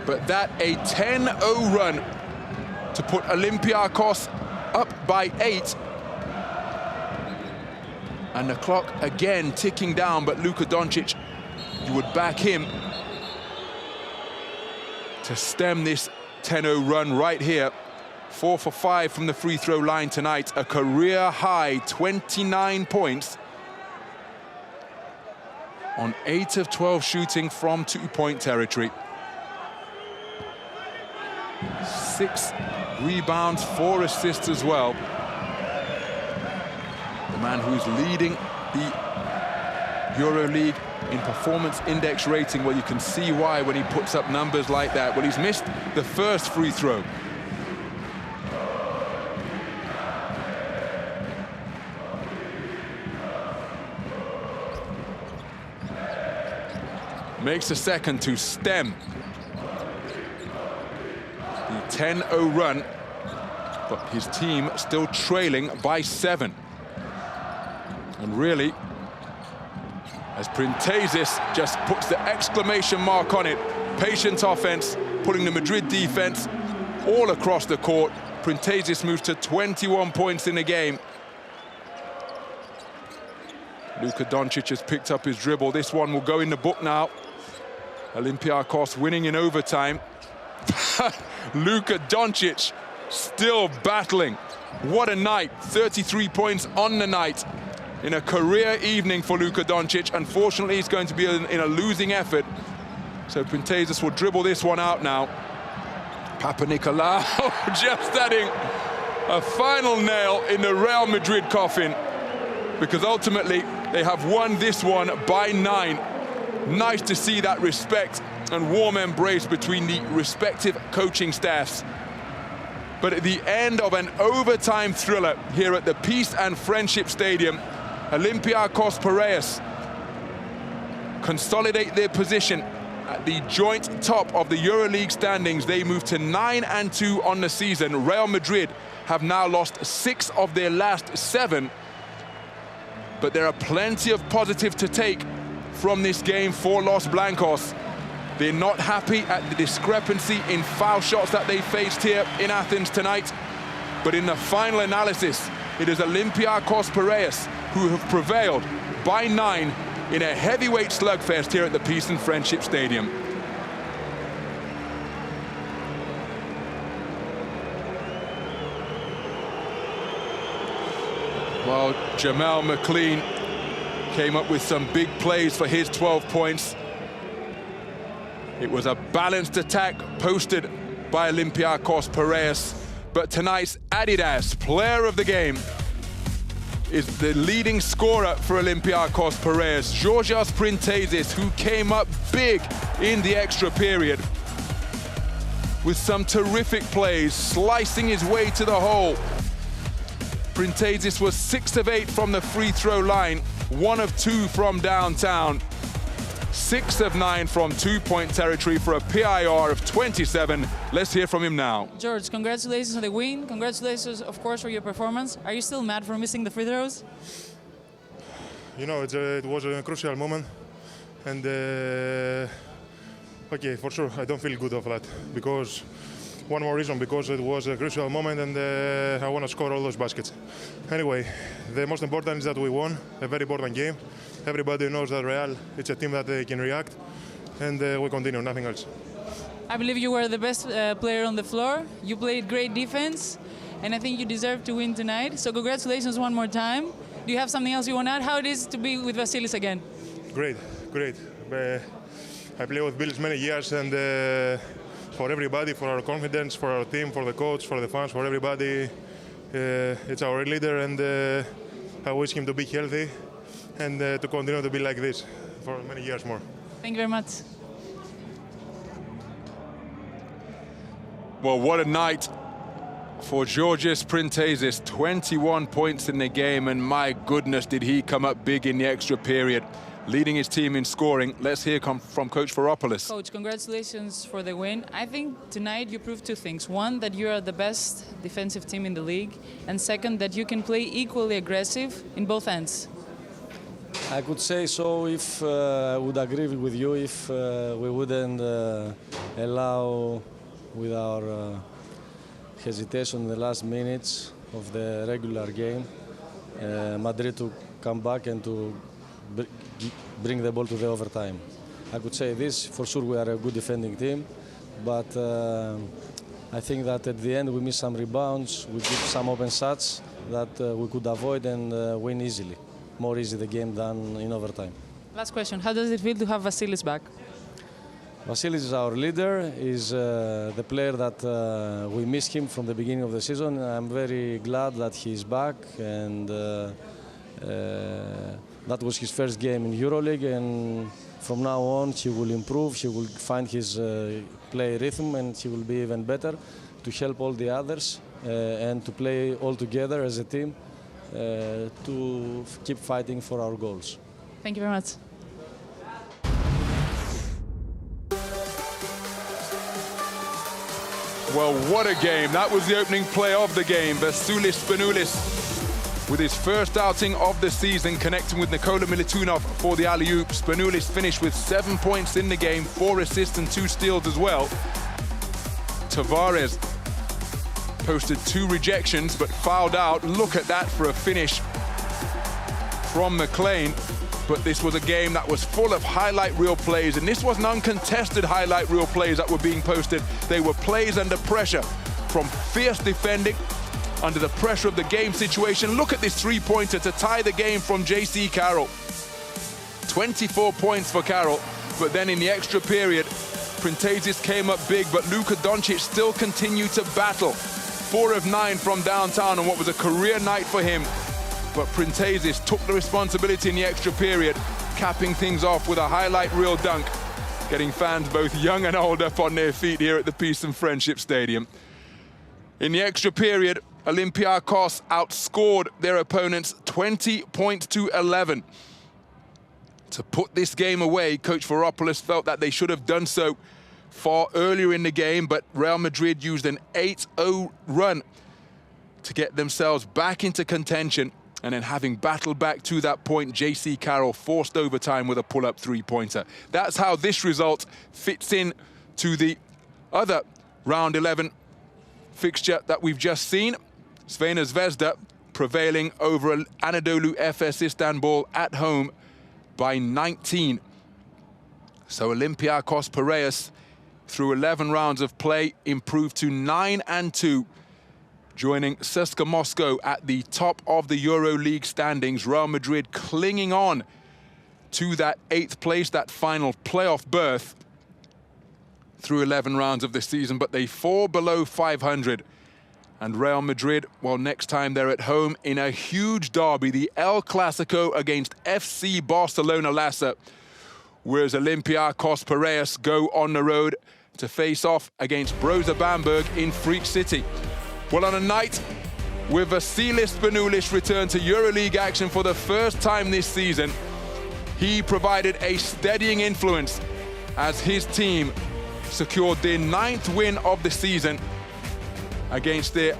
But that a 10-0 run to put Olympiacos up by 8. And the clock again ticking down, but Luka Doncic, you would back him to stem this 10-0 run right here. 4 for 5 from the free throw line tonight, a career high 29 points on 8 of 12 shooting from 2-point territory. 6 rebounds, 4 assists as well. The man who's leading the EuroLeague in performance index rating. Well, you can see why when he puts up numbers like that. Well, he's missed the first free throw. Makes a second to stem the 10-0 run, but his team still trailing by 7. And really, as Printasis just puts the exclamation mark on it, patient offense, putting the Madrid defense all across the court. Printasis moves to 21 points in the game. Luka Doncic has picked up his dribble. This one will go in the book now. Olympiacos winning in overtime. Luka Doncic still battling. What a night. 33 points on the night in a career evening for Luka Doncic. Unfortunately, he's going to be in a losing effort. So Printasis will dribble this one out now. Papanikolaou just adding a final nail in the Real Madrid coffin, because ultimately they have won this one by 9. Nice to see that respect and warm embrace between the respective coaching staffs. But at the end of an overtime thriller here at the Peace and Friendship Stadium, Olympiacos Piraeus consolidate their position at the joint top of the EuroLeague standings. They move to 9-2 on the season. Real Madrid have now lost 6 of their last 7. But there are plenty of positive to take from this game for Los Blancos. They're not happy at the discrepancy in foul shots that they faced here in Athens tonight. But in the final analysis, it is Olympiacos Piraeus who have prevailed by 9 in a heavyweight slugfest here at the Peace and Friendship Stadium. Well, Jamal McLean came up with some big plays for his 12 points. It was a balanced attack posted by Olympiacos Piraeus. But tonight's Adidas player of the game is the leading scorer for Olympiacos Piraeus, Georgios Printezis, who came up big in the extra period with some terrific plays, slicing his way to the hole. Printezis was 6 of 8 from the free throw line, 1 of 2 from downtown, 6 of 9 from two-point territory for a PIR of 27. Let's hear from him now. George, congratulations on the win. Congratulations, of course, for your performance. Are you still mad for missing the free throws? You know, it was a crucial moment, and okay, for sure, I don't feel good of that, because one more reason, because it was a crucial moment and I want to score all those baskets. Anyway, the most important is that we won a very important game. Everybody knows that Real, it's a team that can react, and we continue, nothing else. I believe you were the best player on the floor. You played great defense, and I think you deserve to win tonight. So congratulations one more time. Do you have something else you want to add? How it is to be with Vassilis again? Great, great. I played with Bills many years, and for everybody, for our confidence, for our team, for the coach, for the fans, for everybody, it's our leader, and I wish him to be healthy and to continue to be like this for many years more. Thank you very much. Well, what a night for Georgios Printezis. 21 points in the game, and my goodness, did he come up big in the extra period, leading his team in scoring. Let's hear from Coach Vassilis. Coach, congratulations for the win. I think tonight you proved two things. One, that you are the best defensive team in the league, and second, that you can play equally aggressive in both ends. I could say so if I would agree with you if we wouldn't allow, with our hesitation in the last minutes of the regular game, Madrid to come back and to bring the ball to the overtime. I could say this, for sure we are a good defending team, but I think that at the end we missed some rebounds, we did some open shots that we could avoid and win easily. More easy the game than in overtime. Last question, how does it feel to have Vassilis back? Vassilis is our leader, is the player that we missed him from the beginning of the season. I'm very glad that he's back, and that was his first game in EuroLeague, and from now on he will improve, he will find his play rhythm, and he will be even better to help all the others and to play all together as a team to keep fighting for our goals. Thank you very much. Well, what a game. That was the opening play of the game. Vassilis Spanoulis, with his first outing of the season, connecting with Nikola Militunov for the alley-oop. Spanoulis finished with 7 points in the game, 4 assists and 2 steals as well. Tavares posted 2 rejections, but fouled out. Look at that for a finish from McLean. But this was a game that was full of highlight reel plays, and this wasn't uncontested highlight reel plays that were being posted. They were plays under pressure, from fierce defending, under the pressure of the game situation. Look at this three-pointer to tie the game from J.C. Carroll. 24 points for Carroll, but then in the extra period, Printezis came up big, but Luka Doncic still continued to battle. 4 of 9 from downtown on what was a career night for him. But Printezis took the responsibility in the extra period, capping things off with a highlight reel dunk, getting fans both young and old up on their feet here at the Peace and Friendship Stadium. In the extra period, Olympiacos outscored their opponents 20 points to 11. To put this game away, Coach Vassilis felt that they should have done so far earlier in the game, but Real Madrid used an 8-0 run to get themselves back into contention. And then, having battled back to that point, J.C. Carroll forced overtime with a pull-up three-pointer. That's how this result fits in to the other round 11 fixture that we've just seen. Crvena Zvezda prevailing over Anadolu Efes Istanbul at home by 19. So Olympiacos Piraeus, through 11 rounds of play, improved to 9-2. Joining CSKA Moscow at the top of the EuroLeague standings. Real Madrid clinging on to that 8th place, that final playoff berth. through 11 rounds of the season, but they fall below 500. And Real Madrid, well, next time they're at home in a huge derby, the El Clasico against FC Barcelona Lassa, whereas Olympiacos Piraeus go on the road to face off against Broza Bamberg in Freak City. Well, on a night where Vassilis Spanoulis returned to EuroLeague action for the first time this season, he provided a steadying influence as his team secured their 9th win of the season against their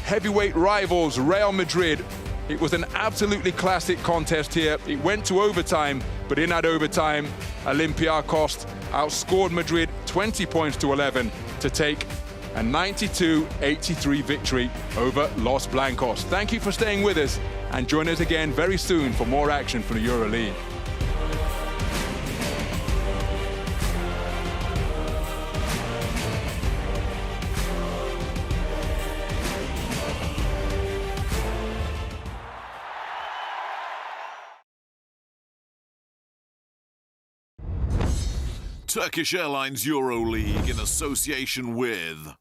heavyweight rivals, Real Madrid. It was an absolutely classic contest here. It went to overtime, but in that overtime, Olympiacos outscored Madrid 20 points to 11 to take a 92-83 victory over Los Blancos. Thank you for staying with us, and join us again very soon for more action from the EuroLeague. Turkish Airlines EuroLeague in association with